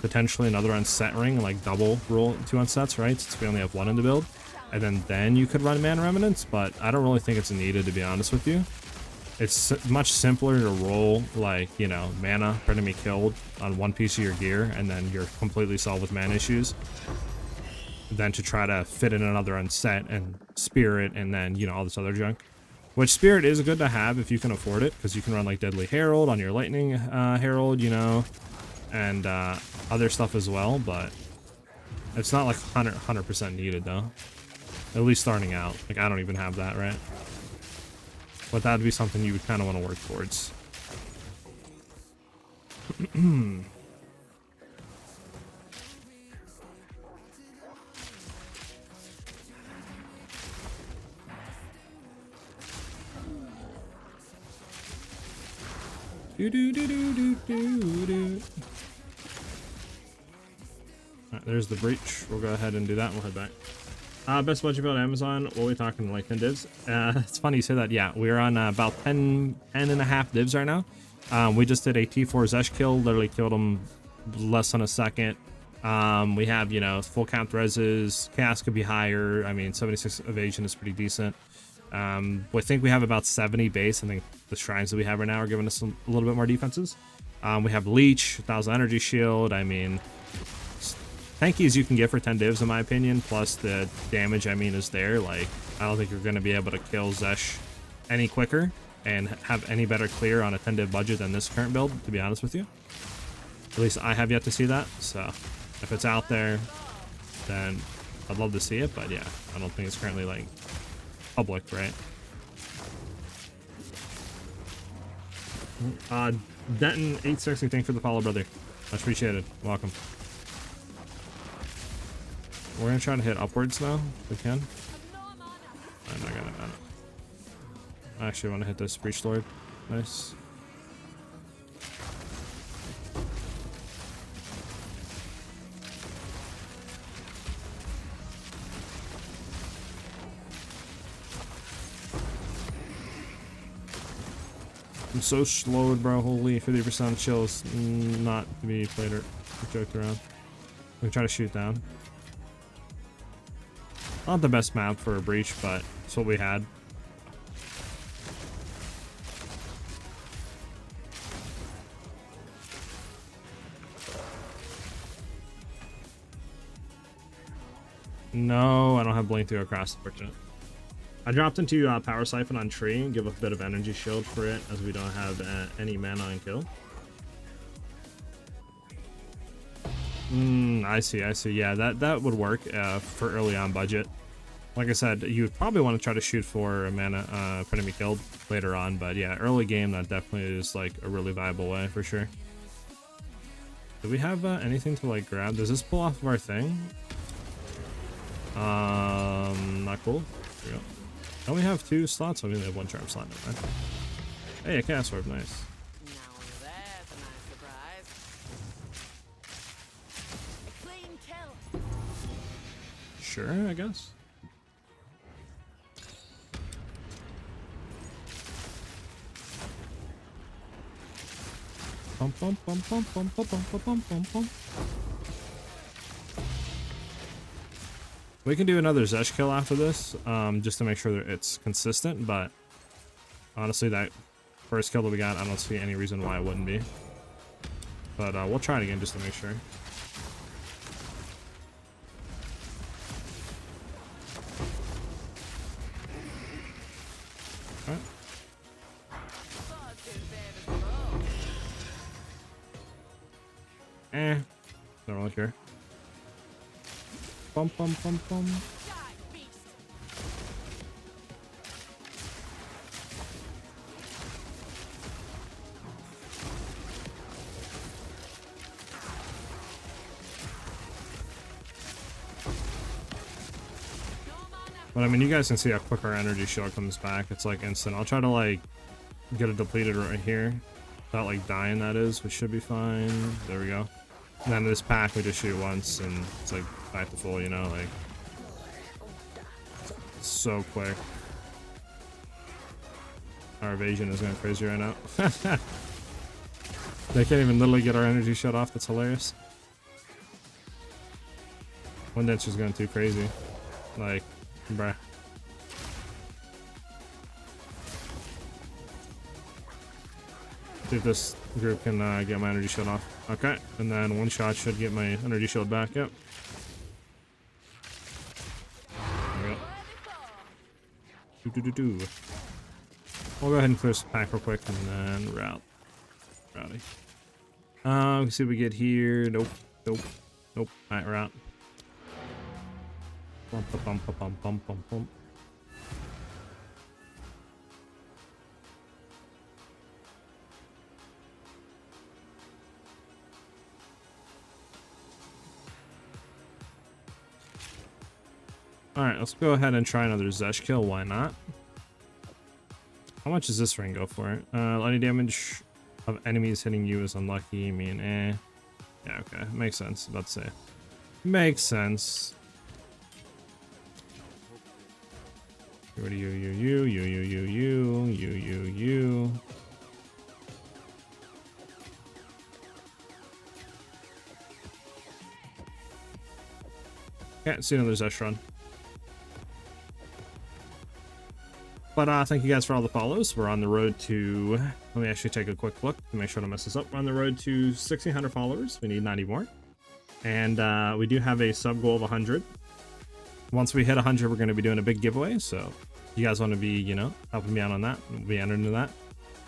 S1: potentially another unset ring, like double roll 2 unsets, right? Since we only have 1 in the build, and then you could run mana remnants, but I don't really think it's needed, to be honest with you. It's much simpler to roll, like, you know, mana for enemy killed on 1 piece of your gear, and then you're completely solved with mana issues, than to try to fit in another unset and spirit and then, you know, all this other junk. Which spirit is good to have if you can afford it, because you can run like Deadly Herald on your Lightning Herald, you know, and other stuff as well, but it's not like 100% needed though. At least starting out. Like, I don't even have that, right? But that'd be something you would kind of want to work towards. Alright, there's the breach. We'll go ahead and do that and we'll head back. Best budget build on Amazon. What are we talking, like 10 divs? It's funny you say that. Yeah, we're on about 10 and a half divs right now. We just did a T4 Zesh kill, literally killed him less than a second. We have, you know, full count reses. Chaos could be higher. I mean, 76 evasion is pretty decent. I think we have about 70 base. I think the shrines that we have right now are giving us a little bit more defenses. We have Leech, 1000 energy shield. I mean, tankies you can get for 10 divs in my opinion, plus the damage, I mean, is there. Like, I don't think you're going to be able to kill Zesh any quicker and have any better clear on a 10 div budget than this current build, to be honest with you. At least I have yet to see that, so if it's out there, then I'd love to see it, but yeah, I don't think it's currently like public, right? Denton 860, thanks for the follow, brother. Much appreciated. Welcome. We're gonna try to hit upwards now, if we can. I'm not gonna. I actually want to hit this Breach Lord. Nice. I'm so slowed, bro. Holy 50% chills. Not to be played or joked around. We try to shoot down. Not the best map for a breach, but it's what we had. No, I don't have blink to go across, fortunate. I dropped into Power Siphon on Tree and give a bit of energy shield for it, as we don't have any mana on kill. I see. Yeah, that would work for early on budget. Like I said, you would probably want to try to shoot for a mana for enemy killed later on, but yeah, early game, that definitely is like a really viable way for sure. Do we have anything to like grab? Does this pull off of our thing? Not cool. There we go. Don't we have 2 slots? I mean, we have 1 charm slot. Right? Hey, a Chaos Orb, nice.
S2: Now that's a nice surprise. Clean kill.
S1: Sure, I guess. Bum, bum, bum, bum, bum, bum, bum, bum, bum, bum. We can do another Zesh kill after this, just to make sure that it's consistent, but honestly, that first kill that we got, I don't see any reason why it wouldn't be. But we'll try it again just to make sure. Alright. Don't really care. Bum bum bum bum. But I mean, you guys can see how quick our energy shield comes back. It's like instant. I'll try to like get it depleted right here without like dying. That is, we should be fine. There we go. And then this pack, we just shoot once and it's like back to full, you know, like so quick. Our evasion is going crazy right now. They can't even literally get our energy shut off. That's hilarious. One dancer's going too crazy. Like, bruh. See if this group can get my energy shield off. Okay, and then one shot should get my energy shield back. Yep. There we go. We'll go ahead and clear this pack real quick and then route. Rowdy. Let's see what we get here. Nope. Nope. Nope. Alright, route. Bump, bump, bump, bump, bump, bump, bump. Alright, let's go ahead and try another Zesh kill. Why not? How much does this ring go for? Any damage of enemies hitting you is unlucky. I mean, yeah, okay. Makes sense. About to say. Makes sense. What are you. Can't see another Zesh run. But thank you guys for all the follows. We're on the road to, let me actually take a quick look to make sure I don't mess this up. We're on the road to 1,600 followers. We need 90 more. And we do have a sub goal of 100. Once we hit 100, we're going to be doing a big giveaway. So if you guys want to be, you know, helping me out on that, we'll be entered into that.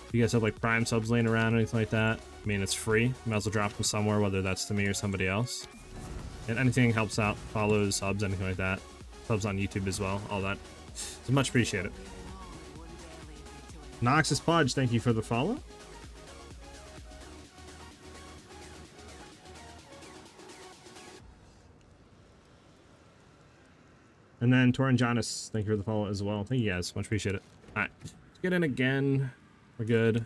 S1: If you guys have like Prime subs laying around or anything like that, I mean, it's free. You might as well drop them somewhere, whether that's to me or somebody else. And anything helps out, follows, subs, anything like that. Subs on YouTube as well, all that. It's much appreciated. Noxus Podge, thank you for the follow. And then Torin Jonas, thank you for the follow as well. Thank you guys, much appreciate it. Alright, let's get in again. We're good.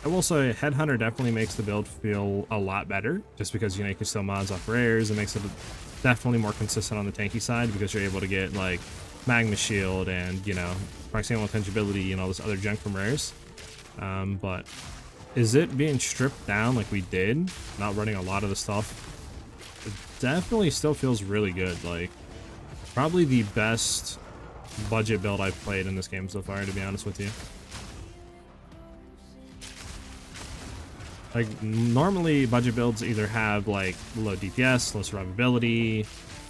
S1: I will say Headhunter definitely makes the build feel a lot better, just because, you know, you can still mods off rares. It makes it definitely more consistent on the tanky side because you're able to get like Magma Shield and, you know, proximate intangibility and all this other junk from rares. But is it being stripped down like we did, not running a lot of the stuff? It definitely still feels really good. Like, probably the best budget build I've played in this game so far, to be honest with you. Like, normally budget builds either have like low DPS, low survivability,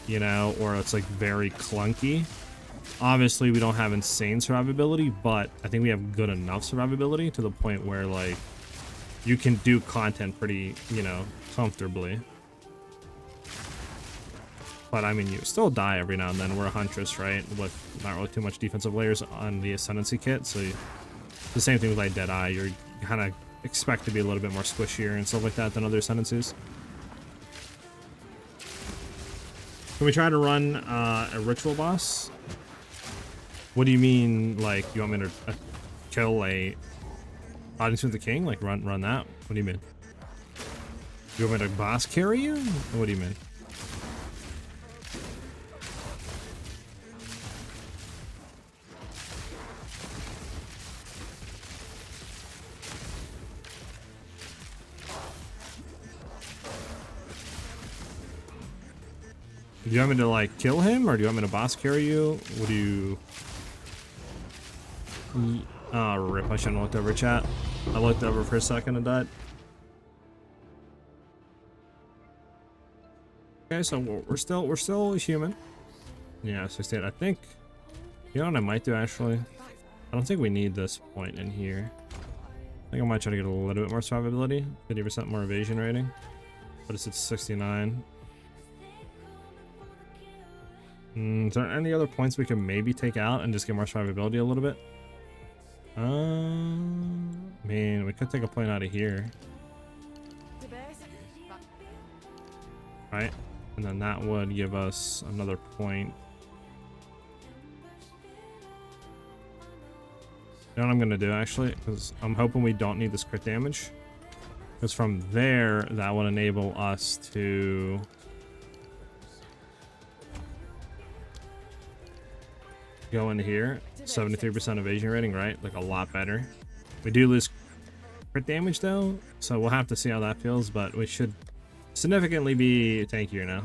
S1: you know, or it's like very clunky. Obviously we don't have insane survivability, but I think we have good enough survivability to the point where like you can do content pretty, you know, comfortably. But I mean, you still die every now and then. We're a Huntress, right? With not really too much defensive layers on the Ascendancy kit, so the same thing with like Deadeye. You're kind of expect to be a little bit more squishier and stuff like that than other Ascendancies. Can we try to run a ritual boss? What do you mean, like, you want me to kill a Audience with the King? Like, run that? What do you mean? You want me to boss carry you? What do you mean? Do you want me to like kill him, or do you want me to boss carry you? What do you? Oh, rip! I shouldn't have looked over chat. I looked over for a second and died. Okay, so we're still human. Yeah, 68. I think. You know what I might do actually? I don't think we need this point in here. I think I might try to get a little bit more survivability. 50% more evasion rating. But it's at 69. Is there any other points we can maybe take out and just get more survivability a little bit? Man, we could take a point out of here. Right? And then that would give us another point. You know what I'm gonna do actually? Because I'm hoping we don't need this crit damage. Because from there, that would enable us to go into here. 73% evasion rating, right? Like a lot better. We do lose crit damage though, so we'll have to see how that feels, but we should significantly be tankier now.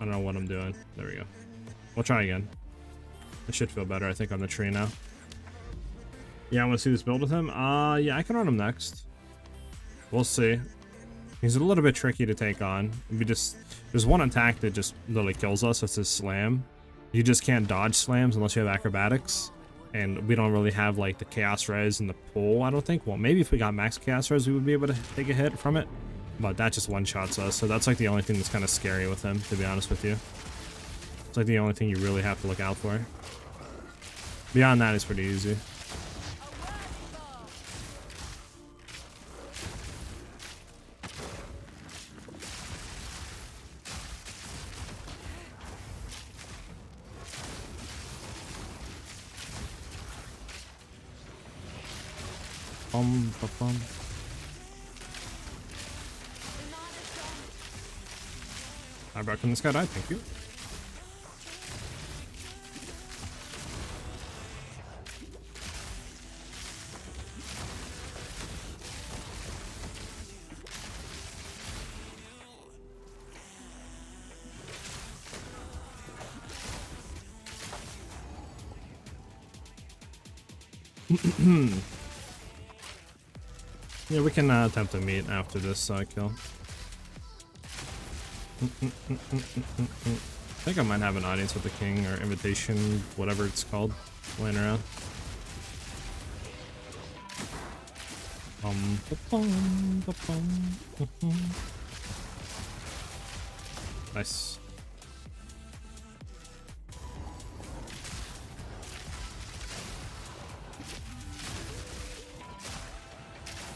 S1: I don't know what I'm doing. There we go. We'll try again. It should feel better, I think, on the tree now. Yeah, I want to see this build with him. Yeah, I can run him next. We'll see. He's a little bit tricky to take on. There's one attack that just literally kills us. It's his slam. You just can't dodge slams unless you have acrobatics. And we don't really have like the chaos res and the pull, I don't think. Well, maybe if we got max chaos res, we would be able to take a hit from it. But that just one-shots us. So that's like the only thing that's kind of scary with him, to be honest with you. It's like the only thing you really have to look out for. Beyond that, it's pretty easy. Bum. I broke in this guy died, thank you. Yeah, we can attempt to meet after this kill. I think I might have an audience with the king or invitation, whatever it's called, laying around. Nice.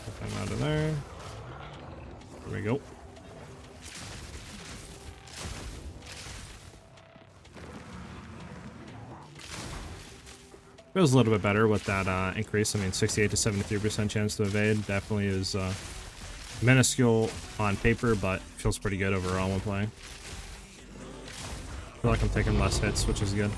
S1: Put them out of there. There we go. Feels a little bit better with that increase. I mean, 68 to 73% chance to evade definitely is minuscule on paper, but feels pretty good overall when playing. I feel like I'm taking less hits, which is good.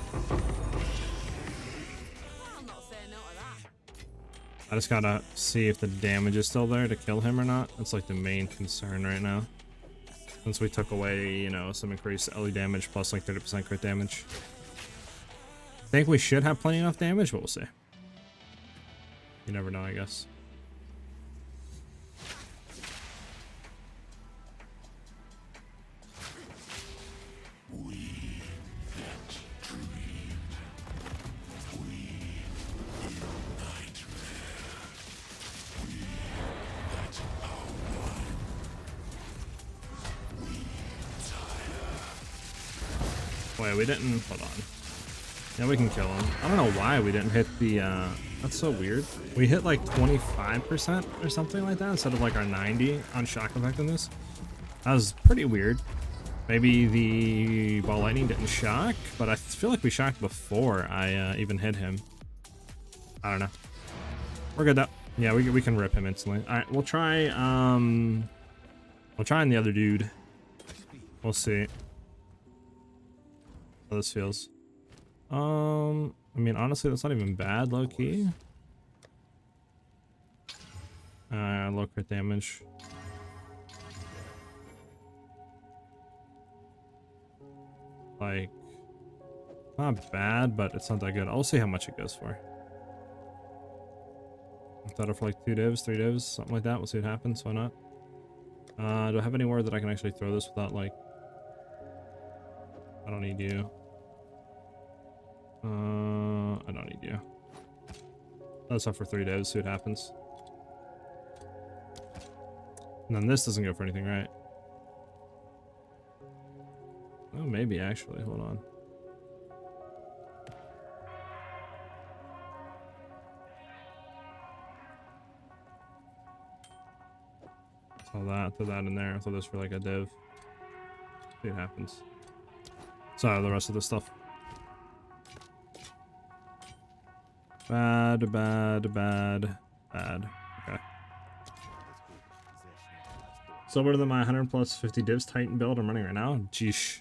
S1: I just gotta see if the damage is still there to kill him or not. That's like the main concern right now. Since we took away, you know, some increased LE damage plus like 30% crit damage. I think we should have plenty enough damage, but we'll see. You never know, I guess. Wait, we didn't. Hold on. Yeah, we can kill him. I don't know why we didn't hit the, that's so weird. We hit like 25% or something like that instead of like our 90 on shock effectiveness. That was pretty weird. Maybe the ball lightning didn't shock, but I feel like we shocked before I even hit him. I don't know. We're good though. Yeah, we can rip him instantly. All right, we'll try on the other dude. We'll see how this feels. I mean, honestly, that's not even bad, low key. Low crit damage. like not bad, but it's not that good. I'll see how much it goes for. I'll throw it for like 2 divs, 3 divs, something like that. We'll see what happens. Why not? Do I have anywhere that I can actually throw this without like? I don't need you. I don't need you. Let's up for 3 divs. See what happens. And then this doesn't go for anything, right? Oh, maybe actually. Hold on. Throw that in there. Throw this for like a div. See what happens. So the rest of the stuff. Bad, bad, bad, bad. Okay. So what are my 100 plus 50 divs Titan build I'm running right now? Jeesh.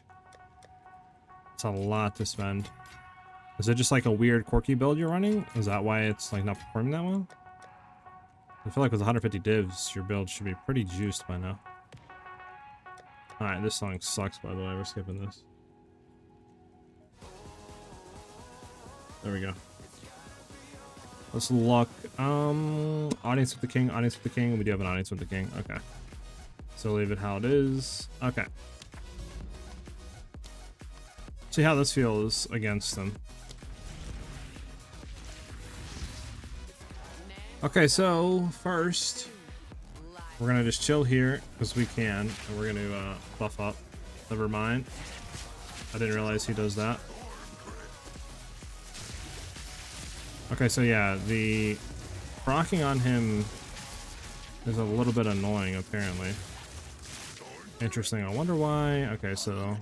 S1: It's a lot to spend. Is it just like a weird quirky build you're running? Is that why it's like not performing that well? I feel like with 150 divs, your build should be pretty juiced by now. Alright, this song sucks, by the way. We're skipping this. There we go. Let's look. Audience with the king, audience with the king. We do have an audience with the king. Okay. So leave it how it is. Okay. See how this feels against them. Okay, so first we're gonna just chill here because we can, and we're gonna buff up. Never mind. I didn't realize he does that. Okay, so yeah, the procking on him is a little bit annoying apparently. Interesting. I wonder why. Okay, so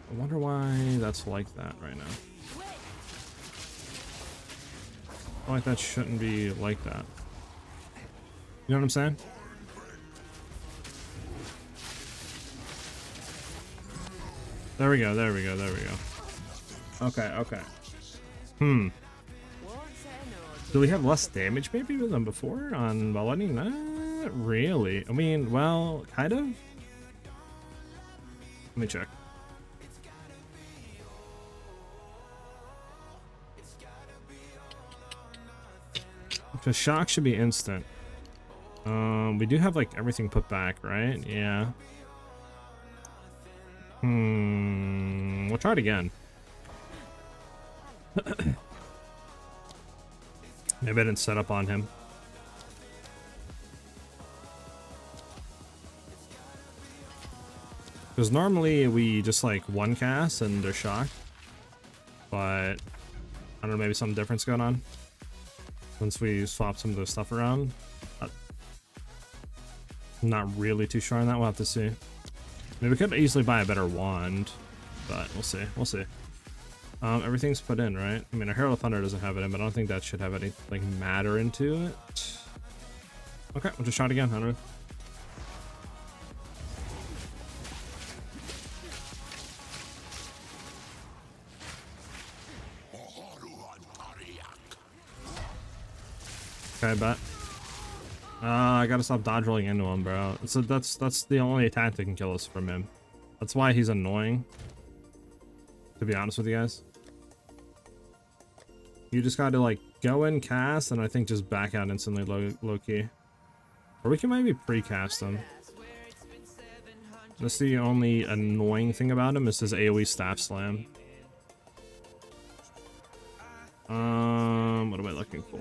S1: I wonder why that's like that right now. I feel like that shouldn't be like that. You know what I'm saying? There we go, there we go, there we go. Okay, okay. Do we have less damage maybe than before on lightning? Not really. I mean, well, kind of. Let me check. Because shock should be instant. We do have like everything put back, right? Yeah. We'll try it again. Maybe I didn't set up on him. Because normally we just like one cast and they're shocked. But I don't know, maybe something different's going on. Once we swap some of the stuff around. I'm not really too sure on that. We'll have to see. I mean, we could easily buy a better wand, but we'll see. We'll see. Everything's put in, right? I mean, a Herald of Thunder doesn't have it in, but I don't think that should have any like matter into it. Okay, we'll just try it again, Hunter. Okay, bet. I gotta stop dodge rolling into him, bro. So that's the only attack that can kill us from him. That's why he's annoying. To be honest with you guys. You just gotta like go in, cast, and I think just back out instantly low key. Or we can maybe pre-cast him. That's the only annoying thing about him is his AoE staff slam. What am I looking for?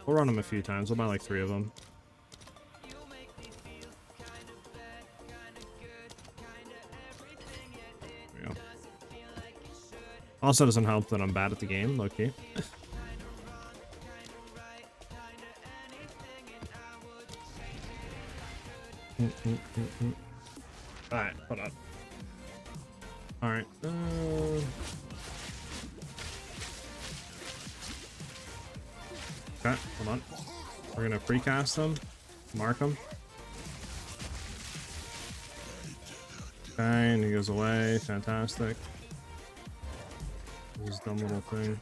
S1: We'll run him a few times. We'll buy like 3 of them. There we go. Also doesn't help that I'm bad at the game, low-key. Alright, hold on. Alright. Okay, hold on. We're gonna precast them, mark them. Okay, and he goes away. Fantastic. This dumb little thing.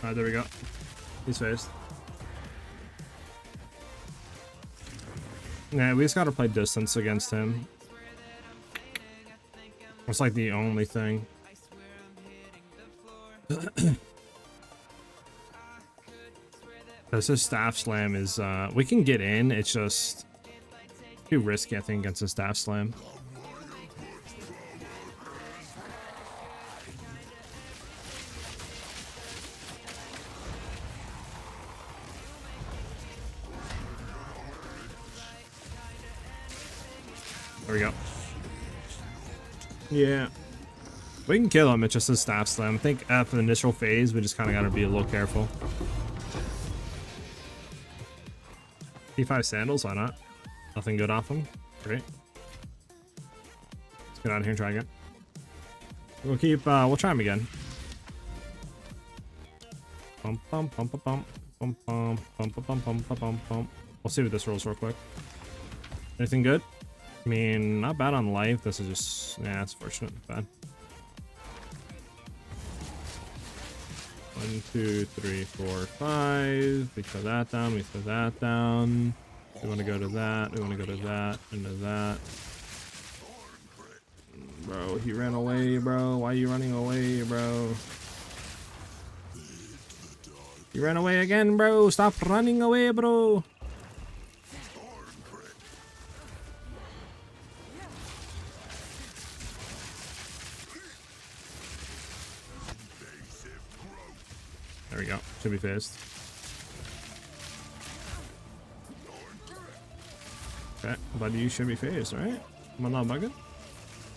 S1: Alright, there we go. He's phased. Yeah, we just gotta play distance against him. It's like the only thing. Because his staff slam is, we can get in, it's just too risky, I think, against his staff slam. There we go. Yeah. We can kill him, it's just his staff slam. I think after the initial phase, we just kind of gotta be a little careful. P5 sandals, why not? Nothing good off him. Great. Let's get out of here and try again. We'll keep, we'll try him again. Bum bum bum bum bum bum bum bum bum bum bum bum. We'll see what this rolls real quick. Anything good? I mean, not bad on life. This is just, yeah, it's fortunate. Bad. 1, 2, 3, 4, 5. We throw that down. We throw that down. We want to go to that. We want to go to that. Into that. Bro, he ran away, bro. Why are you running away, bro? You ran away again, bro. Stop running away, bro. There we go. Should be phased. Okay, but you should be phased, right? Am I not bugging?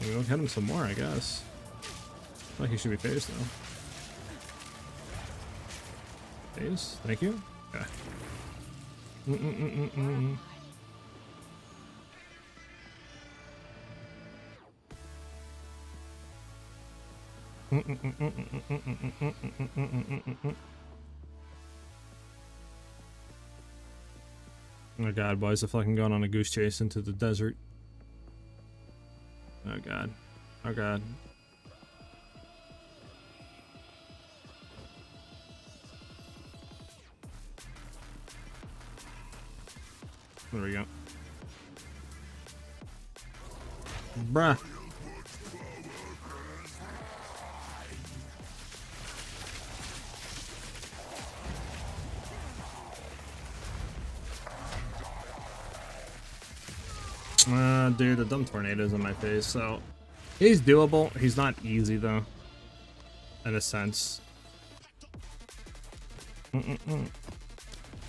S1: We'll hit him some more, I guess. I feel like he should be phased though. Phase? Thank you. Okay. Oh god, boys, if I can go on a goose chase into the desert. Oh god. Oh god. There we go. Bruh. Dude, the dumb tornado's in my face, so he's doable. He's not easy though, in a sense.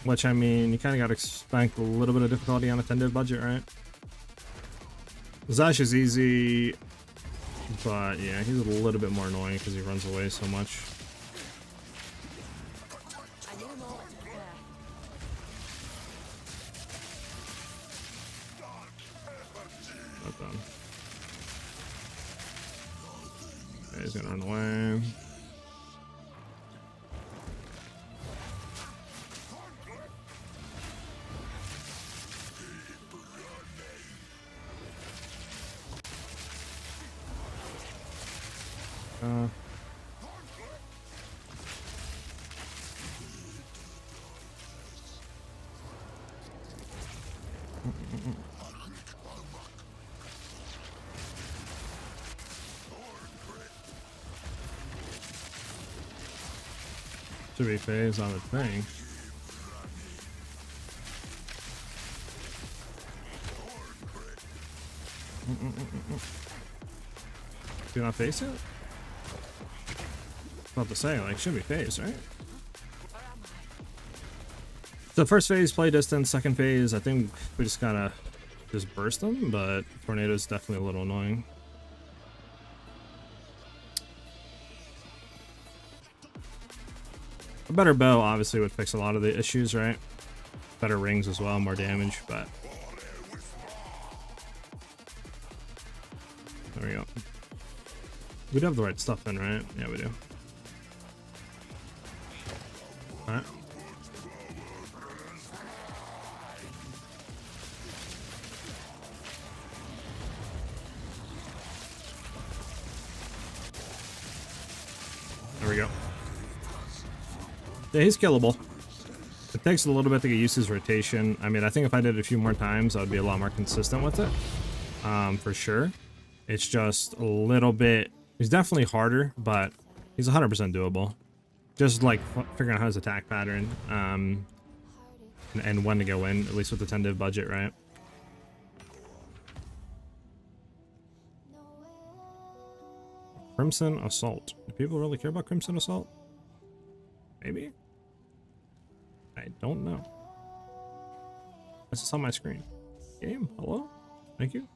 S1: Which, I mean, you kind of gotta expect a little bit of difficulty on a 10-div budget, right? SiahZ is easy, but yeah, he's a little bit more annoying because he runs away so much. Okay, he's gonna run away. Should be phased on the thing. Do you not face it? About to say, like, should be phased, right? So first phase, play distance. Second phase, I think we just gotta just burst them, but tornado's definitely a little annoying. A better bow obviously would fix a lot of the issues, right? Better rings as well, more damage, but there we go. We do have the right stuff in, right? Yeah, we do. Alright. There we go. Yeah, he's killable. It takes a little bit to get used to his rotation. I mean, I think if I did it a few more times, I would be a lot more consistent with it. For sure. It's just a little bit... He's definitely harder, but he's 100% doable. Just like figuring out his attack pattern, and when to go in, at least with the 10 div budget, right? Crimson Assault. Do people really care about Crimson Assault? Maybe? I don't know. This is on my screen. Game, hello? Thank you.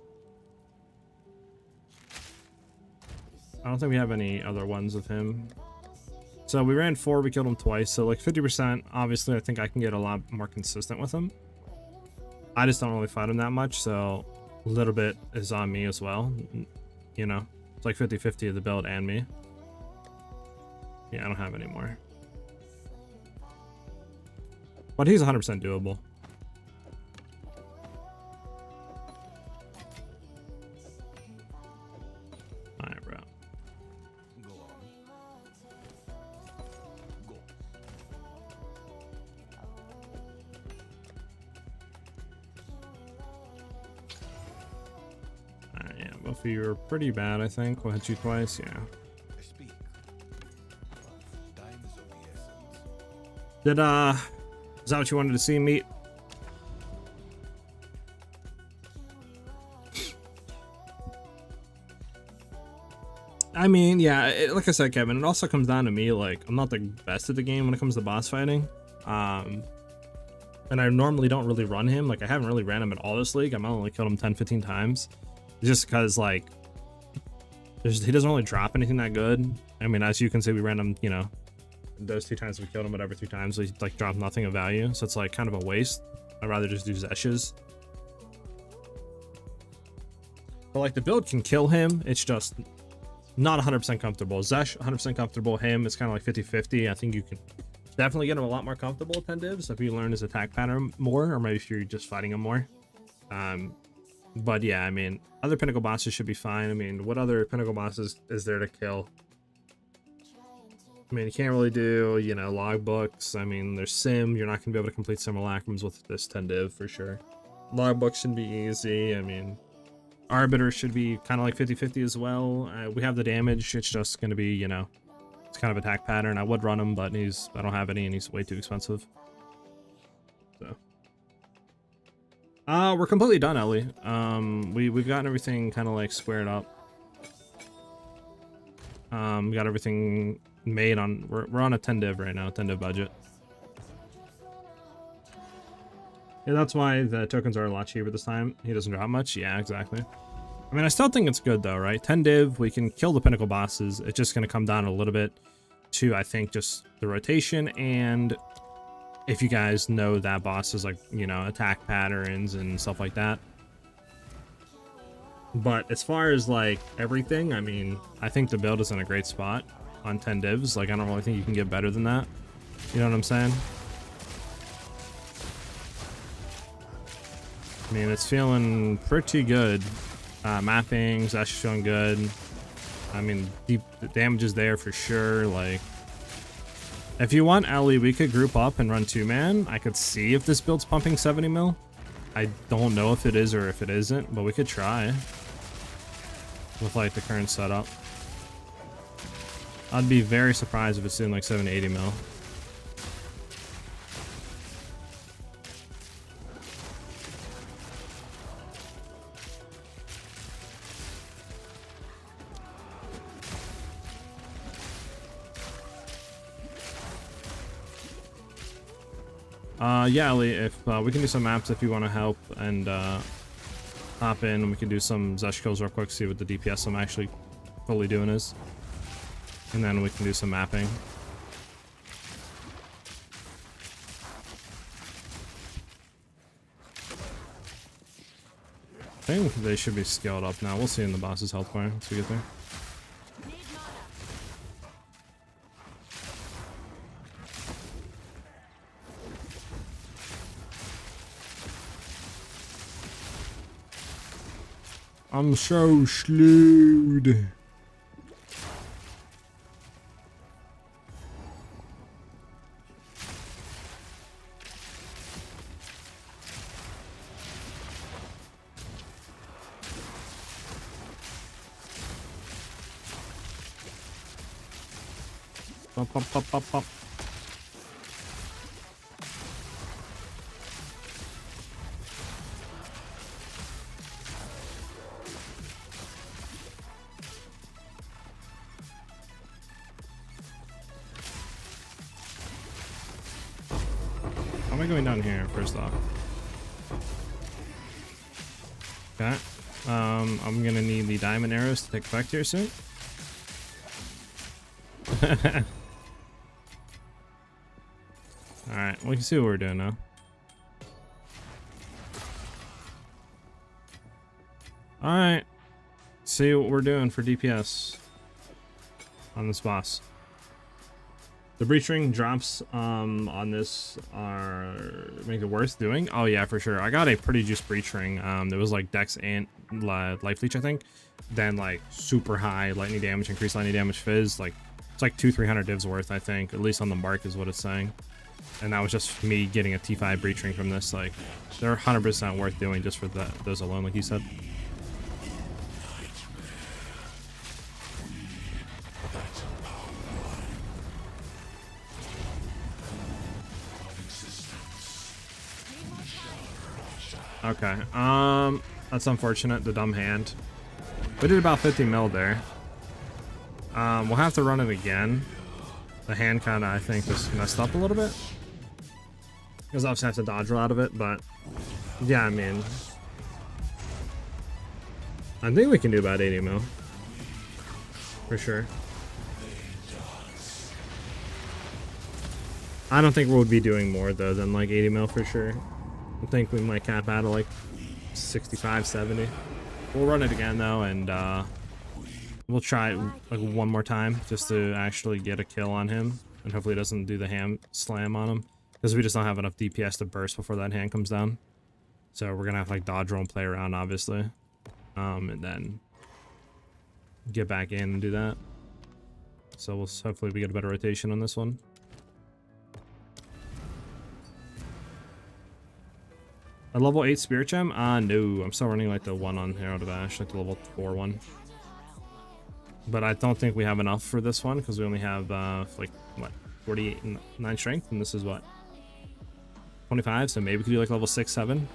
S1: I don't think we have any other ones of him. So we ran 4, we killed him twice, so like 50%, obviously I think I can get a lot more consistent with him. I just don't really fight him that much, so a little bit is on me as well. You know, it's like 50-50 of the build and me. Yeah, I don't have any more. But he's 100% doable. Alright, bro. Yeah, both of you are pretty bad, I think. We'll hit you twice, yeah. Did, is that what you wanted to see, Meat? I mean, yeah, like I said, Kevin, it also comes down to me, like, I'm not the best at the game when it comes to boss fighting. And I normally don't really run him. Like, I haven't really ran him at all this league. I've only killed him 10-15 times. Just because, like, he doesn't really drop anything that good. I mean, as you can see, we ran him, you know, those 2 times we killed him, whatever, 3 times, he, like, dropped nothing of value. So it's, like, kind of a waste. I'd rather just do Zeshes. But, like, the build can kill him. It's just not 100% comfortable. Zesh, 100% comfortable. Him, it's kind of like 50-50. I think you can definitely get him a lot more comfortable with 10 divs if you learn his attack pattern more, or maybe if you're just fighting him more. But yeah, I mean, other pinnacle bosses should be fine. I mean, what other pinnacle bosses is there to kill? I mean, you can't really do, you know, logbooks. I mean, there's Sim. You're not going to be able to complete simulacrums with this 10 div for sure. Logbooks should be easy. I mean, Arbiter should be kind of like 50-50 as well. We have the damage. It's just going to be, you know, it's kind of attack pattern. I would run him, but I don't have any, and he's way too expensive. So. We're completely done, Ellie. We've gotten everything kind of like squared up. We got everything made on. We're on a 10 div right now, 10 div budget. Yeah, that's why the tokens are a lot cheaper this time. He doesn't drop much. Yeah, exactly. I mean, I still think it's good though, right? 10 div, we can kill the pinnacle bosses. It's just gonna come down a little bit to, I think, just the rotation, and if you guys know that boss is, like, you know, attack patterns and stuff like that. But as far as, like, everything, I mean, I think the build is in a great spot on 10 divs. Like, I don't really think you can get better than that. You know what I'm saying? I mean, it's feeling pretty good. Mapping's actually feeling good. I mean, the damage is there for sure. Like, if you want Ellie, we could group up and run 2-man. I could see if this build's pumping 70 mil. I don't know if it is or if it isn't, but we could try with, like, the current setup. I'd be very surprised if it's doing like 70-80 mil. Yeah, Ellie, if we can do some maps if you want to help, and hop in, and we can do some Zesh kills real quick, see what the DPS I'm actually fully doing is, and then we can do some mapping. I think they should be scaled up now. We'll see in the boss's health bar once we get there. I'm so slewed. Pop, pop, pop, pop, pop. How am I going down here, first off? Okay. I'm gonna need the diamond arrows to take effect here soon. Alright, we can see what we're doing now. Alright. See what we're doing for DPS on this boss. The breach ring drops on this are make it worth doing. Oh yeah, for sure. I got a pretty juiced breach ring. There was like dex and life leech, I think. Then like super high lightning damage, increased lightning damage fizz. Like it's like 200-300 divs worth, I think. At least on the mark is what it's saying. And that was just me getting a T5 breach ring from this. Like they're 100% worth doing just for that those alone, like you said. Okay, that's unfortunate, the dumb hand. We did about 50 mil there. We'll have to run it again. The hand kind of, I think, just messed up a little bit. Because obviously I have to dodge roll out of it, but yeah, I mean, I think we can do about 80 mil. For sure. I don't think we'll be doing more though than like 80 mil for sure. I think we might cap out at like 65, 70. We'll run it again though, and we'll try it like one more time just to actually get a kill on him, and hopefully it doesn't do the ham slam on him, because we just don't have enough DPS to burst before that hand comes down. So we're gonna have to like dodge roll and play around, obviously, and then get back in and do that. So we'll hopefully we get a better rotation on this one. A level 8 spirit gem? No, I'm still running like the one on Herald of Ash, like the level 4 one. But I don't think we have enough for this one because we only have like what, 48 and 9 strength, and this is what, 25. So maybe we could do like level 6, 7.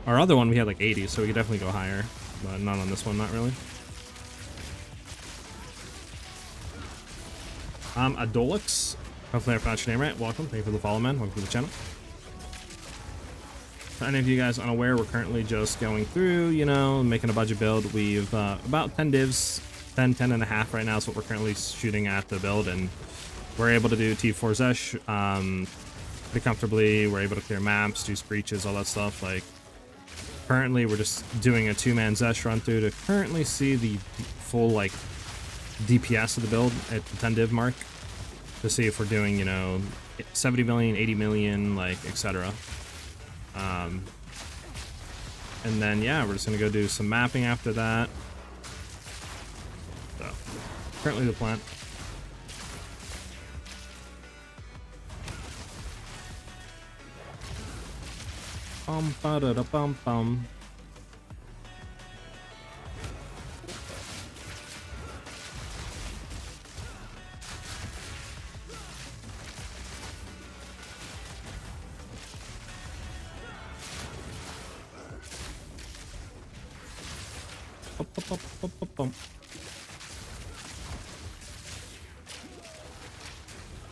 S1: Our other one we had like 80, so we could definitely go higher, but not on this one, not really. Adolix, hopefully I pronounced your name right. Welcome, thank you for the follow, man. Welcome to the channel. For any of you guys unaware, we're currently just going through, you know, making a budget build. We've about 10 divs, 10 and a half right now is what we're currently shooting at the build, and we're able to do T4 Zesh pretty comfortably. We're able to clear maps, do breaches, all that stuff. Like currently we're just doing a 2-man Zesh run through to currently see the full like DPS of the build at the 10 div mark, to see if we're doing, you know, 70 million, 80 million, like etc. And then yeah, we're just gonna go do some mapping after that. So currently the plan. Bum ba da da bum bum.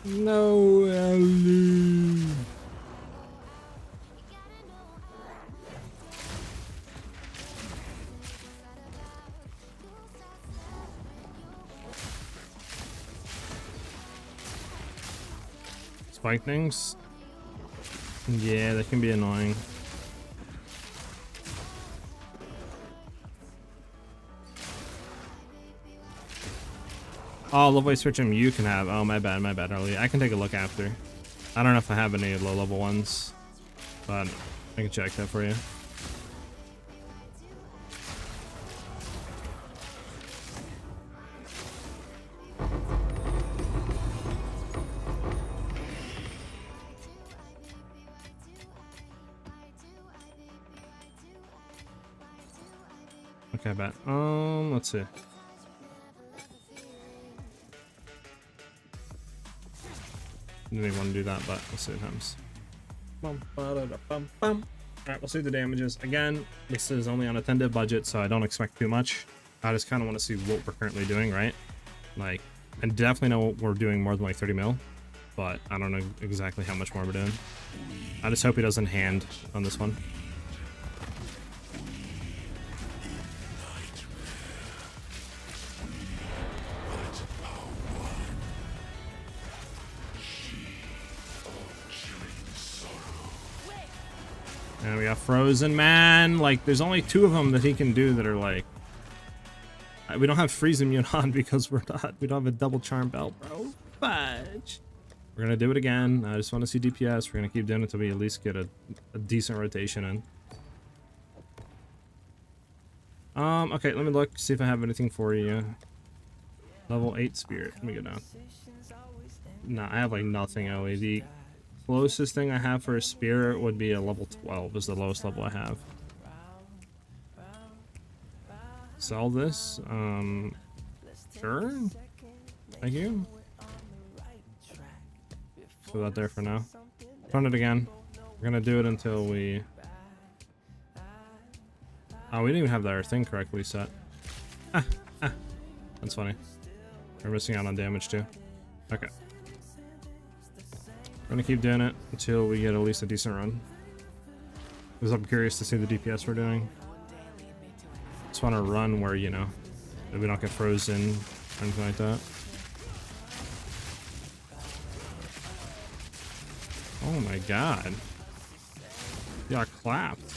S1: No, Ellie. Spike things? Yeah, that can be annoying. Oh, level 8 switch you can have. Oh, my bad, early. I can take a look after. I don't know if I have any low level ones, but I can check that for you. Okay, bet. Let's see. Didn't even want to do that, but we'll see what happens. Bum, ba-da-da-bum, bum. Alright, we'll see the damages. Again, this is only on a 10 div budget, so I don't expect too much. I just kind of want to see what we're currently doing, right? Like, I definitely know we're doing more than like 30 mil, but I don't know exactly how much more we're doing. I just hope he doesn't hand on this one. And we got Frozen Man. Like, there's only 2 of them that he can do that are like. We don't have Freeze Immune on because we don't have a double charm belt, bro. Fudge. We're gonna do it again. I just want to see DPS. We're gonna keep doing it until we at least get a decent rotation in. Okay, let me look, see if I have anything for you. Level 8 Spirit. Let me go down. Nah, I have like nothing, Ellie. The closest thing I have for a Spirit would be a level 12 is the lowest level I have. Sell this? Sure. Thank you. Put that there for now. Run it again. We're gonna do it until we... Oh, we didn't even have our thing correctly set. That's funny. We're missing out on damage too. Okay. We're gonna keep doing it until we get at least a decent run. Because I'm curious to see the DPS we're doing. Just want to run where, you know, that we don't get frozen or anything like that. Oh my god. You got clapped.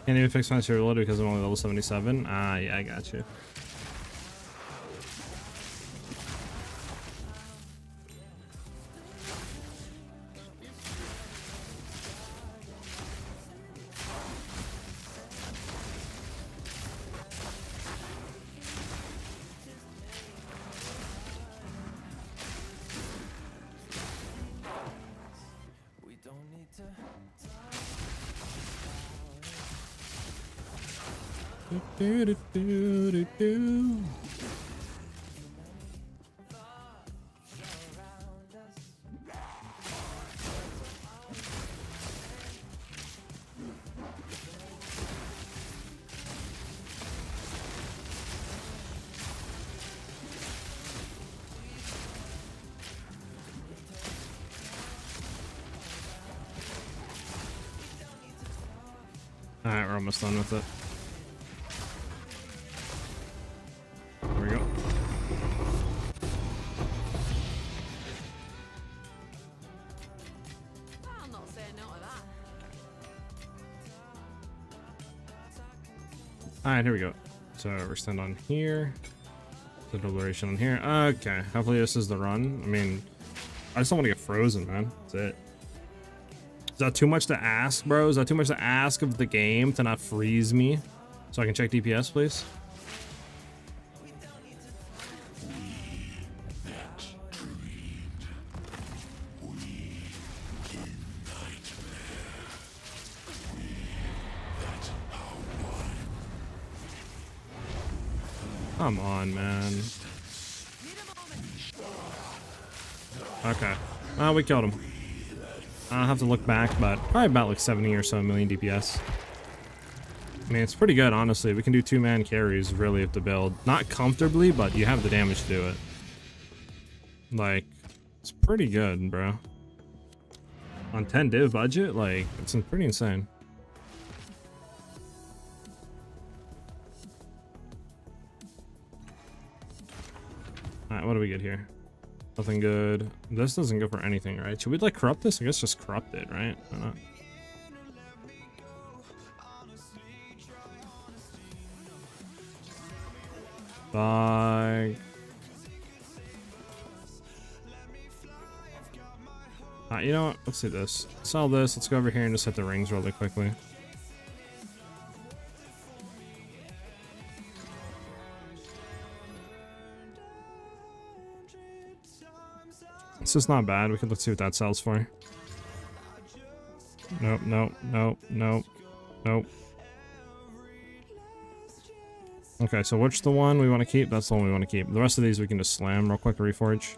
S1: Can't even fix my serial loader because I'm only level 77. Ah, yeah, I got you. Alright, we're almost done with it. There we go.
S2: I'll not say no to that.
S1: Alright, here we go. So we're extend on here. The duration on here. Okay, hopefully this is the run. I mean, I just don't want to get frozen, man. That's it. Is that too much to ask, bro? Is that too much to ask of the game to not freeze me? So I can check DPS, please? Come on, man. Okay. Well, we killed him. I'll have to look back, but probably about like 70 or so million DPS. I mean, it's pretty good, honestly. We can do 2-man carries, really, if the build. Not comfortably, but you have the damage to do it. Like, it's pretty good, bro. On 10 div budget, like, it's pretty insane. Alright, what do we get here? Nothing good. This doesn't go for anything, right? Should we like corrupt this? I guess just corrupt it, right? Why not? Bye. You know what? Let's do this. Sell this. Let's go over here and just hit the rings really quickly. This is not bad. We could let's see what that sells for. Nope, nope, nope, nope, nope. Okay, so which the one we want to keep? That's the one we want to keep. The rest of these we can just slam real quick, reforge.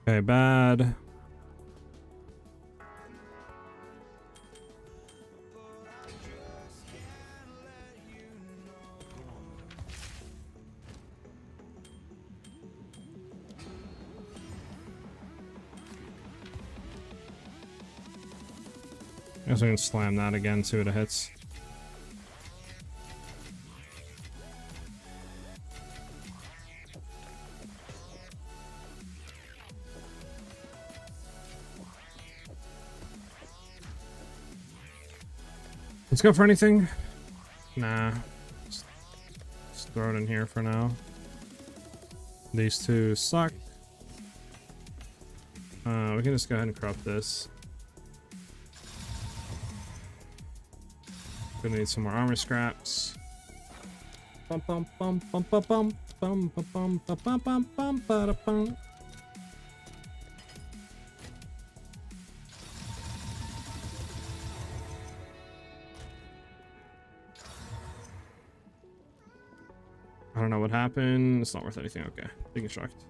S1: Okay, bad. I guess we can slam that again, see what it hits. Let's go for anything. Nah. Just throw it in here for now. These two suck. We can just go ahead and corrupt this. Gonna need some more armor scraps. Bum bum bum bum bum bum bum bum bum bum bum bum bum bum. I don't know what happened. It's not worth anything. Okay, being shocked.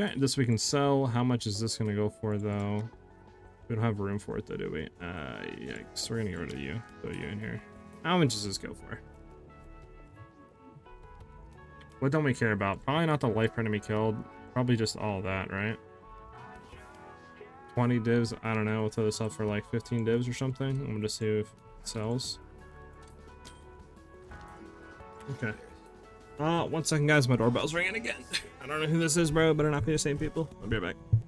S1: Okay, this we can sell. How much is this gonna go for though? We don't have room for it though, do we? Yikes. We're gonna get rid of you. Throw you in here. How much does this go for? What don't we care about? Probably not the life per enemy killed. Probably just all of that, right? 20 divs. I don't know. We'll throw this up for like 15 divs or something. I'm gonna just see if it sells. Okay. 1 second, guys. My doorbell's ringing again. I don't know who this is, bro. Better not be the same people. I'll be right back.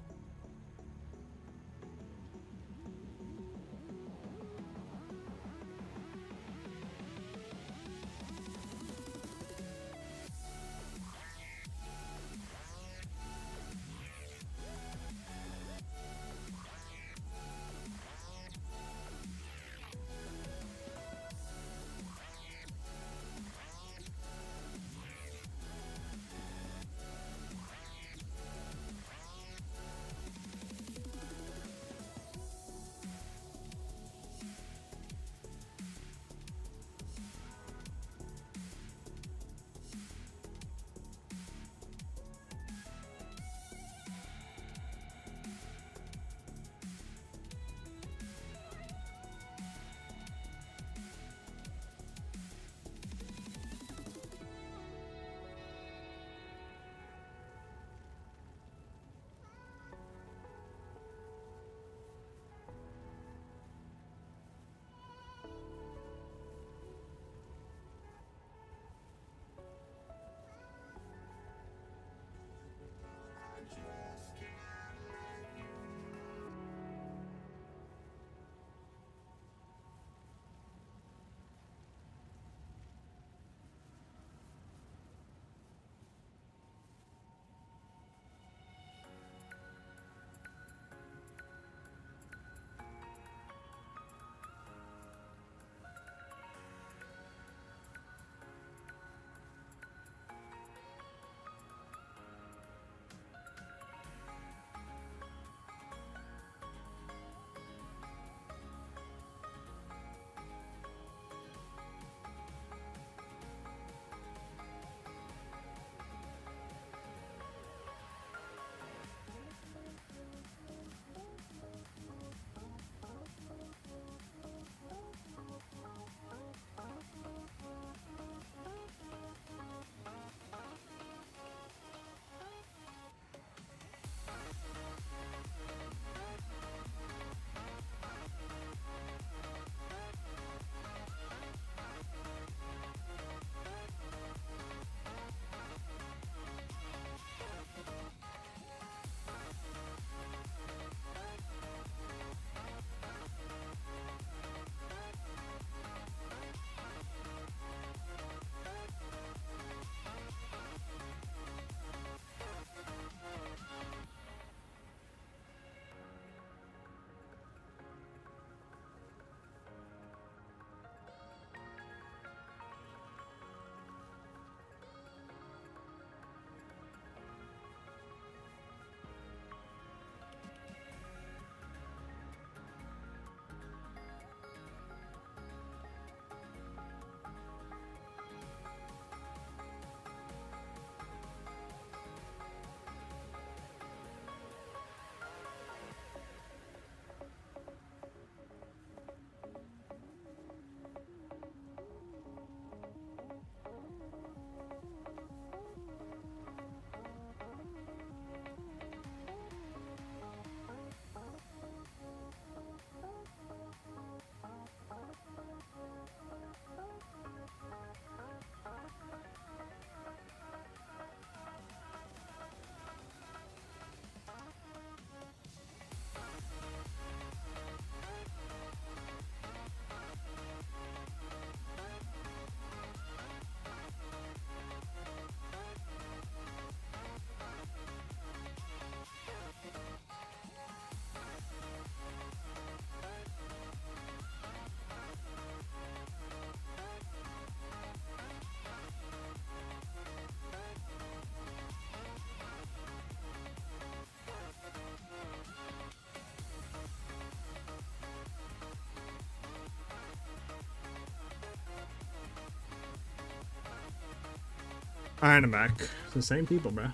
S1: Alright, I'm back. It's the same people, bro.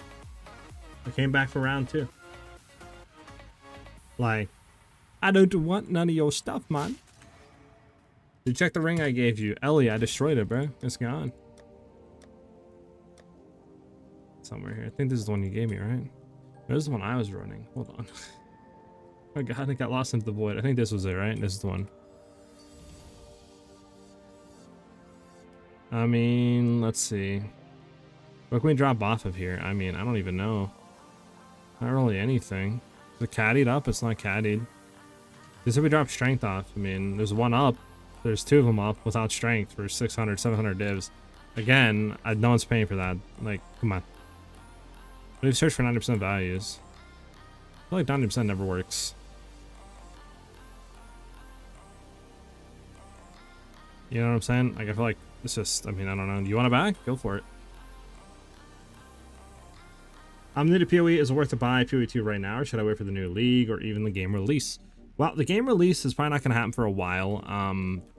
S1: I came back for round 2. Like, I don't want none of your stuff, man. You check the ring I gave you. Ellie, I destroyed it, bro. It's gone. Somewhere here. I think this is the one you gave me, right? This is the one I was running. Hold on. Oh god, it got lost into the void. I think this was it, right? This is the one. I mean, let's see. What can we drop off of here? I mean, I don't even know. Not really anything. Is it caddied up? It's not caddied. They said we drop strength off. I mean, there's one up. There's 2 of them up without strength for 600, 700 divs. Again, no one's paying for that. Like, come on. We've searched for 90% values. I feel like 90% never works. You know what I'm saying? Like, I feel like it's just, I mean, I don't know. Do you want it back? Go for it. I'm new to PoE. Is it worth to buy PoE 2 right now, or should I wait for the new league or even the game release? Well, the game release is probably not going to happen for a while.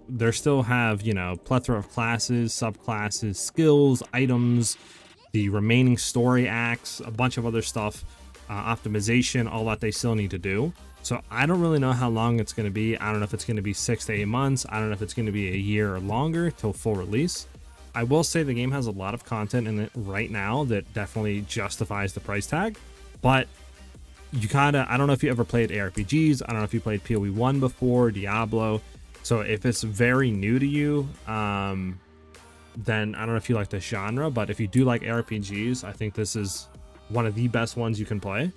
S1: There still have, you know, plethora of classes, subclasses, skills, items, the remaining story acts, a bunch of other stuff, optimization, all that they still need to do. So I don't really know how long it's going to be. I don't know if it's going to be 6 to 8 months. I don't know if it's going to be a year or longer till full release. I will say the game has a lot of content in it right now that definitely justifies the price tag, but you kinda, I don't know if you ever played ARPGs. I don't know if you played PoE 1 before, Diablo. So if it's very new to you, then I don't know if you like the genre, but if you do like ARPGs, I think this is one of the best ones you can play.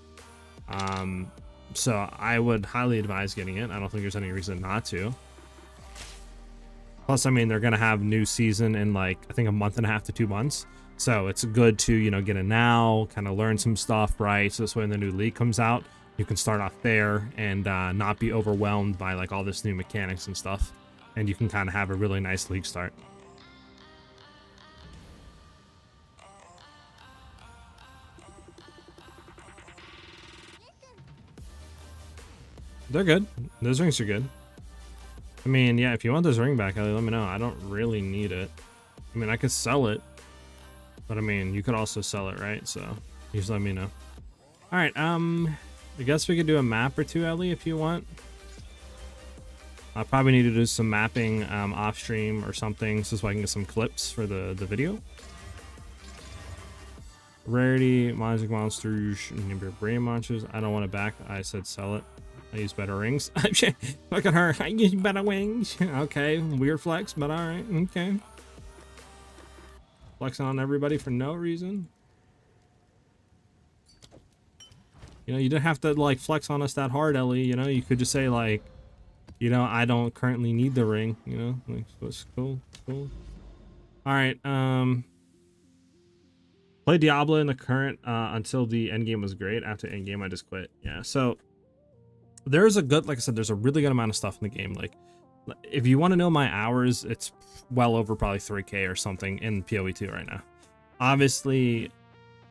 S1: So I would highly advise getting it. I don't think there's any reason not to. Plus, I mean, they're going to have new season in like, I think 1.5 to 2 months. So it's good to, you know, get it now, kind of learn some stuff, right? So this way when the new league comes out, you can start off there and not be overwhelmed by like all this new mechanics and stuff. And you can kind of have a really nice league start. They're good. Those rings are good. I mean, yeah, if you want this ring back, Ellie, let me know. I don't really need it. I mean, I could sell it. But I mean, you could also sell it, right? So, you just let me know. Alright, I guess we could do a map or two, Ellie, if you want. I probably need to do some mapping off stream or something so I can get some clips for the video. Rarity, magic monsters, number brain monsters. I don't want it back. I said sell it. I use better rings. Look at her. I use better wings. Okay, weird flex, but alright. Okay. Flexing on everybody for no reason. You know, you didn't have to like flex on us that hard, Ellie. You know, you could just say like, you know, I don't currently need the ring. You know, like, that's cool, cool. All right. Play Diablo in the current until the Endgame was great. After Endgame, I just quit. Yeah. So there's a good, like I said, there's a really good amount of stuff in the game. Like, if you want to know my hours, it's well over probably 3K or something in PoE 2 right now. Obviously,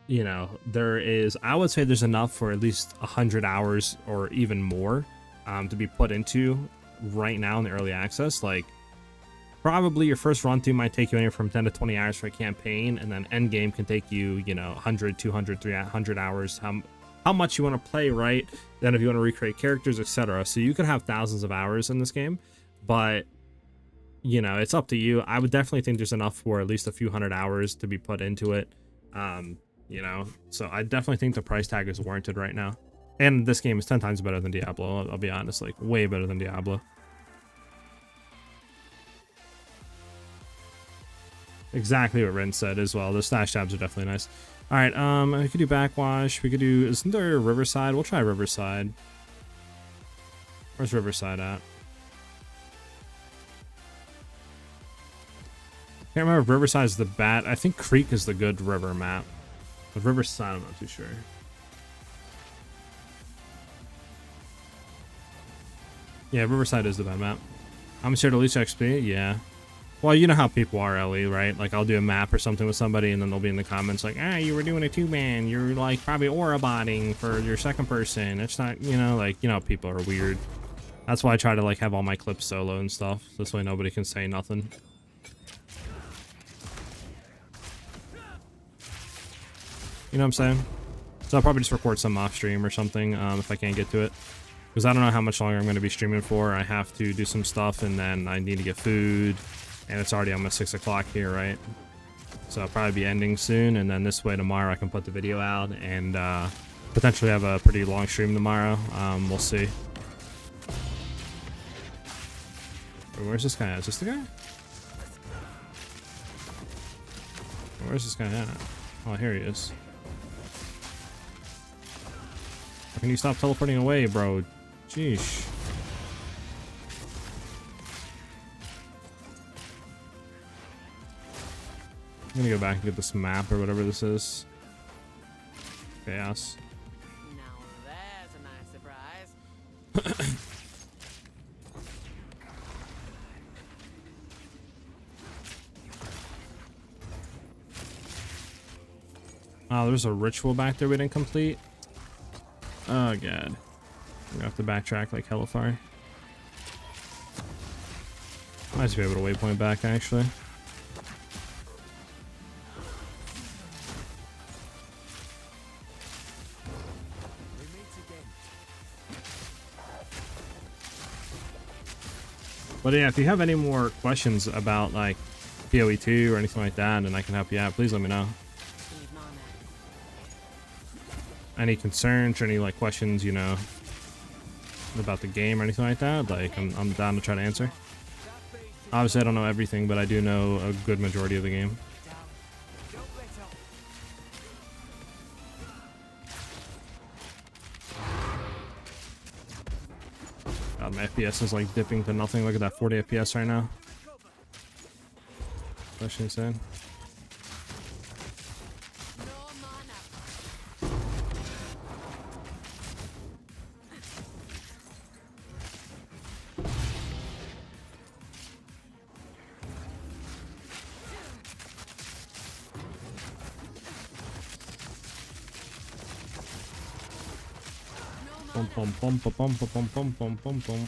S1: you know, there is, I would say there's enough for at least 100 hours or even more to be put into right now in the early access. Like, probably your first run through might take you anywhere from 10 to 20 hours for a campaign, and then Endgame can take you, you know, 100, 200, 300 hours. How much you want to play, right? Then if you want to recreate characters, etc. So you could have thousands of hours in this game, but you know, it's up to you. I would definitely think there's enough for at least a few hundred hours to be put into it. You know, so I definitely think the price tag is warranted right now. And this game is 10 times better than Diablo. I'll be honest, like way better than Diablo. Exactly what Ren said as well. The stash tabs are definitely nice. All right, we could do backwash. We could do, isn't there Riverside? We'll try Riverside. Where's Riverside at? Can't remember if Riverside is the bat. I think Creek is the good river map. But Riverside, I'm not too sure. Yeah, Riverside is the bad map. I'm sure to least XP, yeah. Well, you know how people are, Ellie, right? Like, I'll do a map or something with somebody, and then they'll be in the comments like, ah, you were doing a 2-man. You're, like, probably aura botting for your second person. It's not, you know, like, you know, people are weird. That's why I try to, like, have all my clips solo and stuff. This way nobody can say nothing. You know what I'm saying? So I'll probably just record some off stream or something if I can't get to it. Because I don't know how much longer I'm going to be streaming for. I have to do some stuff and then I need to get food. And it's already almost 6 o'clock here, right? So I'll probably be ending soon. And then this way tomorrow I can put the video out and potentially have a pretty long stream tomorrow. We'll see. Where's this guy at? Is this the guy? Where's this guy at? Oh, here he is. Can you stop teleporting away, bro? Jeez. I'm gonna go back and get this map or whatever this is. Chaos.
S2: Now there's a nice surprise.
S1: Oh, there's a ritual back there we didn't complete. Oh god. We're gonna have to backtrack like hella far. Might just be able to waypoint back actually. But yeah, if you have any more questions about like PoE 2 or anything like that and I can help you out, please let me know. Any concerns or any like questions, you know, about the game or anything like that, like I'm down to try to answer. Obviously I don't know everything, but I do know a good majority of the game. God, my FPS is like dipping to nothing. Look at that 40 FPS right now. That's insane. Pum pum pum pum pum pum pum pum pum.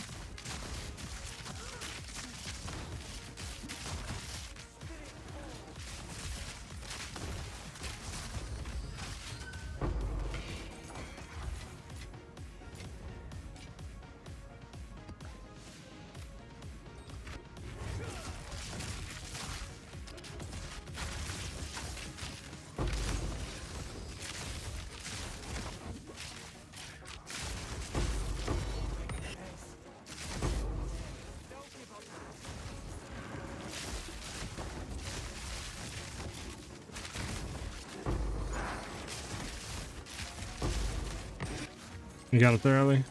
S1: You got it there, Ellie?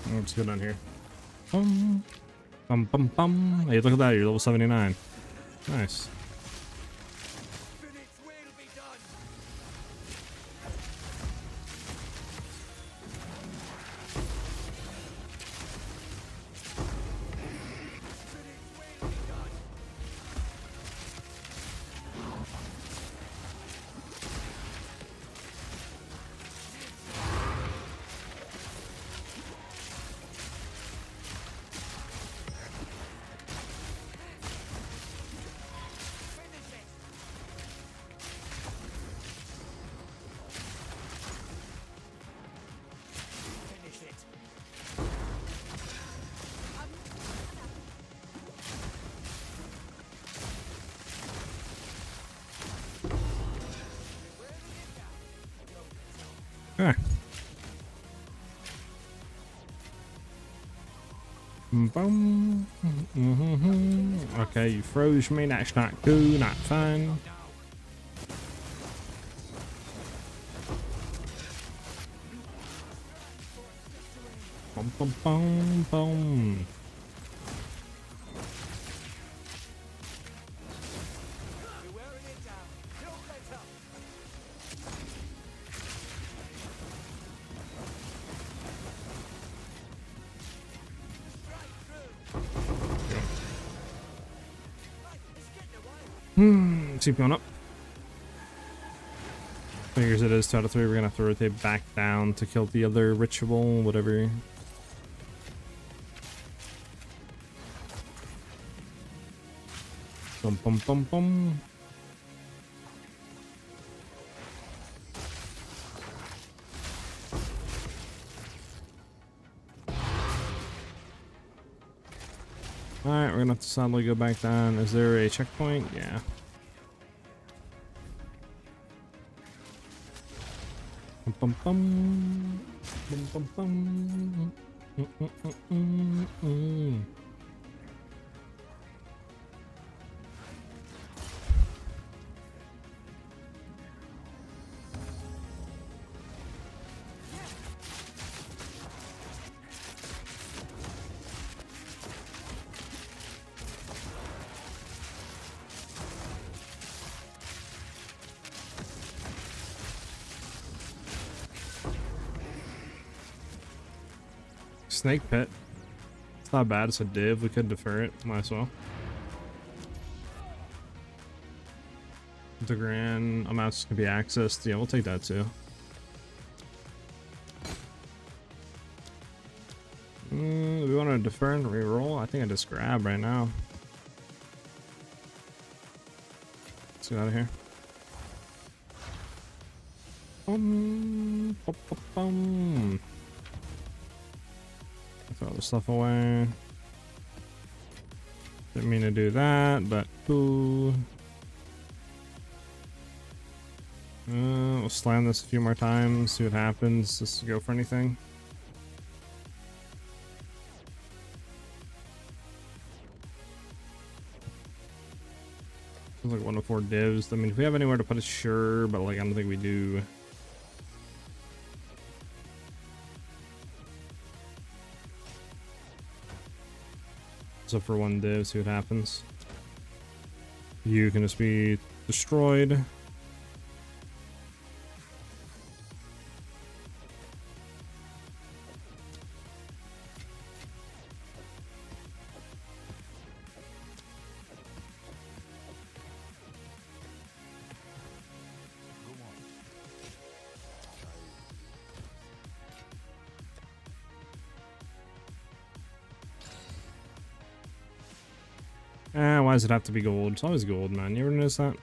S1: Oh, it's good on here. Bum, bum, bum, bum. Hey, look at that. You're level 79. Nice. Okay. Boom. Okay, you froze me. That's not cool. Not fun. Boom, boom, boom, boom. Let's keep going up. Figures it is 2 out of 3. We're gonna have to rotate back down to kill the other ritual, whatever. Bum bum bum bum. Alright, we're gonna have to sadly go back down. Is there a checkpoint? Yeah. Bum, bum, bum. Bum, bum, bum. Snake pit. It's not bad. It's a div. We could defer it. Might as well. The grand amounts can be accessed. Yeah, we'll take that too. Do we want to defer and reroll? I think I just grab right now. Let's get out of here. Bum, bum, bum, bum. Throw the stuff away. Didn't mean to do that, but ooh. We'll slam this a few more times, see what happens. Just go for anything. Sounds like 1 to 4 divs. I mean, if we have anywhere to put it, sure, but like I don't think we do. So for 1 div, see what happens. You can just be destroyed. Why does it have to be gold? It's always gold, man. You ever notice that?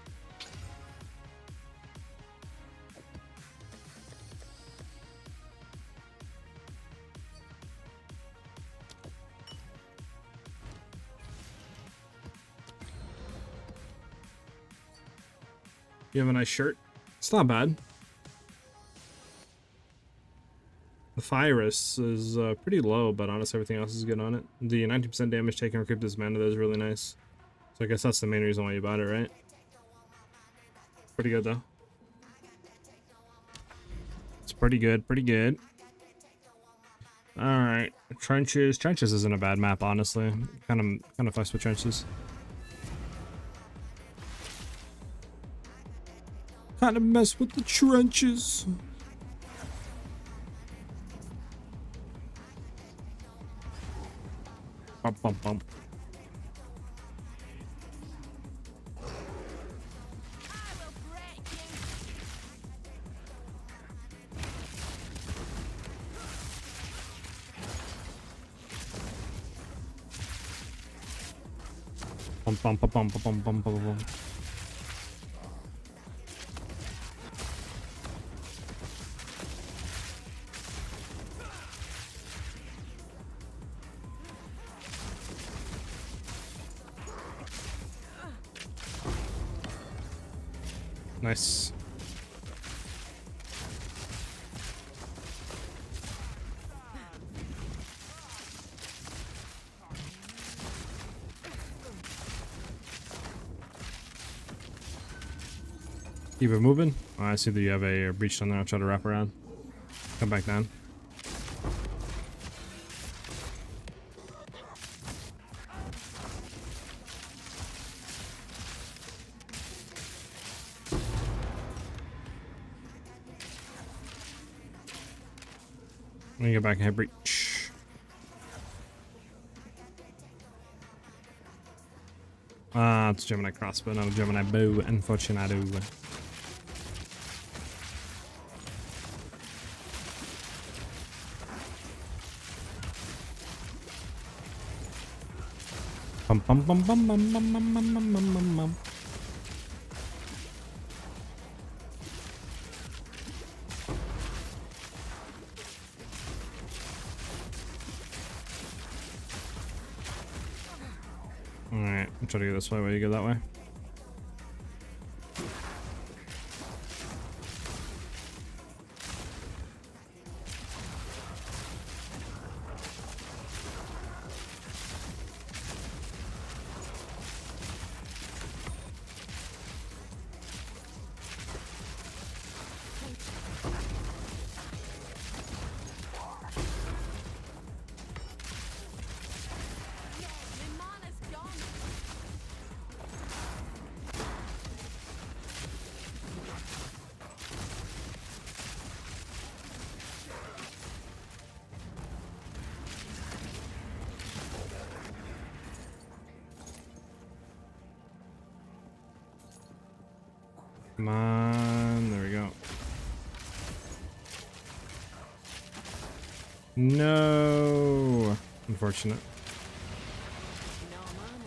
S1: You have a nice shirt. It's not bad. The virus is pretty low, but honestly, everything else is good on it. The 90% damage taken for Crypto's mana, that is really nice. So I guess that's the main reason why you bought it, right? Pretty good, though. It's pretty good, pretty good. Alright, Trenches. Trenches isn't a bad map, honestly. Kind of fucks with Trenches. Kind of mess with the Trenches. Bump, bump, bump. Bum, bum, bum, bum, bum, bum, bum, bum. Nice. Keep it moving. Oh, I see that you have a breach on there. I'll try to wrap around. Come back down. Let me get back and hit breach. It's a Gemini crossbow, not a Gemini bow, unfortunately. Bum bum bum bum bum bum bum bum bum bum bum. Alright, I'm trying to go this way while you go that way.
S2: My mana's gone.
S1: Come on, there we go. No, unfortunate.
S2: No mana.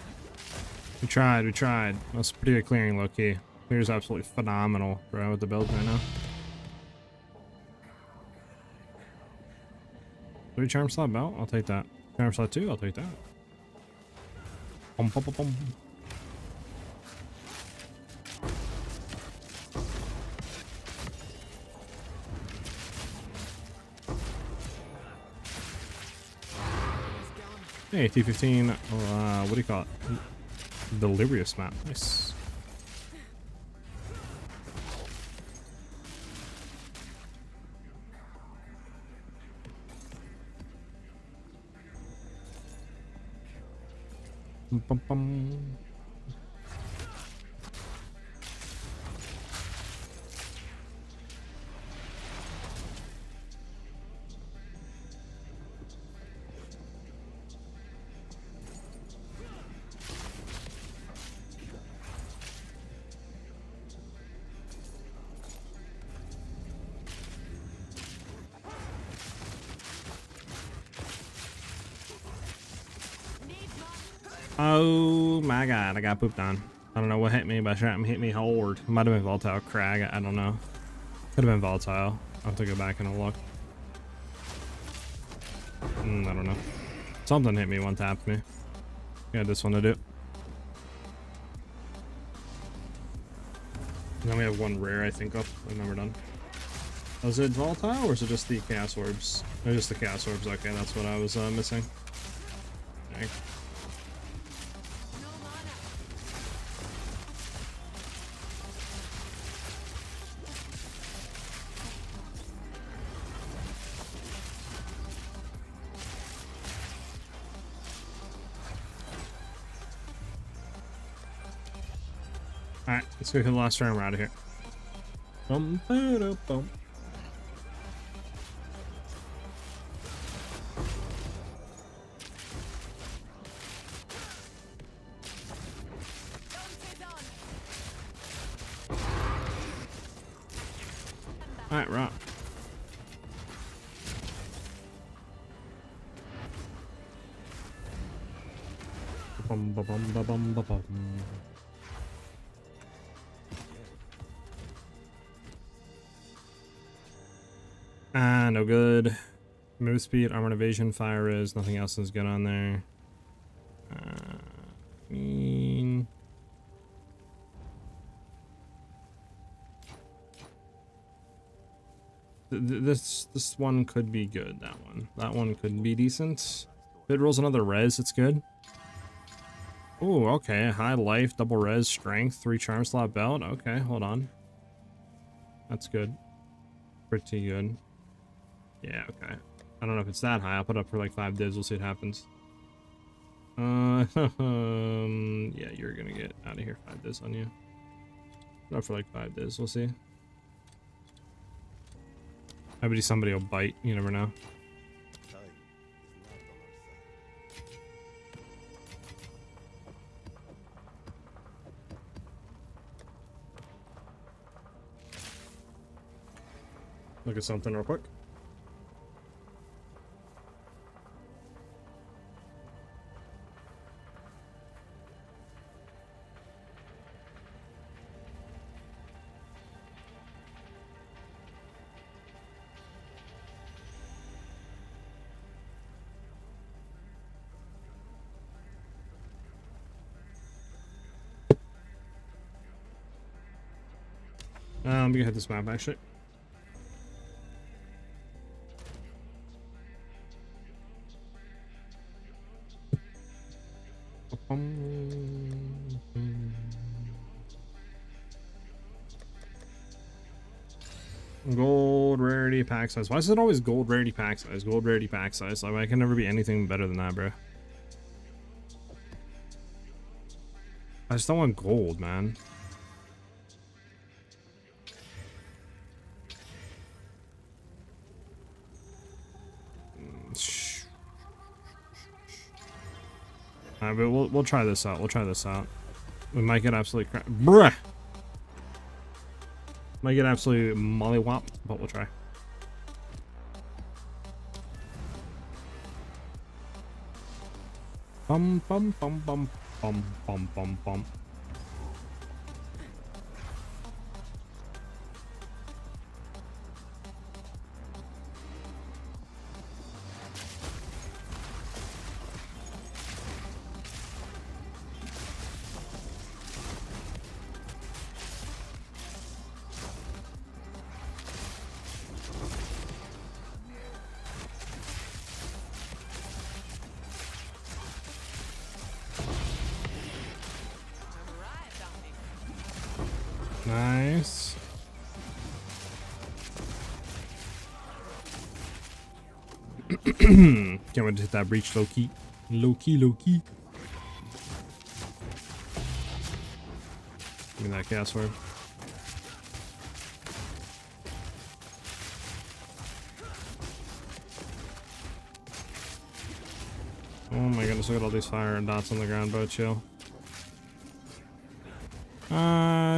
S1: We tried. That's pretty good clearing, low key. Clear's absolutely phenomenal, bro, with the build right now. 3 charm slot belt, I'll take that. Charm slot 2, I'll take that. Bum, bum, bum, bum. Hey, T15, what do you call it? Delirious map, nice. Bum, bum, bum. Oh my god, I got pooped on. I don't know what hit me, but it hit me hard. Might have been volatile crag, I don't know. Could have been volatile. I'll have to go back and look. I don't know. Something hit me, one tapped me. Yeah, this one to do. Then we have one rare, I think, up. And then we're done. Was it volatile or is it just the chaos orbs? Or just the chaos orbs? Okay, that's what I was missing. Dang.
S2: No mana.
S1: Alright, let's go to the last turn. We're out of here. Bum, ba-da, bum. Alright, right. Bum, ba, bum, ba, bum, ba, bum. Ah, no good. Move speed, armor and evasion, fire is. Nothing else is good on there. I mean... This one could be good, that one could be decent. If it rolls another res, it's good. Oh, okay, high life, double res, strength, 3 charm slot belt. Okay, hold on. That's good. Pretty good. Yeah, okay. I don't know if it's that high. I'll put it up for like 5 divs, we'll see what happens. Yeah, you're gonna get out of here. 5 divs on you. Put it up for like 5 divs, we'll see. Maybe somebody will bite, you never know. Look at something real quick. We can hit this map actually. Gold rarity pack size. Why is it always gold rarity pack size? Gold rarity pack size. Like I can never be anything better than that, bro. I just don't want gold, man. Alright, but we'll try this out. We'll try this out. We might get absolutely crap. Bruh! Might get absolutely mollywopped, but we'll try. Bum bum bum bum bum bum bum bum. Nice. Can't wait to hit that breach low key. Low key, low key. Give me that gas orb. Oh my goodness, look at all these fire dots on the ground, bro. Chill.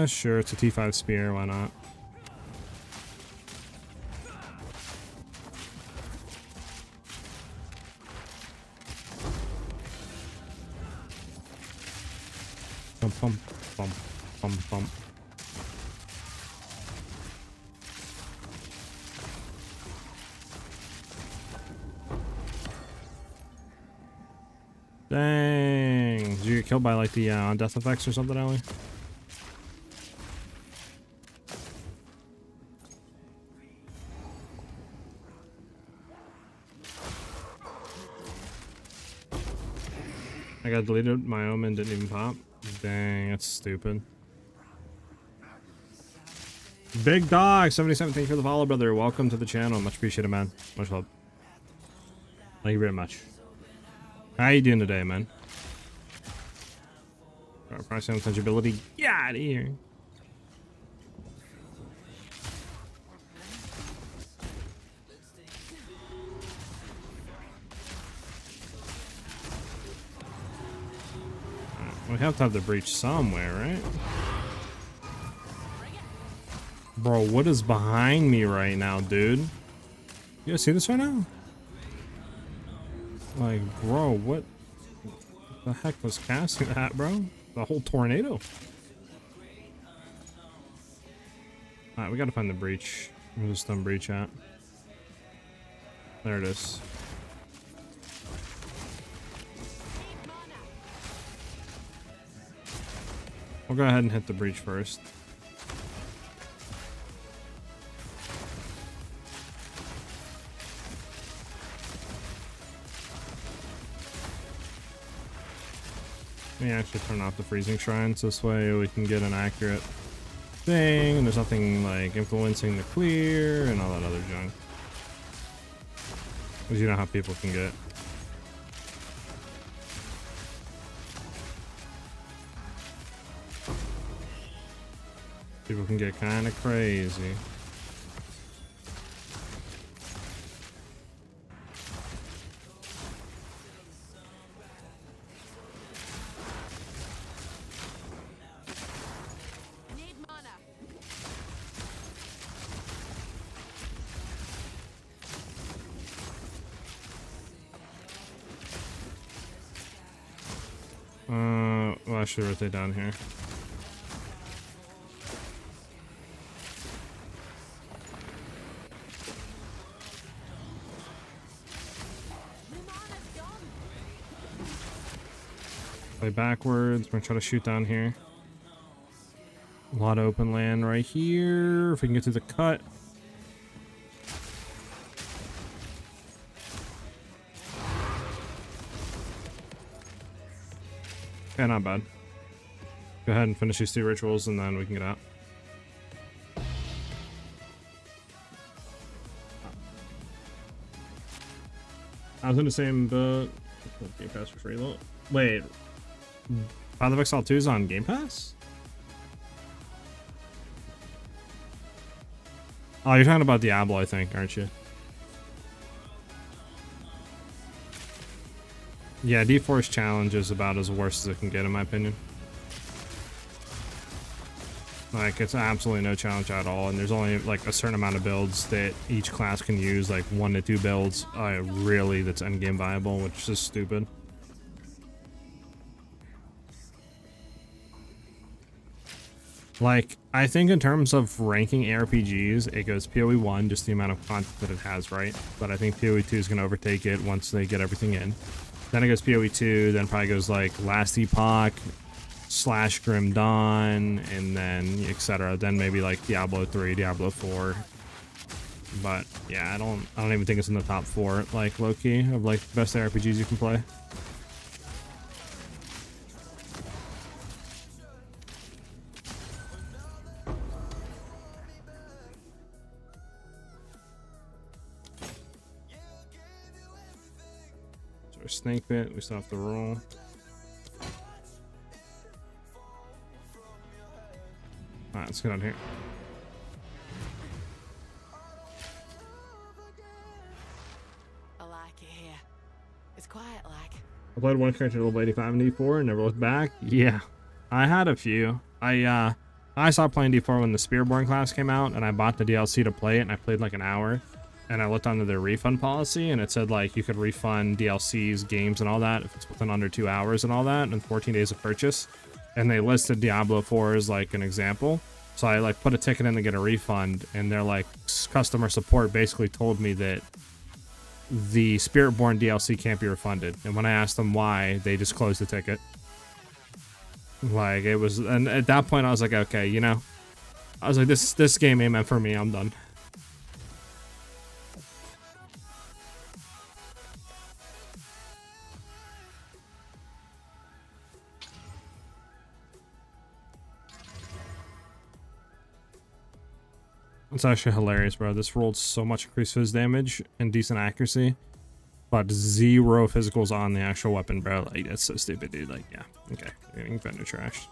S1: Sure, it's a T5 spear, why not? Bum bum bum bum bum. Dang. Did you get killed by like the death effects or something, Ellie? I got deleted, my omen didn't even pop. Dang, that's stupid. Big Dog 77, thank you for the follow, brother. Welcome to the channel. Much appreciated, man. Much love. Thank you very much. How you doing today, man? Price and sensibility. Get out of here. We have to have the breach somewhere, right? Bro, what is behind me right now, dude? You guys see this right now? Like, bro, what the heck was casting that, bro? The whole tornado. Alright, we gotta find the breach. Where's the stun breach at? There it is. We'll go ahead and hit the breach first. Let me actually turn off the freezing shrines, this way we can get an accurate thing, and there's nothing like influencing the clear and all that other junk. Because you know how people can get. People can get kind of crazy.
S2: Need mana.
S1: Well, I should rotate down here. Play backwards. We're gonna try to shoot down here. A lot of open land right here. If we can get to the cut. Yeah, not bad. Go ahead and finish these 2 rituals and then we can get out. I was in the same boat. Game Pass for free. Wait. Path of Exile 2 is on Game Pass? Oh, you're talking about Diablo, I think, aren't you? Yeah, D4's challenge is about as worse as it can get, in my opinion. Like, it's absolutely no challenge at all, and there's only, like, a certain amount of builds that each class can use, like 1 to 2 builds, really, that's endgame viable, which is just stupid. Like, I think in terms of ranking ARPGs, it goes PoE 1, just the amount of content that it has, right? But I think PoE 2 is going to overtake it once they get everything in. Then it goes PoE 2, then probably goes like Last Epoch, / Grim Dawn, and then etc. Then maybe like Diablo 3, Diablo 4. But yeah, I don't even think it's in the top 4, like low-key, of like best RPGs you can play. So our snake bit, we still have to roll. Alright, let's get out of here.
S2: I like it here. It's quiet like.
S1: I played one character level 85 in D4 and never looked back. Yeah, I had a few. I stopped playing D4 when the Spearborn class came out, and I bought the DLC to play it, and I played like an hour. And I looked under their refund policy, and it said like you could refund DLCs, games, and all that if it's within under 2 hours and all that, and 14 days of purchase. And they listed Diablo 4 as like an example. So I like put a ticket in to get a refund, and their like customer support basically told me that the Spiritborn DLC can't be refunded. And when I asked them why, they just closed the ticket. Like it was, and at that point I was like, okay, you know, I was like, this game ain't meant for me. I'm done. It's actually hilarious, bro. This rolled so much increased phys damage and decent accuracy, but 0 physicals on the actual weapon, bro. Like, that's so stupid, dude. Like, yeah. Okay. We're getting vendor trash.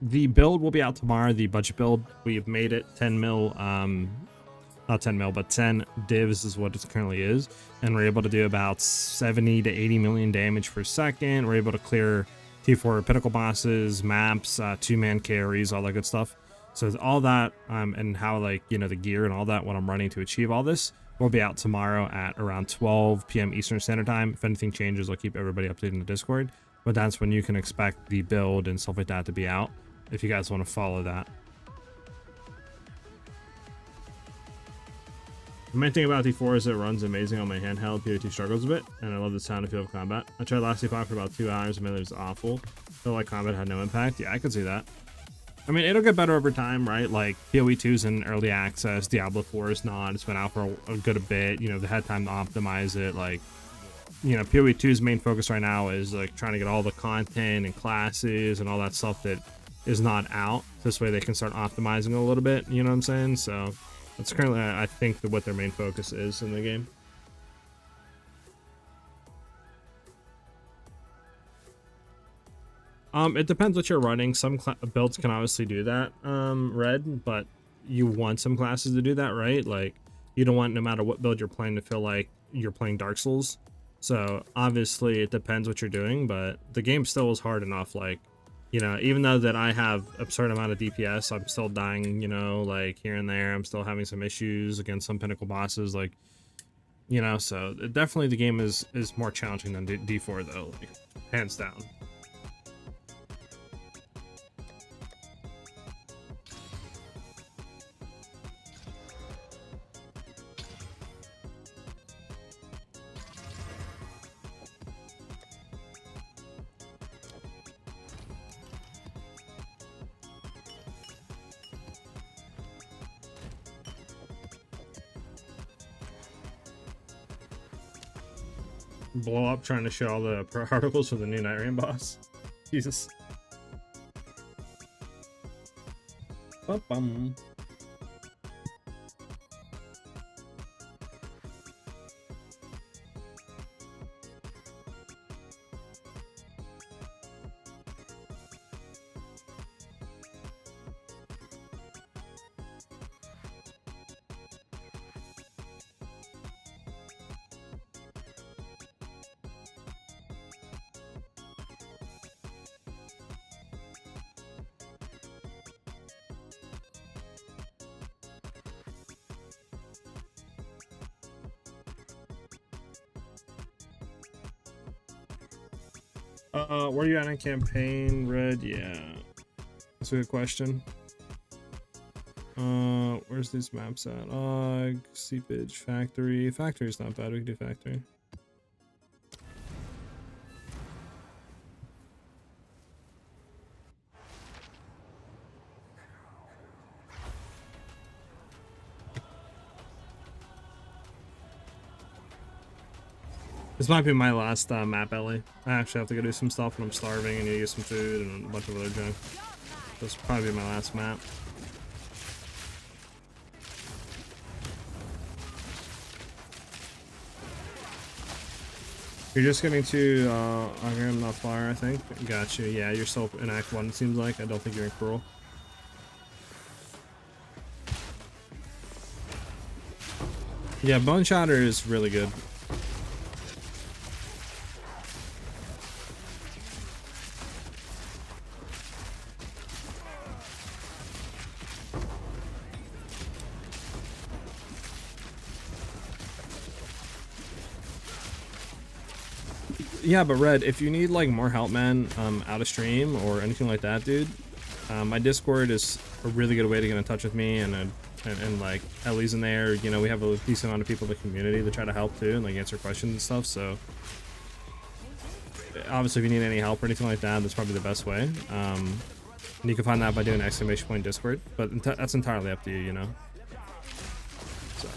S1: The build will be out tomorrow. The budget build, we've made it 10 mil, not 10 mil, but 10 divs is what it currently is, and we're able to do about 70 to 80 million damage per second. We're able to clear T4 pinnacle bosses, maps, 2-man carries, all that good stuff. So all that, and how, like, you know, the gear and all that, what I'm running to achieve all this, will be out tomorrow at around 12 p.m. Eastern Standard Time. If anything changes, I'll keep everybody updated in the Discord. But that's when you can expect the build and stuff like that to be out, if you guys want to follow that. The main thing about D4 is it runs amazing on my handheld. PoE2 struggles a bit, and I love the sound and feel of combat. I tried Last Epoch for about 2 hours, and it was awful. Felt like combat had no impact. Yeah, I could see that. I mean, it'll get better over time, right? Like, PoE2's in early access, Diablo 4 is not. It's been out for a good bit. You know, they had time to optimize it. Like, you know, PoE2's main focus right now is like trying to get all the content and classes and all that stuff that is not out. This way they can start optimizing a little bit, you know what I'm saying? So that's currently, I think, what their main focus is in the game. It depends what you're running. Some builds can obviously do that, Red, but you want some classes to do that, right? Like, you don't want, no matter what build you're playing, to feel like you're playing Dark Souls. So obviously it depends what you're doing, but the game still is hard enough. Like, you know, even though that I have a certain amount of DPS, I'm still dying, you know, like here and there. I'm still having some issues against some pinnacle bosses, like, you know, so definitely the game is more challenging than D4 though, like, hands down. blow up trying to show all the articles for the new Night Rain boss. Jesus. Bum. Where you at in campaign? Red? Yeah. That's a good question. Where's these maps at? Seepage, factory. Factory's not bad. We can do factory. This might be my last map, Ellie. I actually have to go do some stuff and I'm starving and need to get some food and a bunch of other junk. This will probably be my last map. You're just getting to I'm not fire, I think. Gotcha. Yeah, you're still in Act 1, it seems like. I don't think you're in Cruel. Yeah, Bone Shatter is really good. Yeah, but Red, if you need like more help, man, out of stream or anything like that, dude, my Discord is a really good way to get in touch with me, and like Ellie's in there. You know, we have a decent amount of people in the community that try to help too and like answer questions and stuff. So obviously, if you need any help or anything like that, that's probably the best way. And you can find that by doing ! Discord, but that's entirely up to you, you know. So.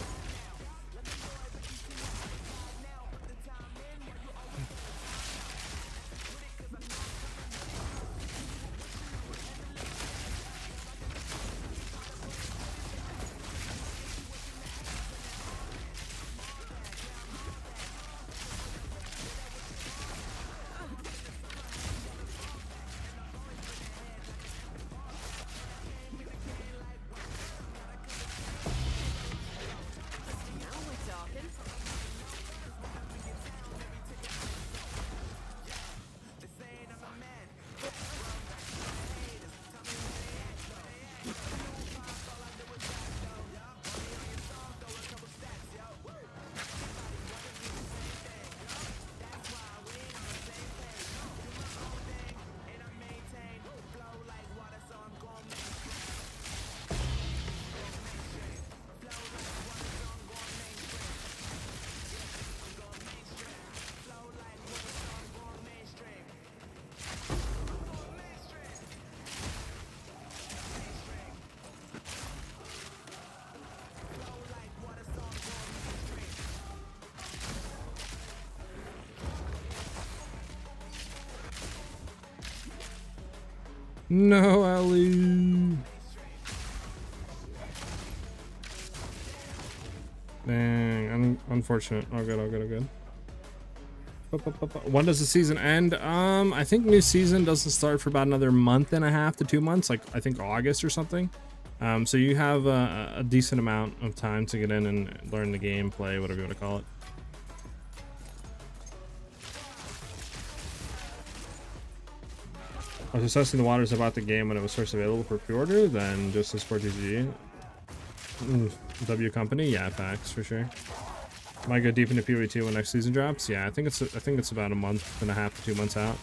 S1: No, Ellie. Dang, unfortunate. All good, all good, all good. When does the season end? I think new season doesn't start for about another month and a half to 2 months, like I think August or something. So you have a decent amount of time to get in and learn the game, play, whatever you want to call it. I was assessing the waters about the game when it was first available for pre-order, then just as for TCG. W company, yeah, facts for sure. Might go deep into PoE 2 when next season drops. Yeah, I think it's about a month and a half to 2 months out.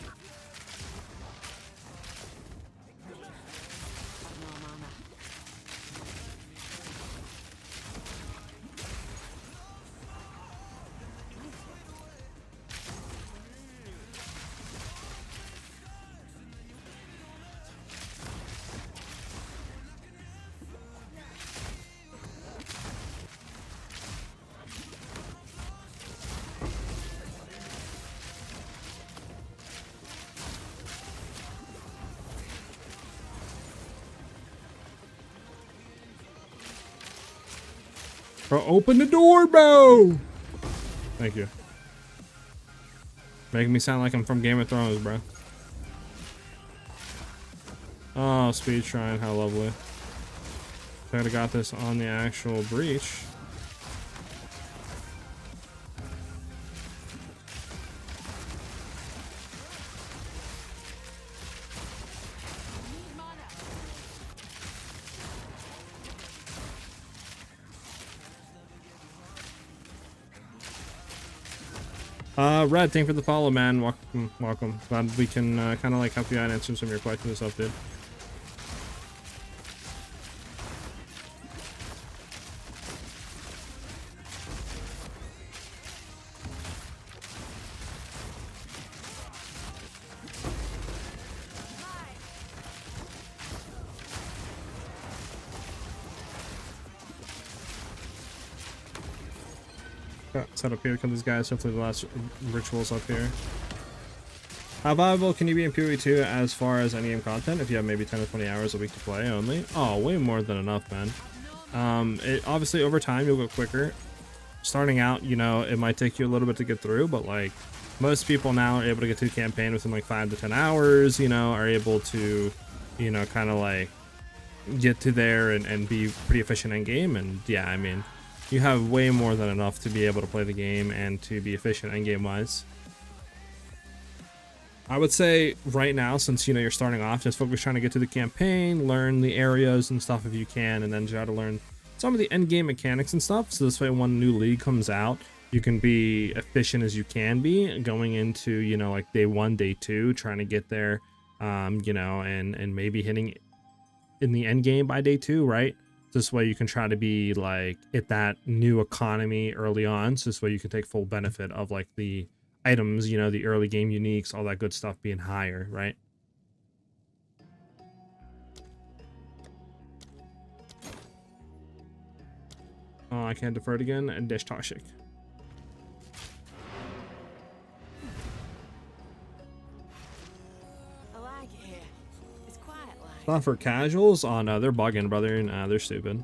S1: Bro, open the door, bro! Thank you. Making me sound like I'm from Game of Thrones, bro. Oh, speed shrine, how lovely. Could have got this on the actual breach. Red, thank you for the follow, man. Welcome, welcome. Glad we can kind of like help you out and answer some of your questions and stuff, dude. Set up here, kill these guys. Hopefully the last rituals up here. How viable can you be in PoE 2 as far as endgame content if you have maybe 10 to 20 hours a week to play only? Oh, way more than enough, man. It obviously over time you'll go quicker. Starting out, you know, it might take you a little bit to get through, but like most people now are able to get through campaign within like 5 to 10 hours, you know, are able to, you know, kind of like get to there and be pretty efficient in game. And yeah, I mean, you have way more than enough to be able to play the game and to be efficient endgame wise. I would say right now, since you know you're starting off, just focus trying to get to the campaign, learn the areas and stuff if you can, and then try to learn some of the end game mechanics and stuff. So this way, when new league comes out, you can be efficient as you can be going into, you know, like day 1, day 2, trying to get there, you know, and maybe hitting in the end game by day 2, right? This way you can try to be like at that new economy early on. So this way you can take full benefit of like the items, you know, the early game uniques, all that good stuff being higher, right? Oh, I can't defer it again. And Dish Toshik.
S2: I like it here. It's quiet like.
S1: Not for casuals. Oh no, they're bugging, brother. Nah, they're stupid.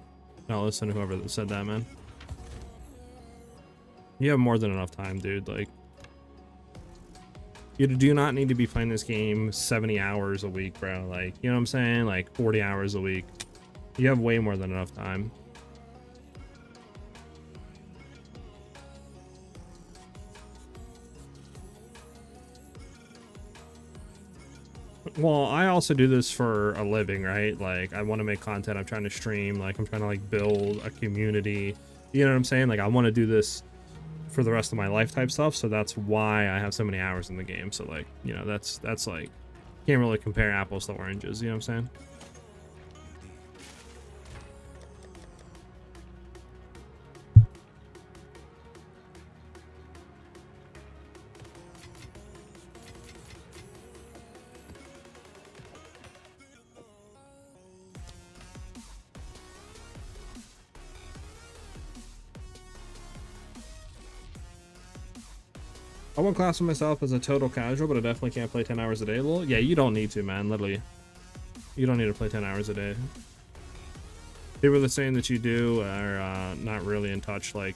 S1: No, listen to whoever said that, man. You have more than enough time, dude. Like, you do not need to be playing this game 70 hours a week, bro. Like, you know what I'm saying? Like 40 hours a week. You have way more than enough time. Well, I also do this for a living, right? Like, I want to make content. I'm trying to stream. Like, I'm trying to like build a community. You know what I'm saying? Like, I want to do this for the rest of my life type stuff. So that's why I have so many hours in the game. So like, you know, that's like, can't really compare apples to oranges. You know what I'm saying? I won't class myself as a total casual, but I definitely can't play 10 hours a day. Well, yeah, you don't need to, man. Literally, you don't need to play 10 hours a day. People that are saying that you do are not really in touch. Like,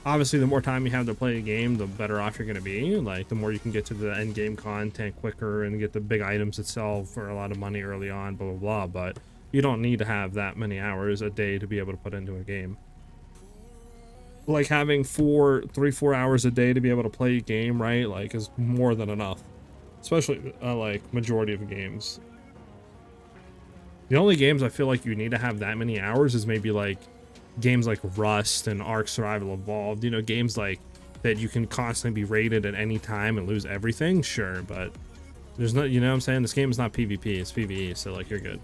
S1: obviously, the more time you have to play a game, the better off you're going to be. Like, the more you can get to the end game content quicker and get the big items that sell for a lot of money early on, blah, blah, blah. But you don't need to have that many hours a day to be able to put into a game. Like, having 3-4 hours a day to be able to play a game, right? Like, is more than enough. Especially, like, majority of games. The only games I feel like you need to have that many hours is maybe, like, games like Rust and Ark Survival Evolved. You know, games like that you can constantly be raided at any time and lose everything. Sure, but there's no, you know what I'm saying? This game is not PvP, it's PvE, so, like, you're good.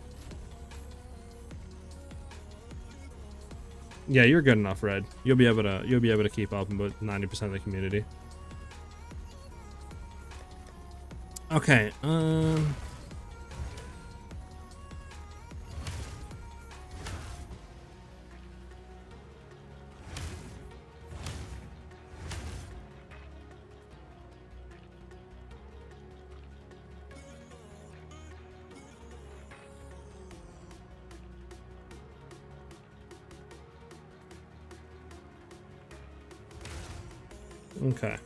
S1: Yeah, you're good enough, Red. You'll be able to keep up with 90% of the community. Okay, Okay.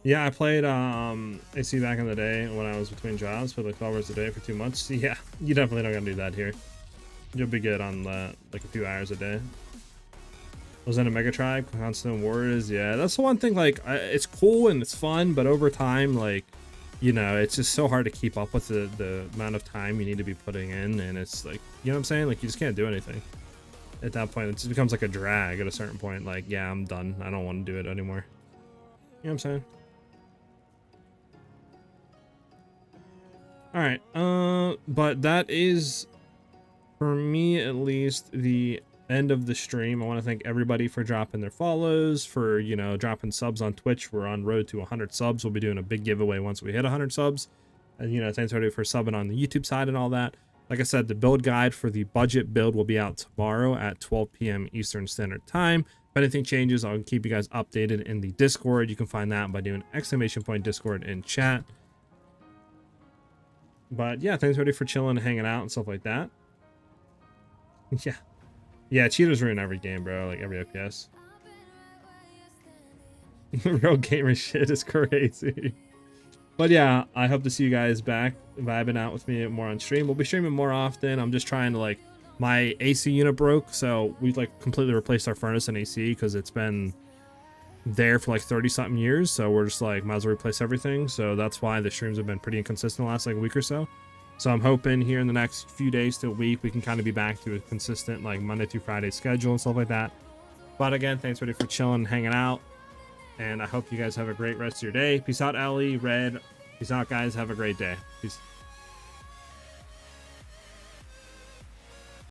S1: Yeah, I played AC back in the day when I was between jobs for like 12 hours a day for 2 months. Yeah, you definitely don't gotta do that here. You'll be good on that, like a few hours a day. Was in a mega tribe, constant wars. Yeah, that's the one thing. Like, it's cool and it's fun, but over time, like, you know, it's just so hard to keep up with the amount of time you need to be putting in, and it's like, you know what I'm saying? Like, you just can't do anything at that point. It just becomes like a drag at a certain point. Like, yeah, I'm done. I don't want to do it anymore. You know what I'm saying? All right. But that is, for me at least, the end of the stream. I want to thank everybody for dropping their follows, for, you know, dropping subs on Twitch. We're on road to 100 subs. We'll be doing a big giveaway once we hit 100 subs. And, you know, thanks everybody for subbing on the YouTube side and all that. Like I said, the build guide for the budget build will be out tomorrow at 12 p.m. Eastern Standard Time. If anything changes, I'll keep you guys updated in the Discord. You can find that by doing !Discord in chat. But yeah, thanks everybody for chilling and hanging out and stuff like that. Yeah. Yeah, cheaters ruin every game, bro. Like every FPS. Real gamer shit is crazy. But yeah, I hope to see you guys back vibing out with me more on stream. We'll be streaming more often. I'm just trying to, like, my AC unit broke, so we like completely replaced our furnace and AC because it's been there for like 30 something years. So we're just like, might as well replace everything. So that's why the streams have been pretty inconsistent the last like week or so. So I'm hoping here in the next few days to a week, we can kind of be back to a consistent like Monday through Friday schedule and stuff like that. But again, thanks everybody for chilling and hanging out. And I hope you guys have a great rest of your day. Peace out, Ellie, Red. Peace out, guys. Have a great day. Peace.